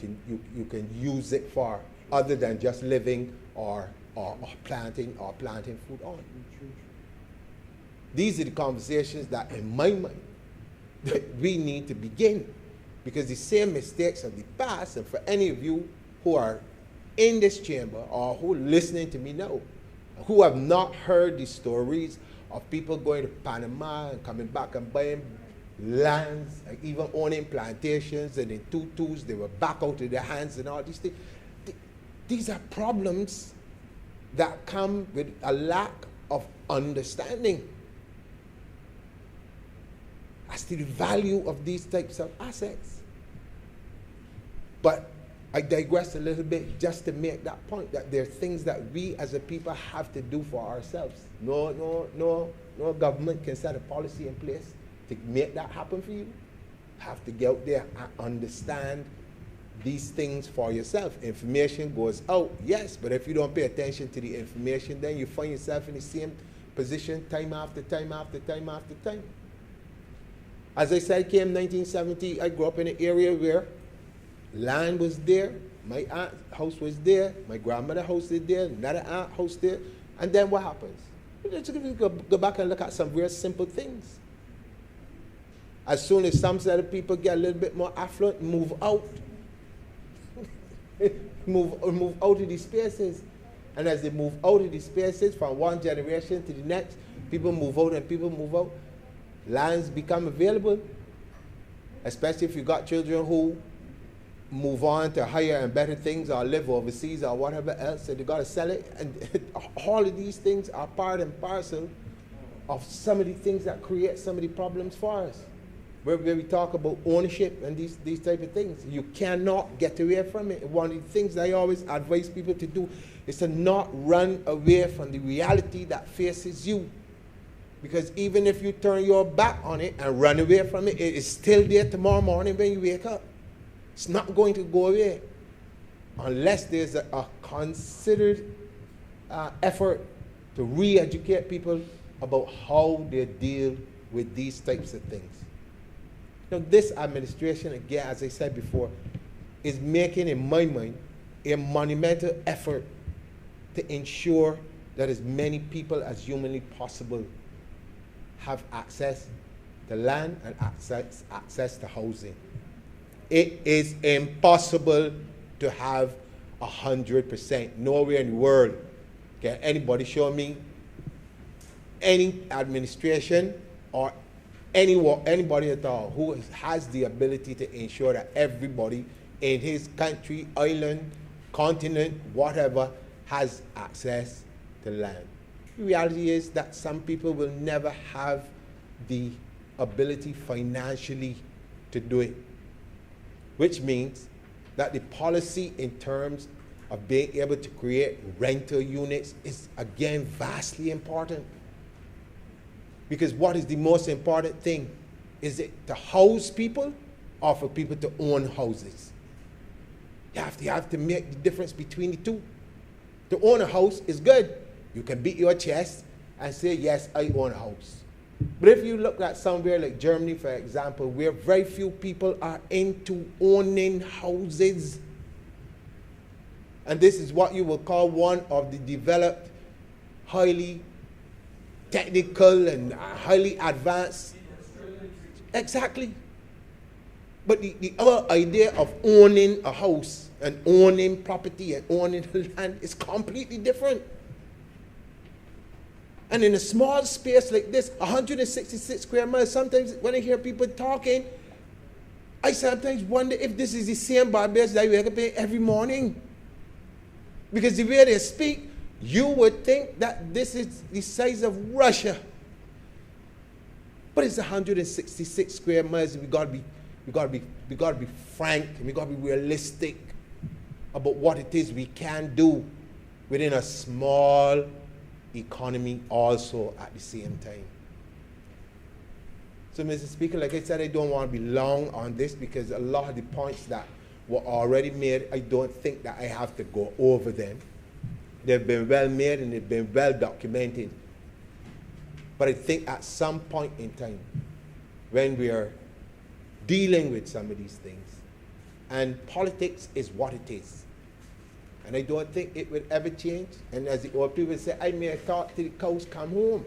can use it for other than just living or planting food on. These are the conversations that in my mind that we need to begin, because the same mistakes of the past, and for any of you who are in this chamber or who are listening to me now, who have not heard the stories of people going to Panama and coming back and buying lands, and even owning plantations, and in tutus they were back out of their hands and all these things. These are problems that come with a lack of understanding as to the value of these types of assets. But I digress a little bit just to make that point, that there are things that we as a people have to do for ourselves. No government can set a policy in place to make that happen for you. You have to get out there and understand these things for yourself. Information goes out, yes, but if you don't pay attention to the information, then you find yourself in the same position time after time after time after time. As I said, I came in 1970. I grew up in an area where land was there, my aunt's house was there, my grandmother's house was there, another aunt's house there, and then what happens? Let's go back and look at some very simple things. As soon as some set of people get a little bit more affluent, move out. move out of these spaces. And as they move out of these spaces from one generation to the next, people move out and people move out. Lands become available, especially if you got children who move on to higher and better things or live overseas or whatever else, so they got to sell it. And all of these things are part and parcel of some of the things that create some of the problems for us. Where we talk about ownership and these type of things. You cannot get away from it. One of the things that I always advise people to do is to not run away from the reality that faces you. Because even if you turn your back on it and run away from it, it is still there tomorrow morning when you wake up. It's not going to go away unless there's a considered effort to re-educate people about how they deal with these types of things. Now, this administration, again, as I said before, is making, in my mind, a monumental effort to ensure that as many people as humanly possible have access to land and access to housing. It is impossible to have 100%. Nowhere in the world can anybody show me any administration or anybody at all who has the ability to ensure that everybody in his country, island, continent, whatever, has access to land. The reality is that some people will never have the ability financially to do it, which means that the policy in terms of being able to create rental units is, again, vastly important. Because what is the most important thing? Is it to house people or for people to own houses? You have to make the difference between the two. To own a house is good. You can beat your chest and say, yes, I own a house. But if you look at somewhere like Germany, for example, where very few people are into owning houses, and this is what you will call one of the developed, highly technical and highly advanced. Exactly. But the other idea of owning a house and owning property and owning land is completely different. And in a small space like this, 166 square miles, sometimes when I hear people talking, I sometimes wonder if this is the same barbarians that I wake up in every morning. Because the way they speak, you would think that this is the size of Russia. But it's 166 square miles. We gotta be frank, and we gotta be realistic about what it is we can do within a small economy also at the same time. So, Mr. Speaker, like I said, I don't want to be long on this because a lot of the points that were already made, I don't think that I have to go over them. They've been well made and they've been well documented. But I think at some point in time, when we are dealing with some of these things, and politics is what it is, and I don't think it will ever change. And as the old people say, I may have thought till the cows come home.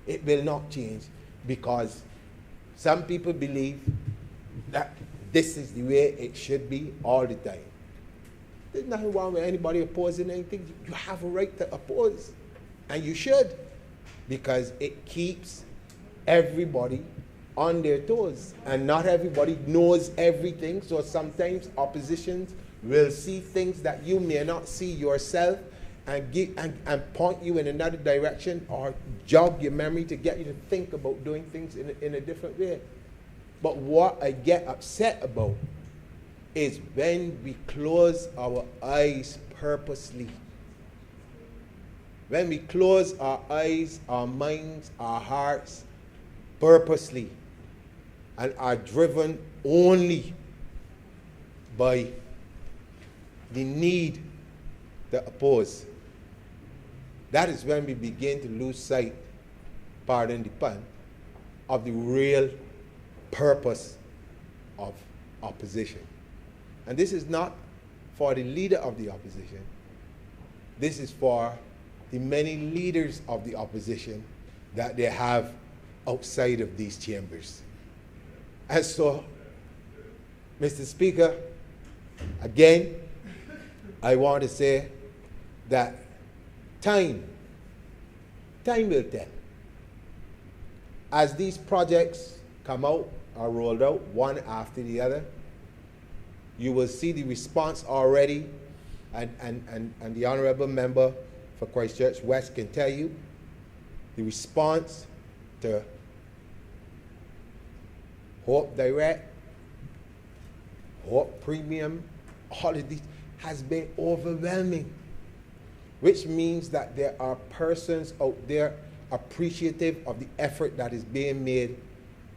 It will not change because some people believe that this is the way it should be all the time. There's nothing wrong with anybody opposing anything. You have a right to oppose, and you should, because it keeps everybody on their toes, and not everybody knows everything, so sometimes oppositions will see things that you may not see yourself and point you in another direction or jog your memory to get you to think about doing things in a different way. But what I get upset about is when we close our eyes purposely. When we close our eyes, our minds, our hearts purposely and are driven only by the need to oppose. That is when we begin to lose sight, pardon the pun, of the real purpose of opposition. And this is not for the leader of the opposition. This is for the many leaders of the opposition that they have outside of these chambers. And so, Mr. Speaker, again, I want to say that time will tell. As these projects come out, are rolled out one after the other, you will see the response already, and the Honourable Member for Christchurch West can tell you, the response to Hope Direct, Hope Premium, all of these has been overwhelming, which means that there are persons out there appreciative of the effort that is being made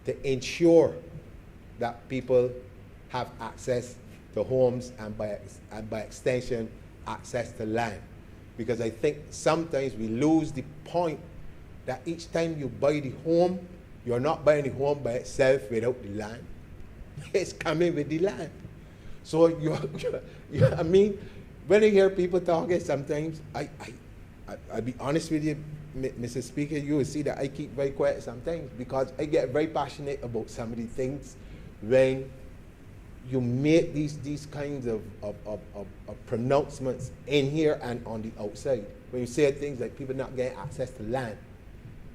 to ensure that people have access to homes and by extension, access to land. Because I think sometimes we lose the point that each time you buy the home, you're not buying the home by itself without the land. It's coming with the land. So I mean, when I hear people talking, sometimes I'll be honest with you, Mr. Speaker, you will see that I keep very quiet sometimes because I get very passionate about some of the things when you make these kinds of pronouncements in here and on the outside. When you say things like people not getting access to land.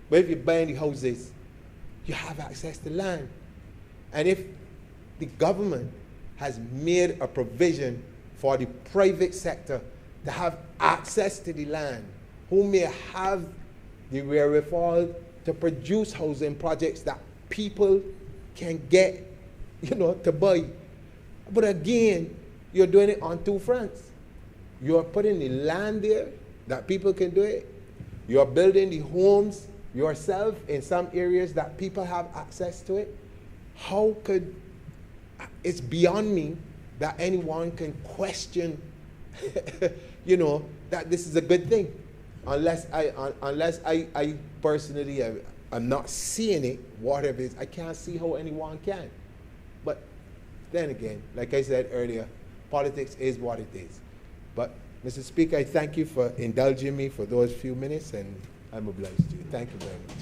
But if you're buying the houses, you have access to land. And if the government has made a provision for the private sector to have access to the land, who may have the wherewithal to produce housing projects that people can get, to buy. But again, you're doing it on two fronts. You're putting the land there that people can do it. You're building the homes yourself in some areas that people have access to it. How could, it's beyond me that anyone can question, that this is a good thing. Unless I personally am not seeing it, whatever it is, I can't see how anyone can. But then again, like I said earlier, politics is what it is. But Mr. Speaker, I thank you for indulging me for those few minutes, and I'm obliged to you. Thank you very much.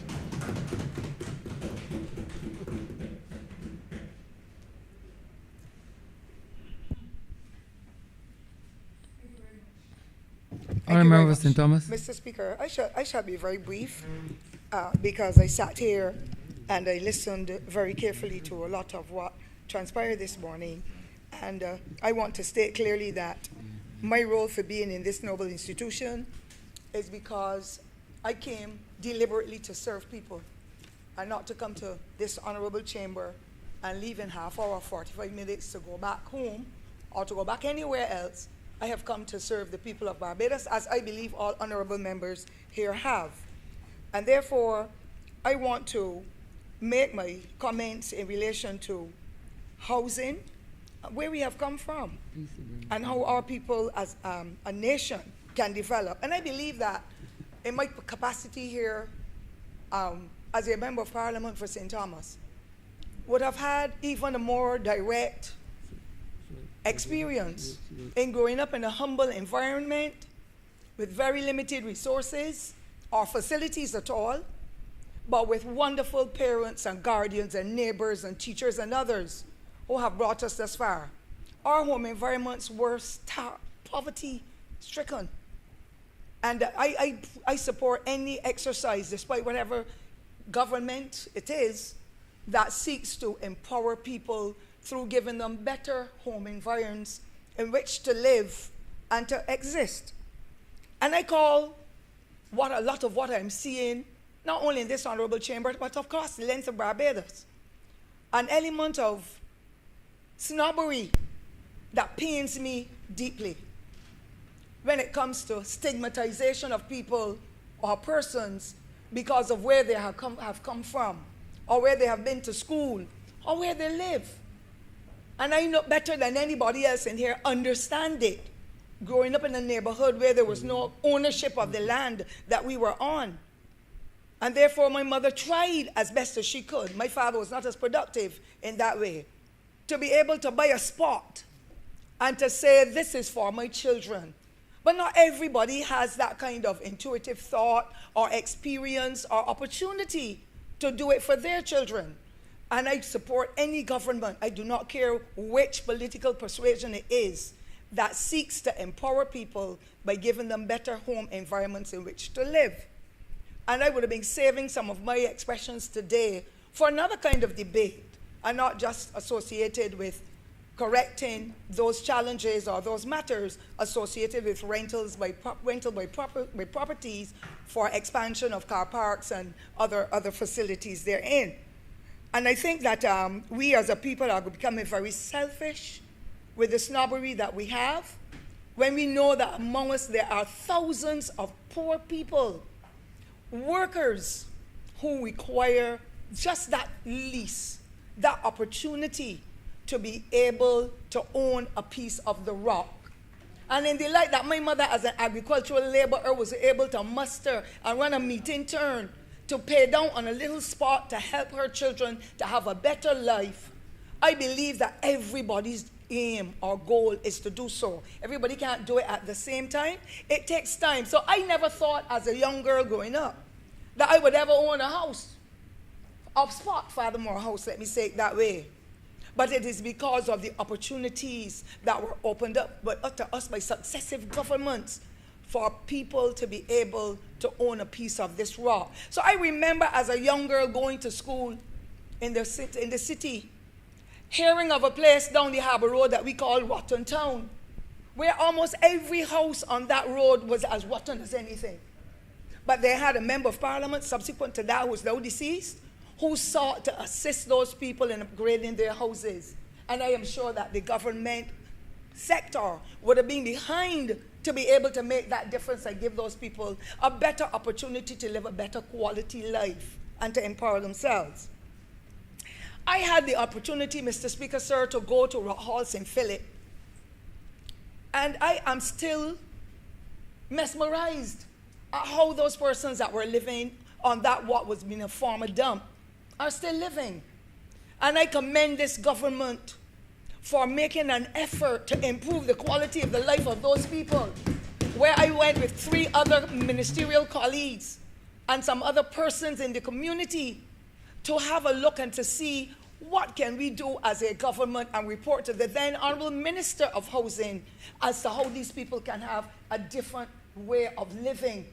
Honourable St. Thomas. Mr. Speaker, I shall be very brief because I sat here and I listened very carefully to a lot of what transpired this morning. And I want to state clearly that my role for being in this noble institution is because I came deliberately to serve people and not to come to this honorable chamber and leave in half hour, 45 minutes to go back home or to go back anywhere else. I have come to serve the people of Barbados, as I believe all honorable members here have. And therefore, I want to make my comments in relation to housing, where we have come from, and how our people as a nation can develop. And I believe that in my capacity here as a member of Parliament for St. Thomas, would have had even a more direct experience in growing up in a humble environment with very limited resources or facilities at all, but with wonderful parents and guardians and neighbors and teachers and others who have brought us thus far. Our home environments were poverty-stricken. And I support any exercise, despite whatever government it is, that seeks to empower people through giving them better home environments in which to live and to exist. And I call a lot of what I'm seeing, not only in this honorable chamber, but across the length of Barbados, an element of snobbery that pains me deeply when it comes to stigmatization of people or persons because of where they have come from, or where they have been to school, or where they live. And I know better than anybody else in here understand it, growing up in a neighborhood where there was no ownership of the land that we were on. And therefore, my mother tried as best as she could. My father was not as productive in that way, to be able to buy a spot and to say, this is for my children. But not everybody has that kind of intuitive thought or experience or opportunity to do it for their children. And I support any government, I do not care which political persuasion it is, that seeks to empower people by giving them better home environments in which to live. And I would have been saving some of my expressions today for another kind of debate, and not just associated with correcting those challenges or those matters associated with rental by properties for expansion of car parks and other facilities therein. And I think that we as a people are becoming very selfish with the snobbery that we have, when we know that among us there are thousands of poor people, workers, who require just that lease, that opportunity to be able to own a piece of the rock. And in the light that my mother as an agricultural laborer was able to muster and run a meeting turn to pay down on a little spot to help her children to have a better life, I believe that everybody's aim or goal is to do so. Everybody can't do it at the same time. It takes time. So I never thought as a young girl growing up that I would ever own a house, of spot, Fathermore House, let me say it that way. But it is because of the opportunities that were opened up to us by successive governments for people to be able to own a piece of this rock. So I remember as a young girl going to school in the city, hearing of a place down the Harbour Road that we call Rotten Town, where almost every house on that road was as rotten as anything. But they had a member of parliament subsequent to that, who was now deceased, who sought to assist those people in upgrading their houses. And I am sure that the government sector would have been behind to be able to make that difference and give those people a better opportunity to live a better quality life and to empower themselves. I had the opportunity, Mr. Speaker, sir, to go to Rock Hall St. Philip. And I am still mesmerized at how those persons that were living on that what was being a former dump are still living. And I commend this government for making an effort to improve the quality of the life of those people, where I went with 3 other ministerial colleagues and some other persons in the community to have a look and to see what can we do as a government and report to the then Honourable Minister of Housing as to how these people can have a different way of living.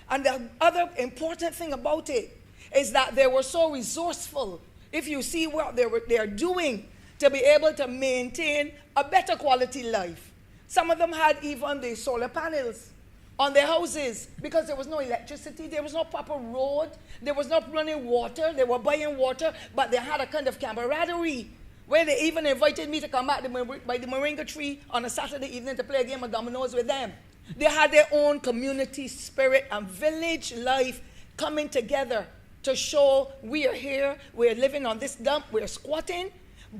And the other important thing about it is that they were so resourceful. If you see what they are doing to be able to maintain a better quality life. Some of them had even the solar panels on their houses because there was no electricity, there was no proper road, there was no running water, they were buying water, but they had a kind of camaraderie where they even invited me to come back by the moringa tree on a Saturday evening to play a game of dominoes with them. They had their own community spirit and village life coming together to show we are here, we're living on this dump, we're squatting,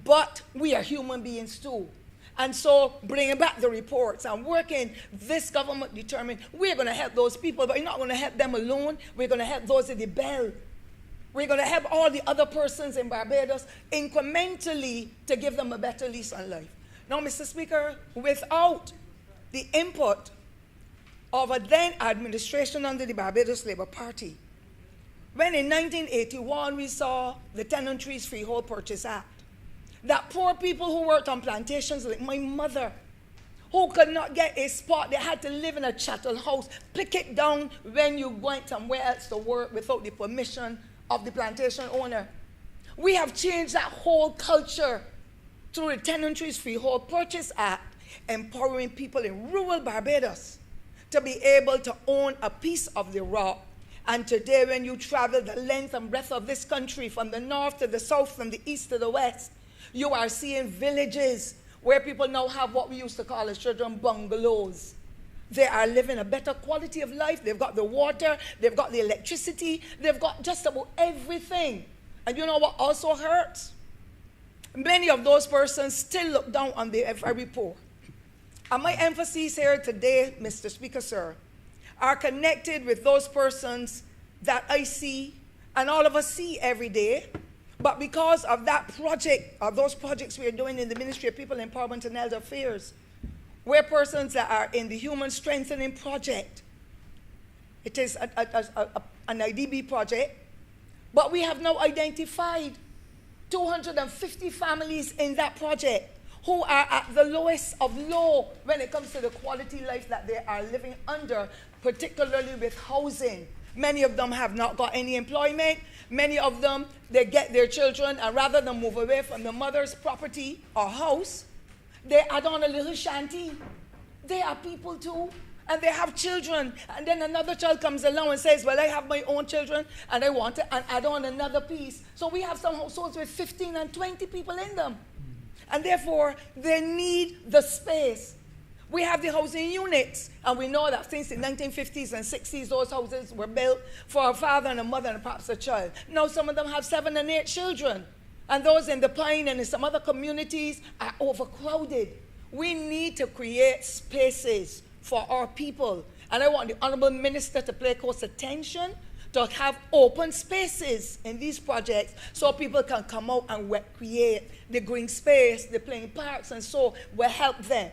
but we are human beings too. And so bringing back the reports and working, this government determined we're going to help those people, but we're not going to help them alone. We're going to help those at the bell. We're going to help all the other persons in Barbados incrementally to give them a better lease on life. Now, Mr. Speaker, without the input of a then administration under the Barbados Labour Party, when in 1981 we saw the Tenantries Freehold Purchase Act, that poor people who worked on plantations like my mother, who could not get a spot, they had to live in a chattel house, pick it down when you went somewhere else to work without the permission of the plantation owner. We have changed that whole culture through the Tenantries Freehold Purchase Act, empowering people in rural Barbados to be able to own a piece of the rock. And today, when you travel the length and breadth of this country, from the north to the south, from the east to the west, you are seeing villages where people now have what we used to call as children bungalows. They are living a better quality of life. They've got the water, they've got the electricity, they've got just about everything. And you know what also hurts? Many of those persons still look down on the very poor. And my emphasis here today, Mr. Speaker, sir, are connected with those persons that I see and all of us see every day. But because of that project, or those projects we are doing in the Ministry of People Empowerment and Elder Affairs, we're persons that are in the Human Strengthening Project. It is an IDB project, but we have now identified 250 families in that project who are at the lowest of low when it comes to the quality life that they are living under, particularly with housing. Many of them have not got any employment. Many of them, they get their children, and rather than move away from the mother's property or house, they add on a little shanty. They are people too, and they have children. And then another child comes along and says, well, I have my own children, and I want to add on another piece. So we have some households with 15 and 20 people in them. And therefore, they need the space. We have the housing units, and we know that since the 1950s and 60s, those houses were built for a father and a mother and perhaps a child. Now some of them have 7 and 8 children. And those in the Pine and in some other communities are overcrowded. We need to create spaces for our people. And I want the Honourable Minister to pay close attention to have open spaces in these projects so people can come out and create the green space, the playing parks, and so will help them.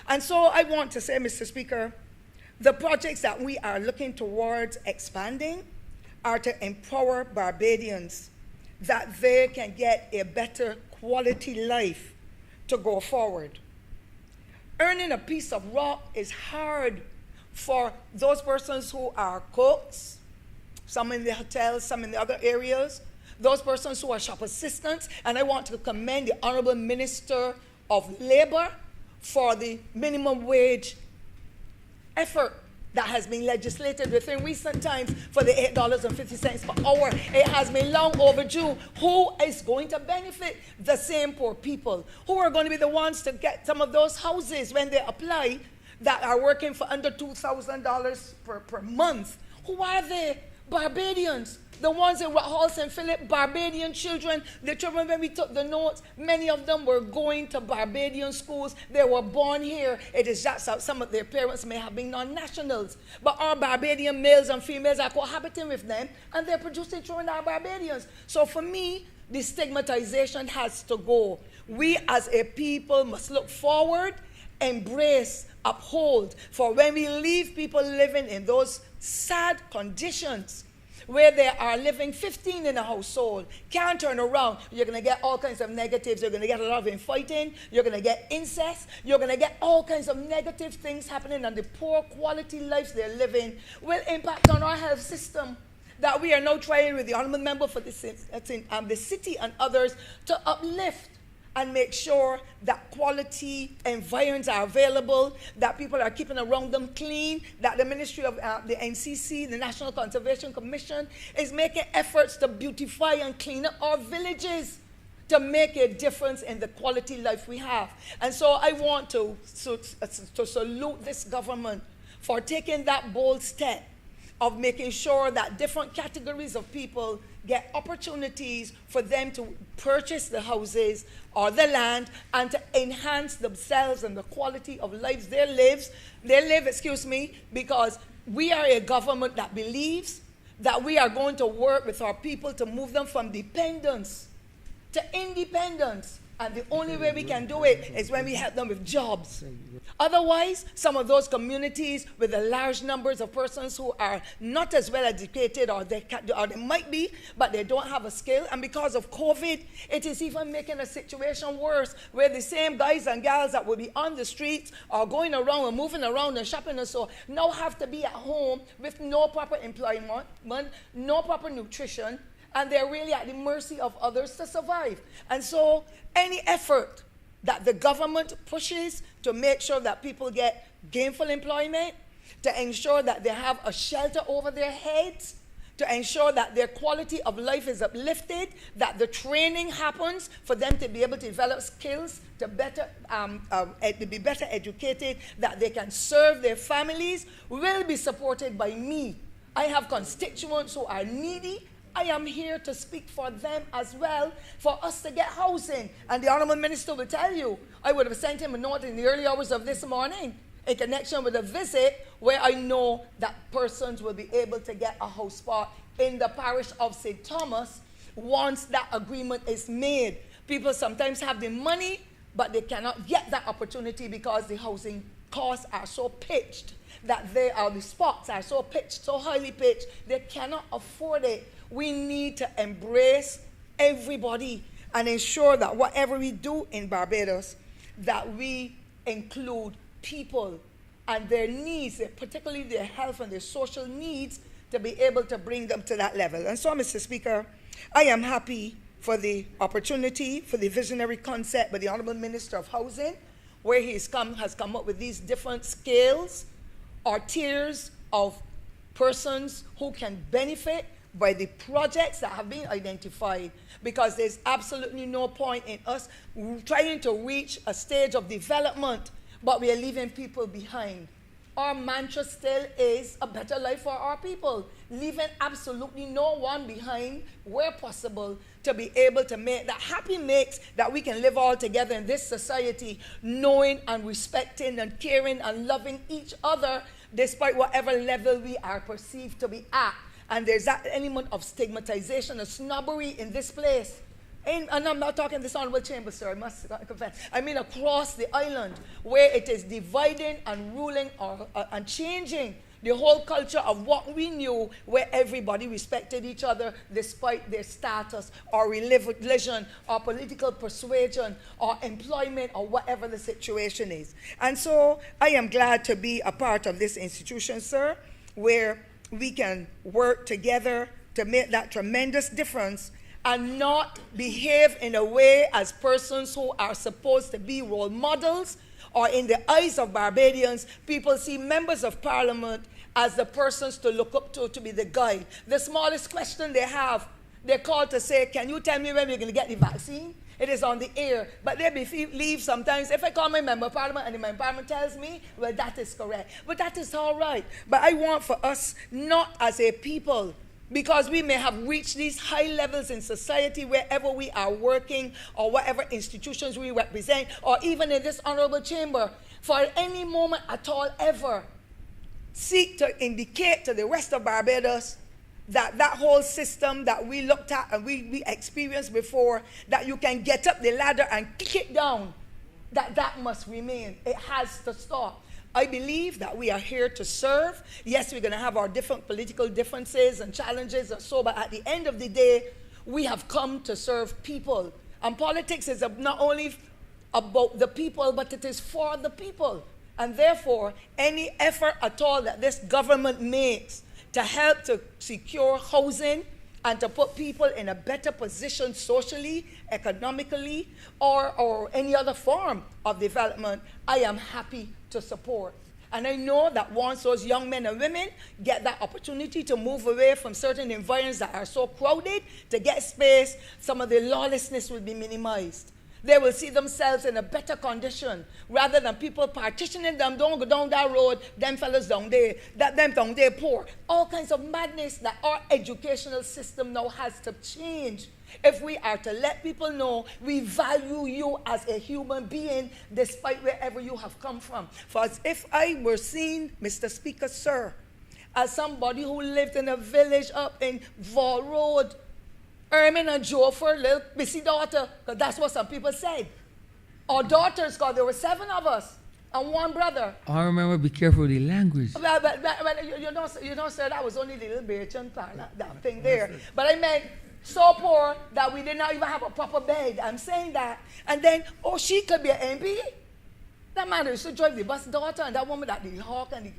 And so I want to say, Mr. Speaker, the projects that we are looking towards expanding are to empower Barbadians that they can get a better quality life to go forward. Earning a piece of rock is hard for those persons who are cooks, some in the hotels, some in the other areas, those persons who are shop assistants, and I want to commend the Honourable Minister of Labour for the minimum wage effort that has been legislated within recent times for the $8.50 per hour. It has been long overdue. Who is going to benefit? The same poor people. Who are going to be the ones to get some of those houses when they apply that are working for under $2,000 per month? Who are they? Barbadians. The ones in Hall St. Philip, Barbadian children. The children, when we took the notes, many of them were going to Barbadian schools. They were born here. It is just that some of their parents may have been non-nationals. But our Barbadian males and females are cohabiting with them, and they're producing children that are Barbadians. So for me, the stigmatization has to go. We as a people must look forward, embrace, uphold. For when we leave people living in those sad conditions, where they are living 15 in a household, can't turn around, you're going to get all kinds of negatives. You're going to get a lot of infighting. You're going to get incest. You're going to get all kinds of negative things happening, and the poor quality lives they're living will impact on our health system that we are now trying with the Honourable Member for the city and others to uplift and make sure that quality environs are available, that people are keeping around them clean, that the Ministry of the NCC, the National Conservation Commission, is making efforts to beautify and clean up our villages to make a difference in the quality life we have. And so I want to salute this government for taking that bold step of making sure that different categories of people get opportunities for them to purchase the houses or the land and to enhance themselves and the quality of lives they live, because we are a government that believes that we are going to work with our people to move them from dependence to independence. And the only way we can do it is when we help them with jobs. Otherwise, some of those communities with the large numbers of persons who are not as well educated, or they might be, but they don't have a skill. And because of COVID, it is even making a situation worse, where the same guys and gals that will be on the streets or going around and moving around and shopping and so now have to be at home with no proper employment, no proper nutrition, and they're really at the mercy of others to survive. And so any effort that the government pushes to make sure that people get gainful employment, to ensure that they have a shelter over their heads, to ensure that their quality of life is uplifted, that the training happens for them to be able to develop skills, to be better educated, that they can serve their families, will be supported by me. I have constituents who are needy. I am here to speak for them as well, for us to get housing. And the Honourable Minister will tell you, I would have sent him a note in the early hours of this morning in connection with a visit where I know that persons will be able to get a house spot in the parish of St. Thomas once that agreement is made. People sometimes have the money, but they cannot get that opportunity because the housing costs are so pitched that the spots are so pitched, so highly pitched, they cannot afford it. We need to embrace everybody and ensure that whatever we do in Barbados, that we include people and their needs, particularly their health and their social needs, to be able to bring them to that level. And so, Mr. Speaker, I am happy for the opportunity, for the visionary concept by the Honourable Minister of Housing, where he has come up with these different scales or tiers of persons who can benefit by the projects that have been identified, because there's absolutely no point in us trying to reach a stage of development, but we are leaving people behind. Our mantra still is a better life for our people, leaving absolutely no one behind where possible, to be able to make that happy mix that we can live all together in this society, knowing and respecting and caring and loving each other despite whatever level we are perceived to be at. And there's that element of stigmatization and snobbery in this place. And I'm not talking this Honourable Chamber, sir, I must confess. I mean across the island, where it is dividing and ruling and changing the whole culture of what we knew, where everybody respected each other despite their status or religion or political persuasion or employment or whatever the situation is. And so I am glad to be a part of this institution, sir, where we can work together to make that tremendous difference and not behave in a way as persons who are supposed to be role models, or in the eyes of Barbadians, people see members of parliament as the persons to look up to be the guide. The smallest question they have, they're called to say, can you tell me when we're going to get the vaccine? It is on the air. But they believe sometimes, if I call my member of parliament and the member of parliament tells me, well, that is correct. But that is all right. But I want for us, not as a people, because we may have reached these high levels in society wherever we are working or whatever institutions we represent, or even in this honourable chamber, for any moment at all ever, seek to indicate to the rest of Barbados that that whole system that we looked at and we experienced before, that you can get up the ladder and kick it down, that must remain. It has to stop. I believe that we are here to serve. Yes, we're going to have our different political differences and challenges and so, but at the end of the day, we have come to serve people. And politics is not only about the people, but it is for the people. And therefore, any effort at all that this government makes to help to secure housing and to put people in a better position socially, economically, or any other form of development, I am happy to support. And I know that once those young men and women get that opportunity to move away from certain environments that are so crowded, to get space, some of the lawlessness will be minimized. They will see themselves in a better condition, rather than people partitioning them. Don't go down that road, them fellas down there, them down there poor. All kinds of madness that our educational system now has to change if we are to let people know we value you as a human being despite wherever you have come from. For as if I were seen, Mr. Speaker, sir, as somebody who lived in a village up in Val Road, Ermin and Joe for a little busy daughter, because that's what some people said. Our daughters, because there were 7 of us and 1 brother. I remember, be careful with the language. But you know, sir, that was only the little Birchan that thing there. But I meant so poor that we did not even have a proper bed. I'm saying that. And then, oh, she could be an MP. That man used to drive the bus daughter, and that woman that the hawk, and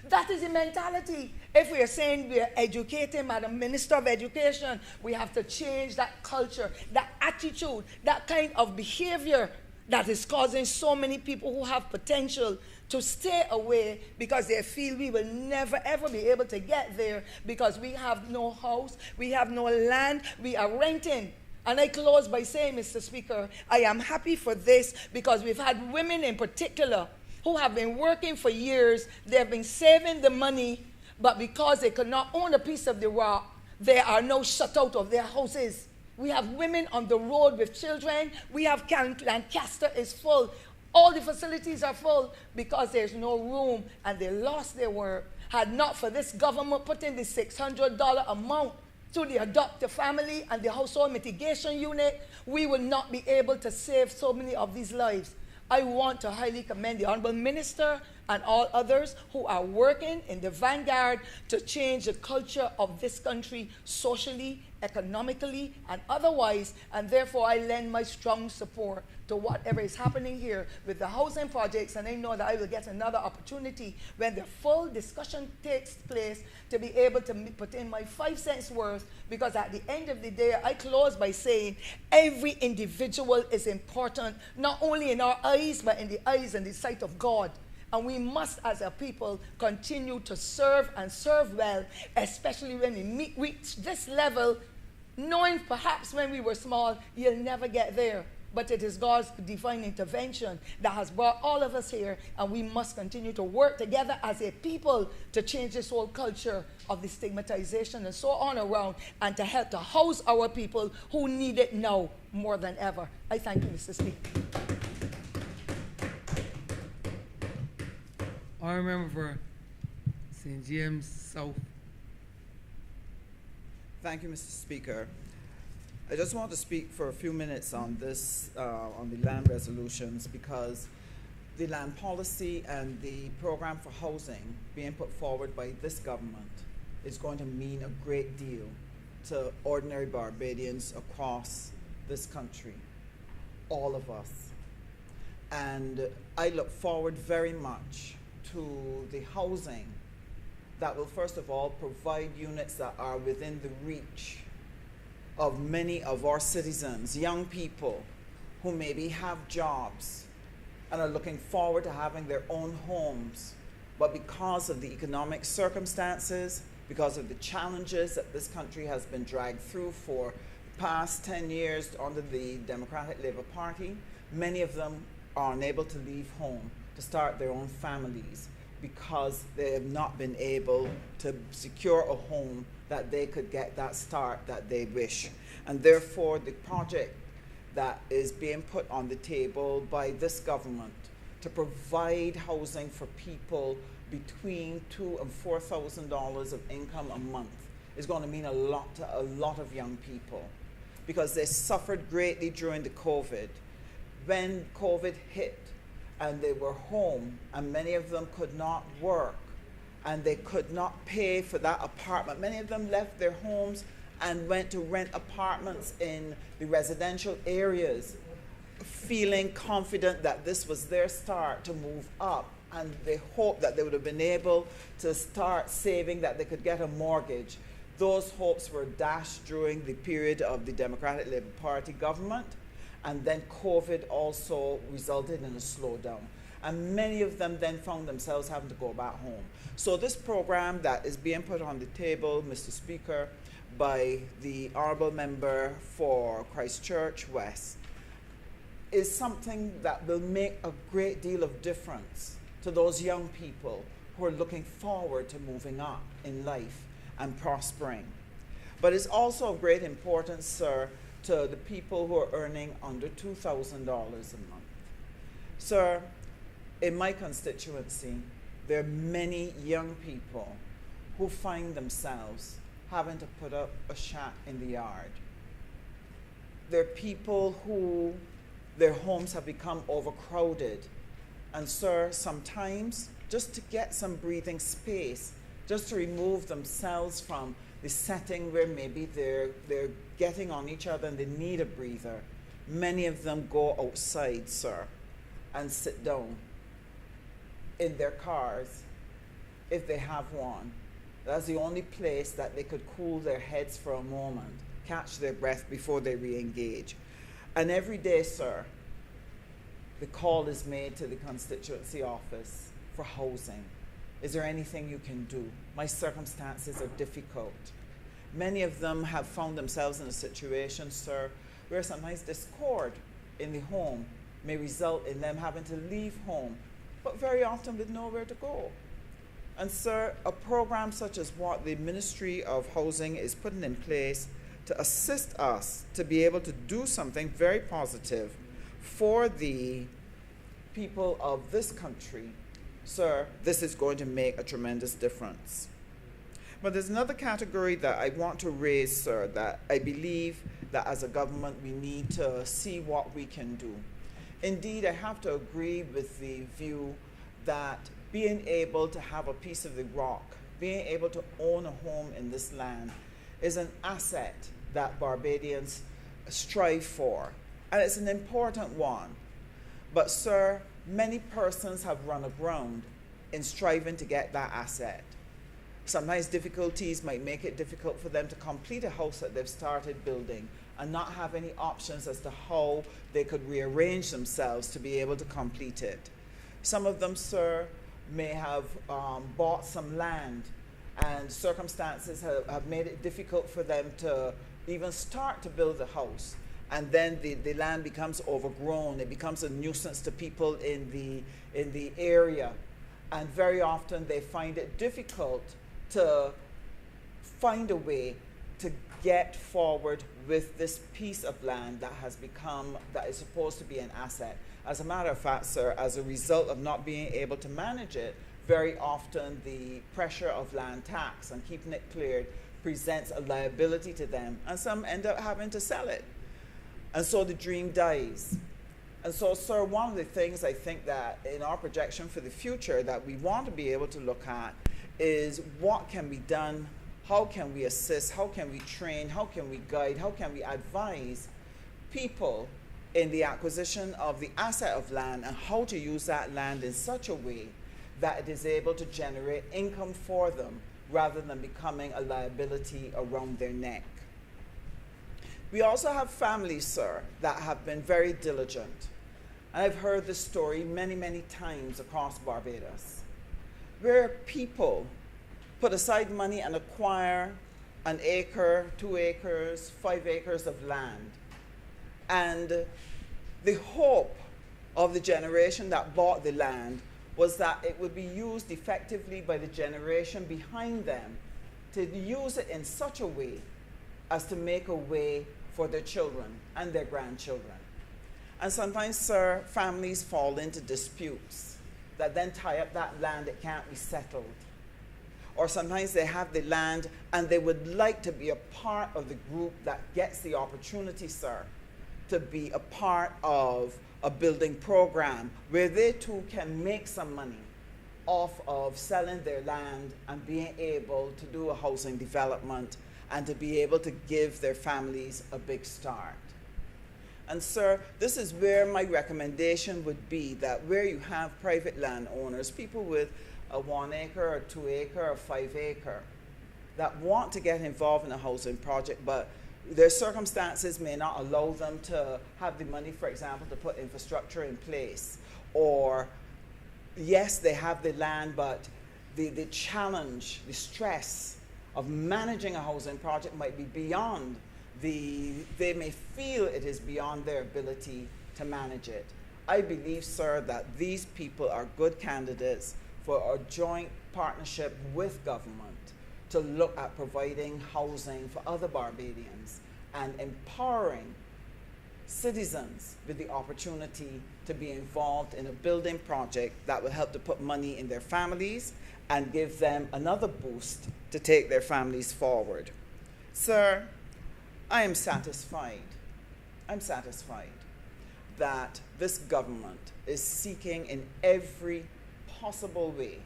that is the mentality. If we are saying we are educating, Madam Minister of Education, we have to change that culture, that attitude, that kind of behavior. that is causing so many people who have potential to stay away because they feel we will never ever be able to get there because we have no house, we have no land, we are renting. And I close by saying, Mr. Speaker, I am happy for this because we've had women in particular who have been working for years, they have been saving the money, but because they could not own a piece of the rock, they are now shut out of their houses. We have women on the road with children. We have Lancaster is full. All the facilities are full because there's no room and they lost their work. Had not for this government putting the $600 amount to the adoptive family and the household mitigation unit, we will not be able to save so many of these lives. I want to highly commend the Honourable Minister and all others who are working in the vanguard to change the culture of this country socially, economically, and otherwise, and therefore I lend my strong support to whatever is happening here with the housing projects, and I know that I will get another opportunity when the full discussion takes place to be able to put in my 5 cents worth, because at the end of the day, I close by saying every individual is important, not only in our eyes, but in the eyes and the sight of God. And we must, as a people, continue to serve and serve well, especially when we reach this level, knowing perhaps when we were small, you'll never get there. But it is God's divine intervention that has brought all of us here, and we must continue to work together as a people to change this whole culture of the stigmatization and so on around, and to help to house our people who need it now more than ever. I thank you, Mr. Speaker. I remember for St. James South. Thank you, Mr. Speaker. I just want to speak for a few minutes on this, on the land resolutions, because the land policy and the program for housing being put forward by this government is going to mean a great deal to ordinary Barbadians across this country, all of us. And I look forward very much to the housing that will first of all provide units that are within the reach of many of our citizens, young people who maybe have jobs and are looking forward to having their own homes, but because of the economic circumstances, because of the challenges that this country has been dragged through for the past 10 years under the Democratic Labour Party, many of them are unable to leave home to start their own families because they have not been able to secure a home that they could get that start that they wish. And therefore, the project that is being put on the table by this government to provide housing for people between $2,000 and $4,000 of income a month is going to mean a lot to a lot of young people, because they suffered greatly during the COVID. When COVID hit, and they were home, and many of them could not work, and they could not pay for that apartment. Many of them left their homes and went to rent apartments in the residential areas, feeling confident that this was their start to move up, and they hoped that they would have been able to start saving, that they could get a mortgage. Those hopes were dashed during the period of the Democratic Labour Party government. And then COVID also resulted in a slowdown. And many of them then found themselves having to go back home. So this program that is being put on the table, Mr. Speaker, by the Honourable Member for Christchurch West is something that will make a great deal of difference to those young people who are looking forward to moving up in life and prospering. But it's also of great importance, sir, to the people who are earning under $2,000 a month. Sir, in my constituency, there are many young people who find themselves having to put up a shack in the yard. There are people who their homes have become overcrowded. And sir, sometimes just to get some breathing space, just to remove themselves from the setting where maybe they're getting on each other and they need a breather, many of them go outside, sir, and sit down in their cars, if they have one. That's the only place that they could cool their heads for a moment, catch their breath before they re-engage. And every day, sir, the call is made to the constituency office for housing. Is there anything you can do? My circumstances are difficult. Many of them have found themselves in a situation, sir, where sometimes discord in the home may result in them having to leave home, but very often with nowhere to go. And sir, a program such as what the Ministry of Housing is putting in place to assist us to be able to do something very positive for the people of this country, sir, this is going to make a tremendous difference. But there's another category that I want to raise, sir, that I believe that as a government we need to see what we can do. Indeed, I have to agree with the view that being able to have a piece of the rock, being able to own a home in this land is an asset that Barbadians strive for, and it's an important one. But sir, many persons have run aground in striving to get that asset. Sometimes difficulties might make it difficult for them to complete a house that they've started building and not have any options as to how they could rearrange themselves to be able to complete it. Some of them, sir, may have bought some land, and circumstances have made it difficult for them to even start to build a house. And then the land becomes overgrown. It becomes a nuisance to people in the area. And very often they find it difficult to find a way to get forward with this piece of land that is supposed to be an asset. As a matter of fact, sir, as a result of not being able to manage it, very often the pressure of land tax and keeping it cleared presents a liability to them, and some end up having to sell it. And so the dream dies. And so, sir, one of the things I think that in our projection for the future that we want to be able to look at is what can be done, how can we assist, how can we train, how can we guide, how can we advise people in the acquisition of the asset of land and how to use that land in such a way that it is able to generate income for them rather than becoming a liability around their neck. We also have families, sir, that have been very diligent. I've heard this story many, many times across Barbados, where people put aside money and acquire an acre, 2 acres, 5 acres of land. And the hope of the generation that bought the land was that it would be used effectively by the generation behind them to use it in such a way as to make a way for their children and their grandchildren. And sometimes, sir, families fall into disputes that then tie up that land that can't be settled. Or sometimes they have the land and they would like to be a part of the group that gets the opportunity, sir, to be a part of a building program where they too can make some money off of selling their land and being able to do a housing development and to be able to give their families a big start. And sir, this is where my recommendation would be, that where you have private landowners, people with a 1 acre or 2 acre or 5 acre that want to get involved in a housing project, but their circumstances may not allow them to have the money, for example, to put infrastructure in place. Or, yes, they have the land, but the challenge, the stress of managing a housing project might be beyond they may feel it is beyond their ability to manage it. I believe, sir, that these people are good candidates for a joint partnership with government to look at providing housing for other Barbadians and empowering citizens with the opportunity to be involved in a building project that will help to put money in their families and give them another boost to take their families forward. Sir, I am satisfied. I'm satisfied that this government is seeking in every possible way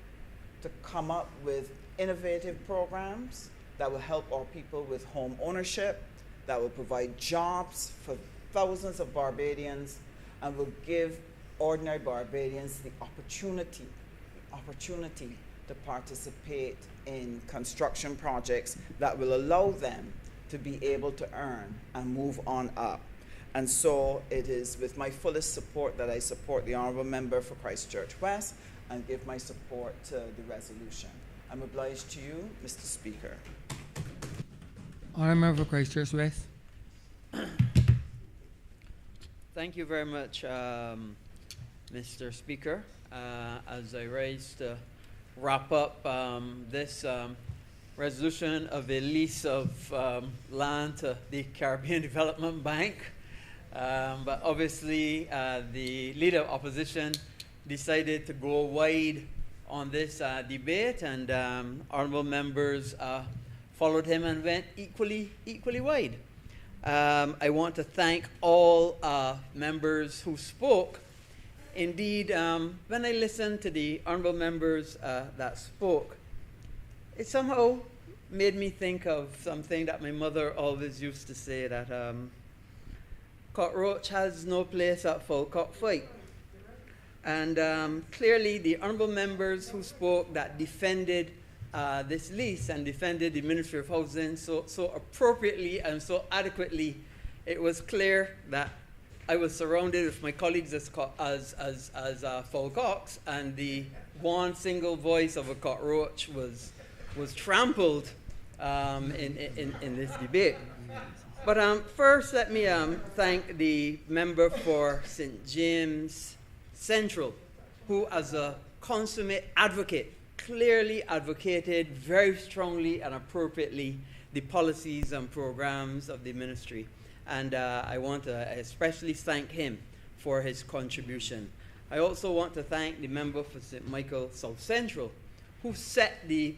to come up with innovative programs that will help our people with home ownership, that will provide jobs for thousands of Barbadians, and will give ordinary Barbadians the opportunity to participate in construction projects that will allow them to be able to earn and move on up. And so it is with my fullest support that I support the Honourable Member for Christchurch West and give my support to the resolution. I'm obliged to you, Mr. Speaker. Honourable Member for Christchurch West. Thank you very much, Mr. Speaker. As I rise to wrap up this resolution of a lease of land to the Caribbean Development Bank, but obviously the Leader of Opposition decided to go wide on this debate, and honourable members followed him and went equally wide. I want to thank all members who spoke. Indeed, when I listened to the honourable members that spoke, it somehow made me think of something that my mother always used to say, that cockroach has no place at full cockfight. And clearly the honourable members who spoke that defended this lease and defended the Ministry of Housing so appropriately and so adequately, it was clear that I was surrounded with my colleagues as full cocks, and the one single voice of a cockroach was trampled in this debate. But first, let me thank the member for St. James Central, who, as a consummate advocate, clearly advocated very strongly and appropriately the policies and programs of the ministry. And I want to especially thank him for his contribution. I also want to thank the member for St. Michael South Central, who set the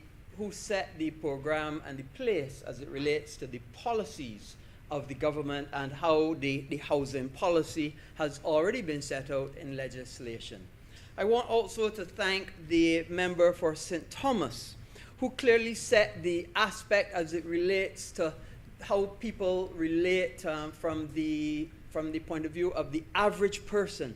program and the place as it relates to the policies of the government and how the housing policy has already been set out in legislation. I want also to thank the member for St. Thomas, who clearly set the aspect as it relates to how people relate from the point of view of the average person,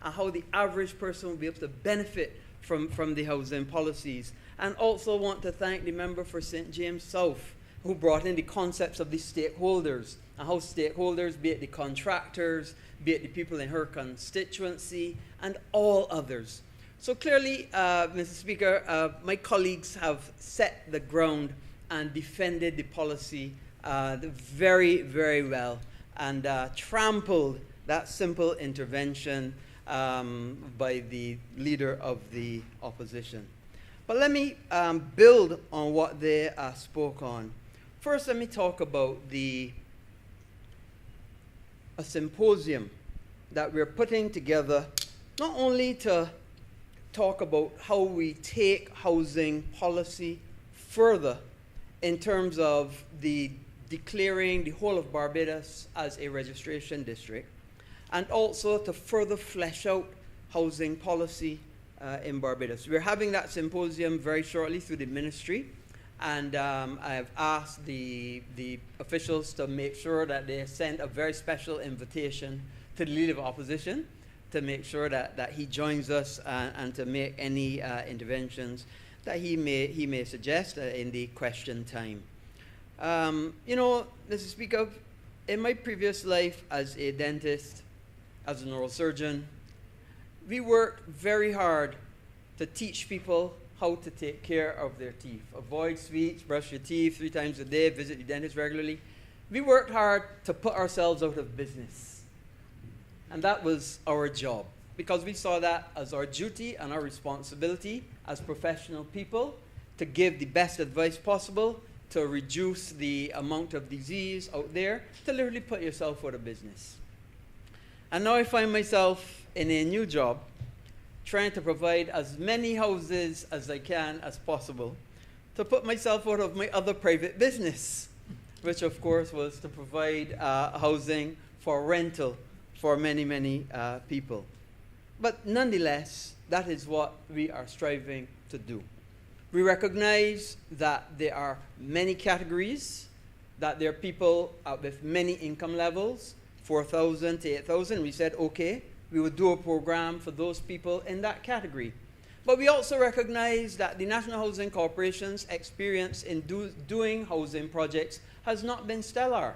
and how the average person will be able to benefit from the housing policies. And also want to thank the member for St. James South, who brought in the concepts of the stakeholders, and how stakeholders, be it the contractors, be it the people in her constituency, and all others. So clearly, Mr. Speaker, my colleagues have set the ground and defended the policy very, very well, and trampled that simple intervention by the Leader of the Opposition. But let me build on what they spoke on. First, let me talk about a symposium that we're putting together, not only to talk about how we take housing policy further in terms of declaring the whole of Barbados as a registration district, and also to further flesh out housing policy in Barbados. We're having that symposium very shortly through the ministry, and I've asked the officials to make sure that they send a very special invitation to the Leader of Opposition to make sure that he joins us and to make any interventions that he may suggest in the question time. You know, Mr. Speaker, in my previous life as a dentist, as an oral surgeon, we worked very hard to teach people how to take care of their teeth. Avoid sweets, brush your teeth 3 times a day, visit the dentist regularly. We worked hard to put ourselves out of business. And that was our job, because we saw that as our duty and our responsibility as professional people to give the best advice possible to reduce the amount of disease out there, to literally put yourself out of business. And now I find myself in a new job, trying to provide as many houses as I can as possible to put myself out of my other private business, which of course was to provide housing for rental for many, many people. But nonetheless, that is what we are striving to do. We recognize that there are many categories, that there are people with many income levels, 4,000 to 8,000. We said, okay, we would do a program for those people in that category. But we also recognize that the National Housing Corporation's experience in doing housing projects has not been stellar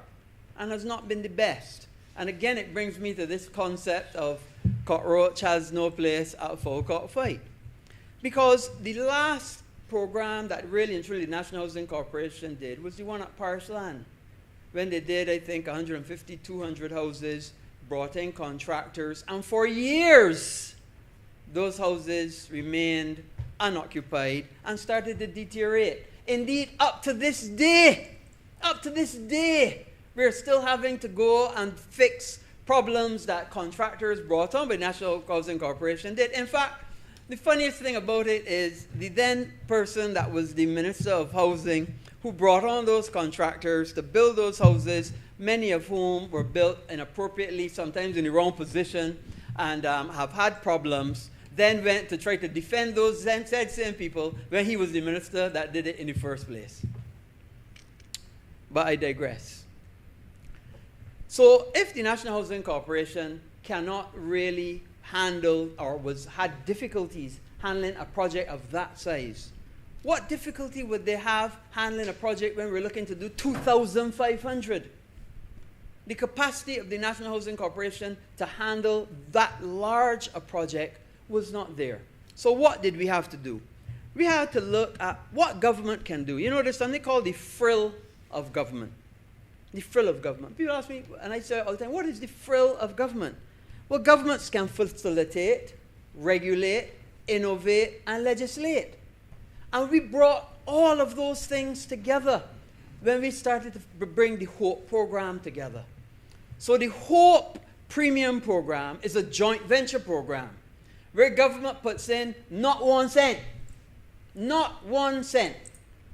and has not been the best. And again, it brings me to this concept of cockroach has no place at a full cockfight. Because the last program that really and truly the National Housing Corporation did was the one at Parish Land. When they did, I think, 150, 200 houses, brought in contractors, and for years, those houses remained unoccupied and started to deteriorate. Indeed, up to this day, we're still having to go and fix problems that contractors brought on by National Housing Corporation did. In fact, the funniest thing about it is the then person that was the Minister of Housing who brought on those contractors to build those houses, many of whom were built inappropriately, sometimes in the wrong position, and have had problems, then went to try to defend those same people when he was the minister that did it in the first place. But I digress. So if the National Housing Corporation cannot really handle or had difficulties handling a project of that size, what difficulty would they have handling a project when we're looking to do 2,500? The capacity of the National Housing Corporation to handle that large a project was not there. So what did we have to do? We had to look at what government can do. You know, there's something called the frill of government. The frill of government. People ask me, and I say all the time, what is the frill of government? Well, governments can facilitate, regulate, innovate, and legislate. And we brought all of those things together when we started to bring the HOPE program together. So the HOPE Premium program is a joint venture program where government puts in not 1 cent. Not 1 cent.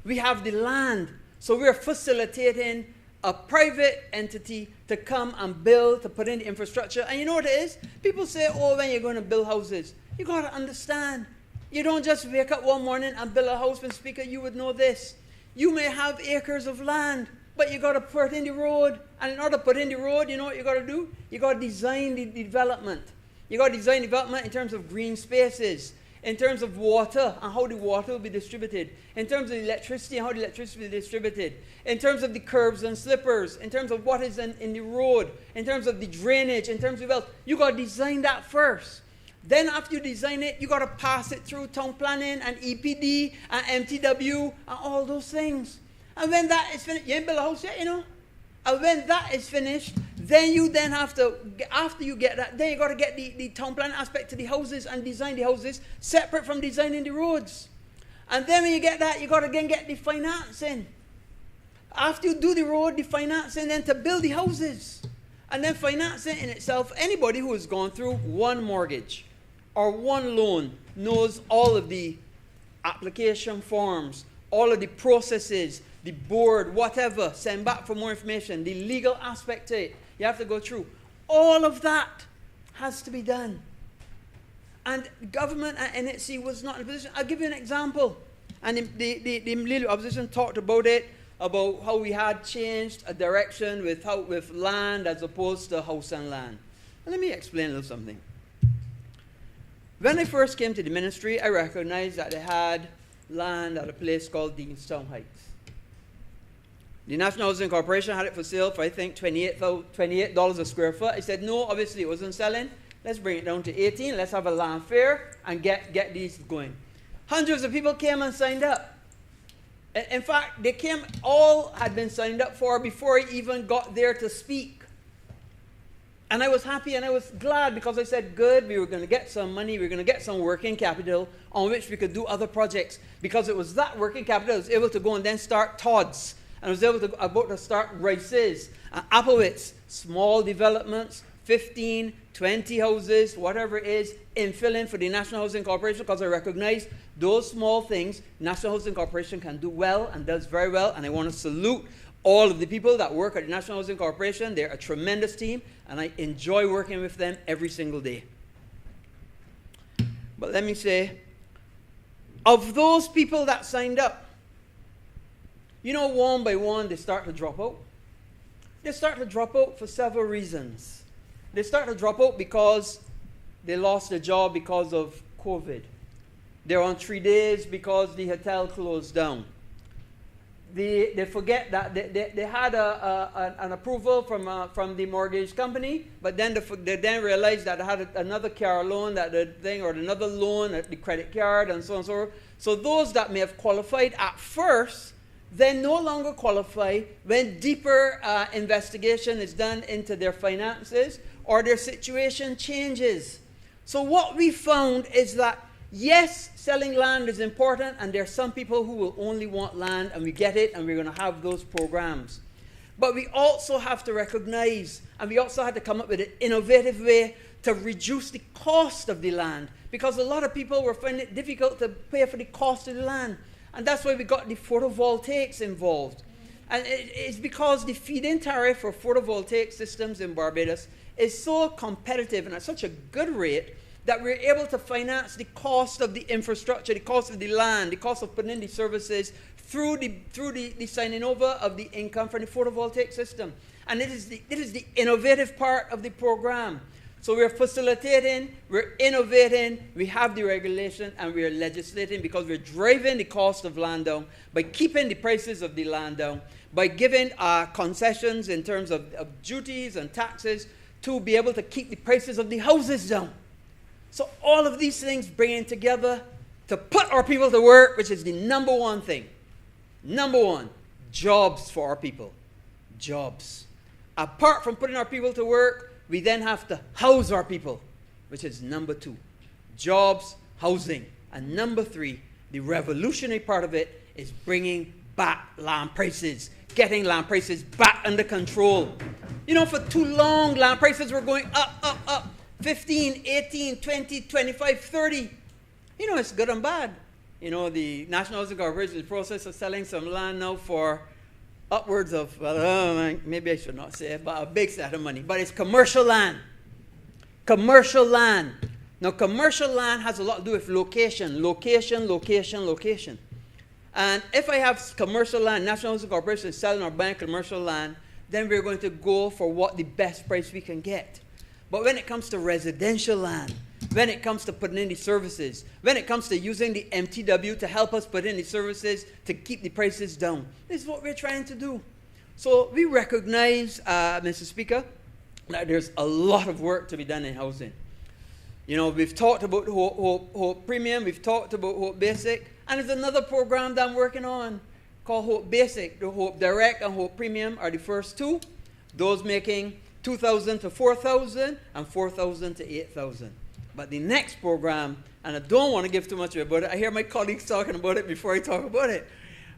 We have the land. So we're facilitating a private entity to come and build, to put in the infrastructure. And you know what it is? People say, oh, when you're going to build houses, you got to understand. You don't just wake up one morning and build a house. Mr. Speaker, you would know this. You may have acres of land, but you got to put in the road. And in order to put in the road, you know what you got to do? You got to design the development. You got to design development in terms of green spaces, in terms of water and how the water will be distributed, in terms of electricity and how the electricity will be distributed, in terms of the curbs and slippers, in terms of what is in the road, in terms of the drainage, in terms of wealth. You got to design that first. Then after you design it, you got to pass it through town planning and EPD and MTW and all those things. And when that is finished, you ain't built a house yet, you know. And when that is finished, then you then have to, after you get that, then you got to get the town planning aspect to the houses and design the houses separate from designing the roads. And then when you get that, you got to again get the financing. After you do the road, the financing, then to build the houses. And then financing in itself, anybody who has gone through one mortgage or one loan knows all of the application forms, all of the processes, the board, whatever, send back for more information, the legal aspect to it, you have to go through. All of that has to be done. And government at NHC was not in a position. I'll give you an example. And the Leader of Opposition talked about it, about how we had changed a direction with land as opposed to house and land. Let me explain a little something. When I first came to the ministry, I recognized that they had land at a place called Deanstown Heights. The National Housing Corporation had it for sale for, I think, $28 a square foot. I said, no, obviously it wasn't selling. Let's bring it down to 18. Let's have a land fair and get these going. Hundreds of people came and signed up. In fact, they came, all had been signed up for before I even got there to speak. And I was happy and I was glad because I said, good, we were going to get some money, we were going to get some working capital on which we could do other projects. Because it was that working capital I was able to go and then start Todd's. And I was about to start Rice's, Applewitz, small developments, 15, 20 houses, whatever it is, infilling for the National Housing Corporation because I recognize those small things National Housing Corporation can do well and does very well. And I want to salute all of the people that work at the National Housing Corporation. They're a tremendous team, and I enjoy working with them every single day. But let me say, of those people that signed up, you know, one by one, they start to drop out. They start to drop out for several reasons. They start to drop out because they lost their job because of COVID. They're on 3 days because the hotel closed down. they forget that they had an approval from the mortgage company, but then they then realized that they had another car loan, that the thing, or another loan at the credit card, and so on and so forth. So those that may have qualified at first, then no longer qualify when deeper investigation is done into their finances or their situation changes. So what we found is that, yes, selling land is important, and there are some people who will only want land, and we get it, and we're going to have those programs. But we also have to recognize, and we also had to come up with an innovative way to reduce the cost of the land, because a lot of people were finding it difficult to pay for the cost of the land. And that's why we got the photovoltaics involved. And it's because the feed-in tariff for photovoltaic systems in Barbados is so competitive and at such a good rate that we're able to finance the cost of the infrastructure, the cost of the land, the cost of putting in the services through the signing over of the income from the photovoltaic system. And it is the innovative part of the program. So we're facilitating, we're innovating, we have the regulation, and we're legislating, because we're driving the cost of land down by keeping the prices of the land down, by giving concessions in terms of duties and taxes to be able to keep the prices of the houses down. So all of these things bringing together to put our people to work, which is the number one thing. Number one, jobs for our people. Jobs. Apart from putting our people to work, we then have to house our people, which is number two. Jobs, housing. And number three, the revolutionary part of it is bringing back land prices, getting land prices back under control. You know, for too long, land prices were going up, up, up. 15, 18, 20, 25, 30. You know, it's good and bad. You know, the National Housing Corporation is in the process of selling some land now for upwards of, well, maybe I should not say it, but a big set of money. But it's commercial land. Commercial land. Now, commercial land has a lot to do with location, location, location, location. And if I have commercial land, National Housing Corporation is selling or buying commercial land, then we're going to go for what the best price we can get. But when it comes to residential land, when it comes to putting in the services, when it comes to using the MTW to help us put in the services to keep the prices down, this is what we're trying to do. So we recognize, Mr. Speaker, that there's a lot of work to be done in housing. You know, we've talked about Hope Premium, we've talked about Hope Basic, and there's another program that I'm working on called Hope Basic. The Hope Direct and Hope Premium are the first two, those making 2,000 to 4,000 and 4,000 to 8,000. But the next program, and I don't want to give too much about it. I hear my colleagues talking about it before I talk about it.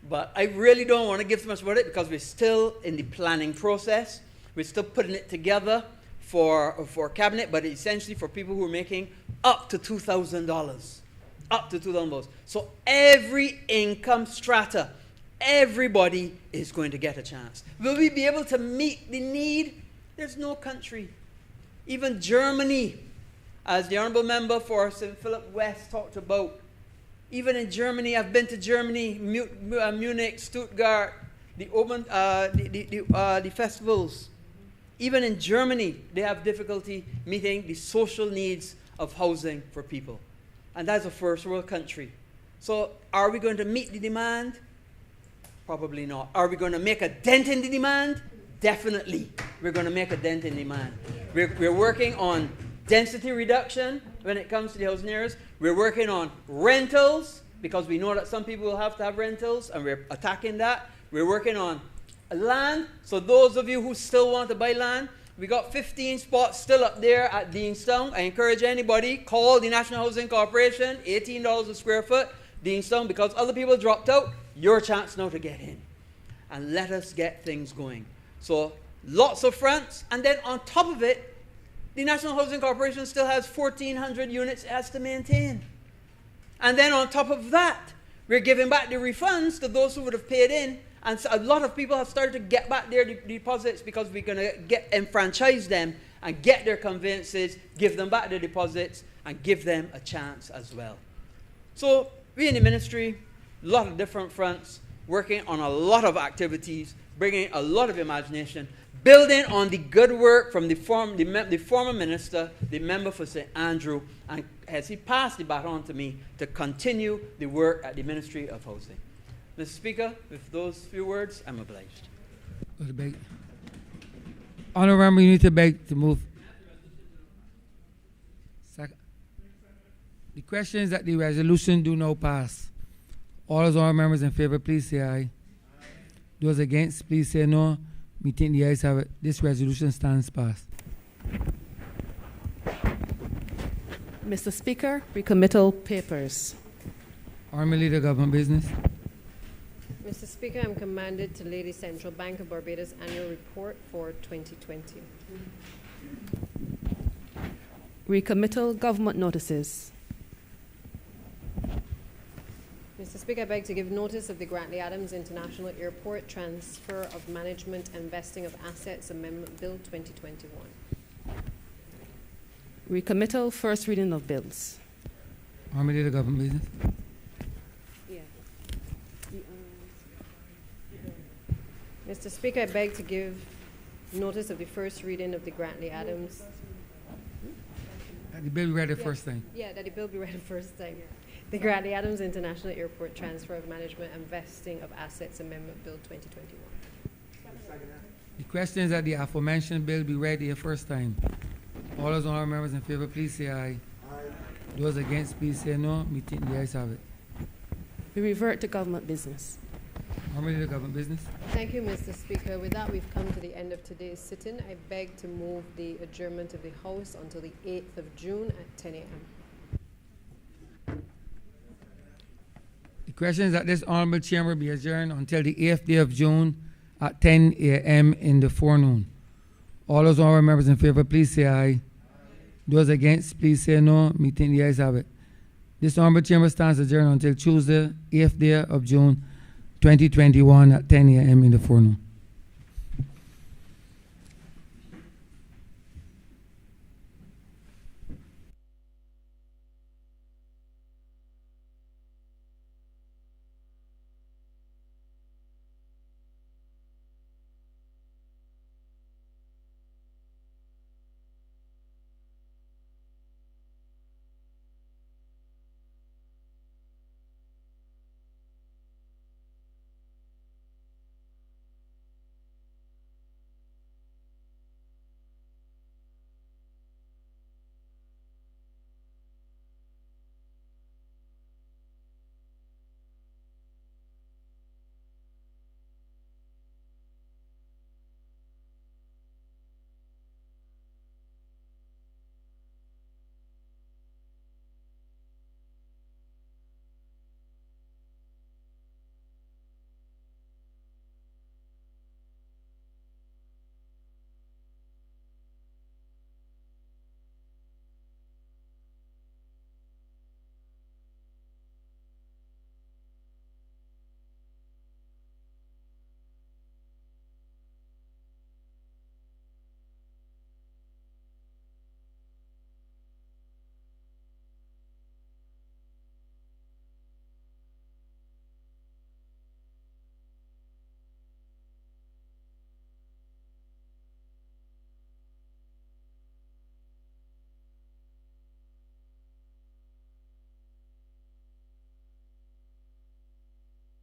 But I really don't want to give too much about it because we're still in the planning process. We're still putting it together for cabinet, but essentially for people who are making up to $2,000. Up to $2,000. So every income strata, everybody is going to get a chance. Will we be able to meet the need? There's no country. Even Germany, as the Honourable Member for St. Philip West talked about, even in Germany, I've been to Germany, Munich, Stuttgart, the festivals. Even in Germany, they have difficulty meeting the social needs of housing for people. And that's a first world country. So are we going to meet the demand? Probably not. Are we going to make a dent in the demand? Definitely. We're going to make a dent in demand. We're working on density reduction when it comes to the housing areas. We're working on rentals because we know that some people will have to have rentals, and we're attacking that. We're working on land. So those of you who still want to buy land, we got 15 spots still up there at Deanstown. I encourage anybody, call the National Housing Corporation, $18 a square foot, Deanstown, because other people dropped out. Your chance now to get in. And let us get things going. So lots of fronts, and then on top of it, the National Housing Corporation still has 1,400 units it has to maintain. And then on top of that, we're giving back the refunds to those who would have paid in. And so a lot of people have started to get back their deposits because we're going to enfranchise them and get their conveyances, give them back their deposits, and give them a chance as well. So we in the ministry, a lot of different fronts, working on a lot of activities, bringing a lot of imagination, building on the good work from the former minister, the member for St. Andrew, and as he passed the baton to me to continue the work at the Ministry of Housing. Mr. Speaker, with those few words, I'm obliged. Honourable, you need to beg to move. Second. The question is that the resolution do now pass. All those honourable members in favour, please say aye. Those against, please say no. We think the ayes have it. This resolution stands passed. Mr. Speaker, recommittal papers. Honourable Leader, Government Business. Mr. Speaker, I'm commanded to lay the Central Bank of Barbados Annual Report for 2020. Recommittal government notices. Mr. Speaker, I beg to give notice of the Grantley Adams International Airport Transfer of Management and Vesting of Assets Amendment Bill 2021. Recommittal first reading of bills. Honourable Leader, Government Business. Mr. Speaker, I beg to give notice of the first reading of the Grantley Adams. The bill be read the first time. Yeah, that the bill be read the first time. The Grantley Adams International Airport Transfer of Management and Vesting of Assets Amendment Bill 2021. The question is that the aforementioned bill be read the first time. All those honourable members in favour, please say aye. Those against, please say no. We think the ayes have it. We revert to government business. Honourable Leader, Government Business. Thank you, Mr. Speaker. With that, we've come to the end of today's sitting. I beg to move the adjournment of the House until the 8th of June at 10 a.m. The question is that this honourable chamber be adjourned until the 8th day of June at 10 a.m. in the forenoon. All those honourable members in favour, please say aye. Those against, please say no. Me think the ayes have it. This honourable chamber stands adjourned until Tuesday, 8th day of June, 2021 at 10 a.m. in the forenoon.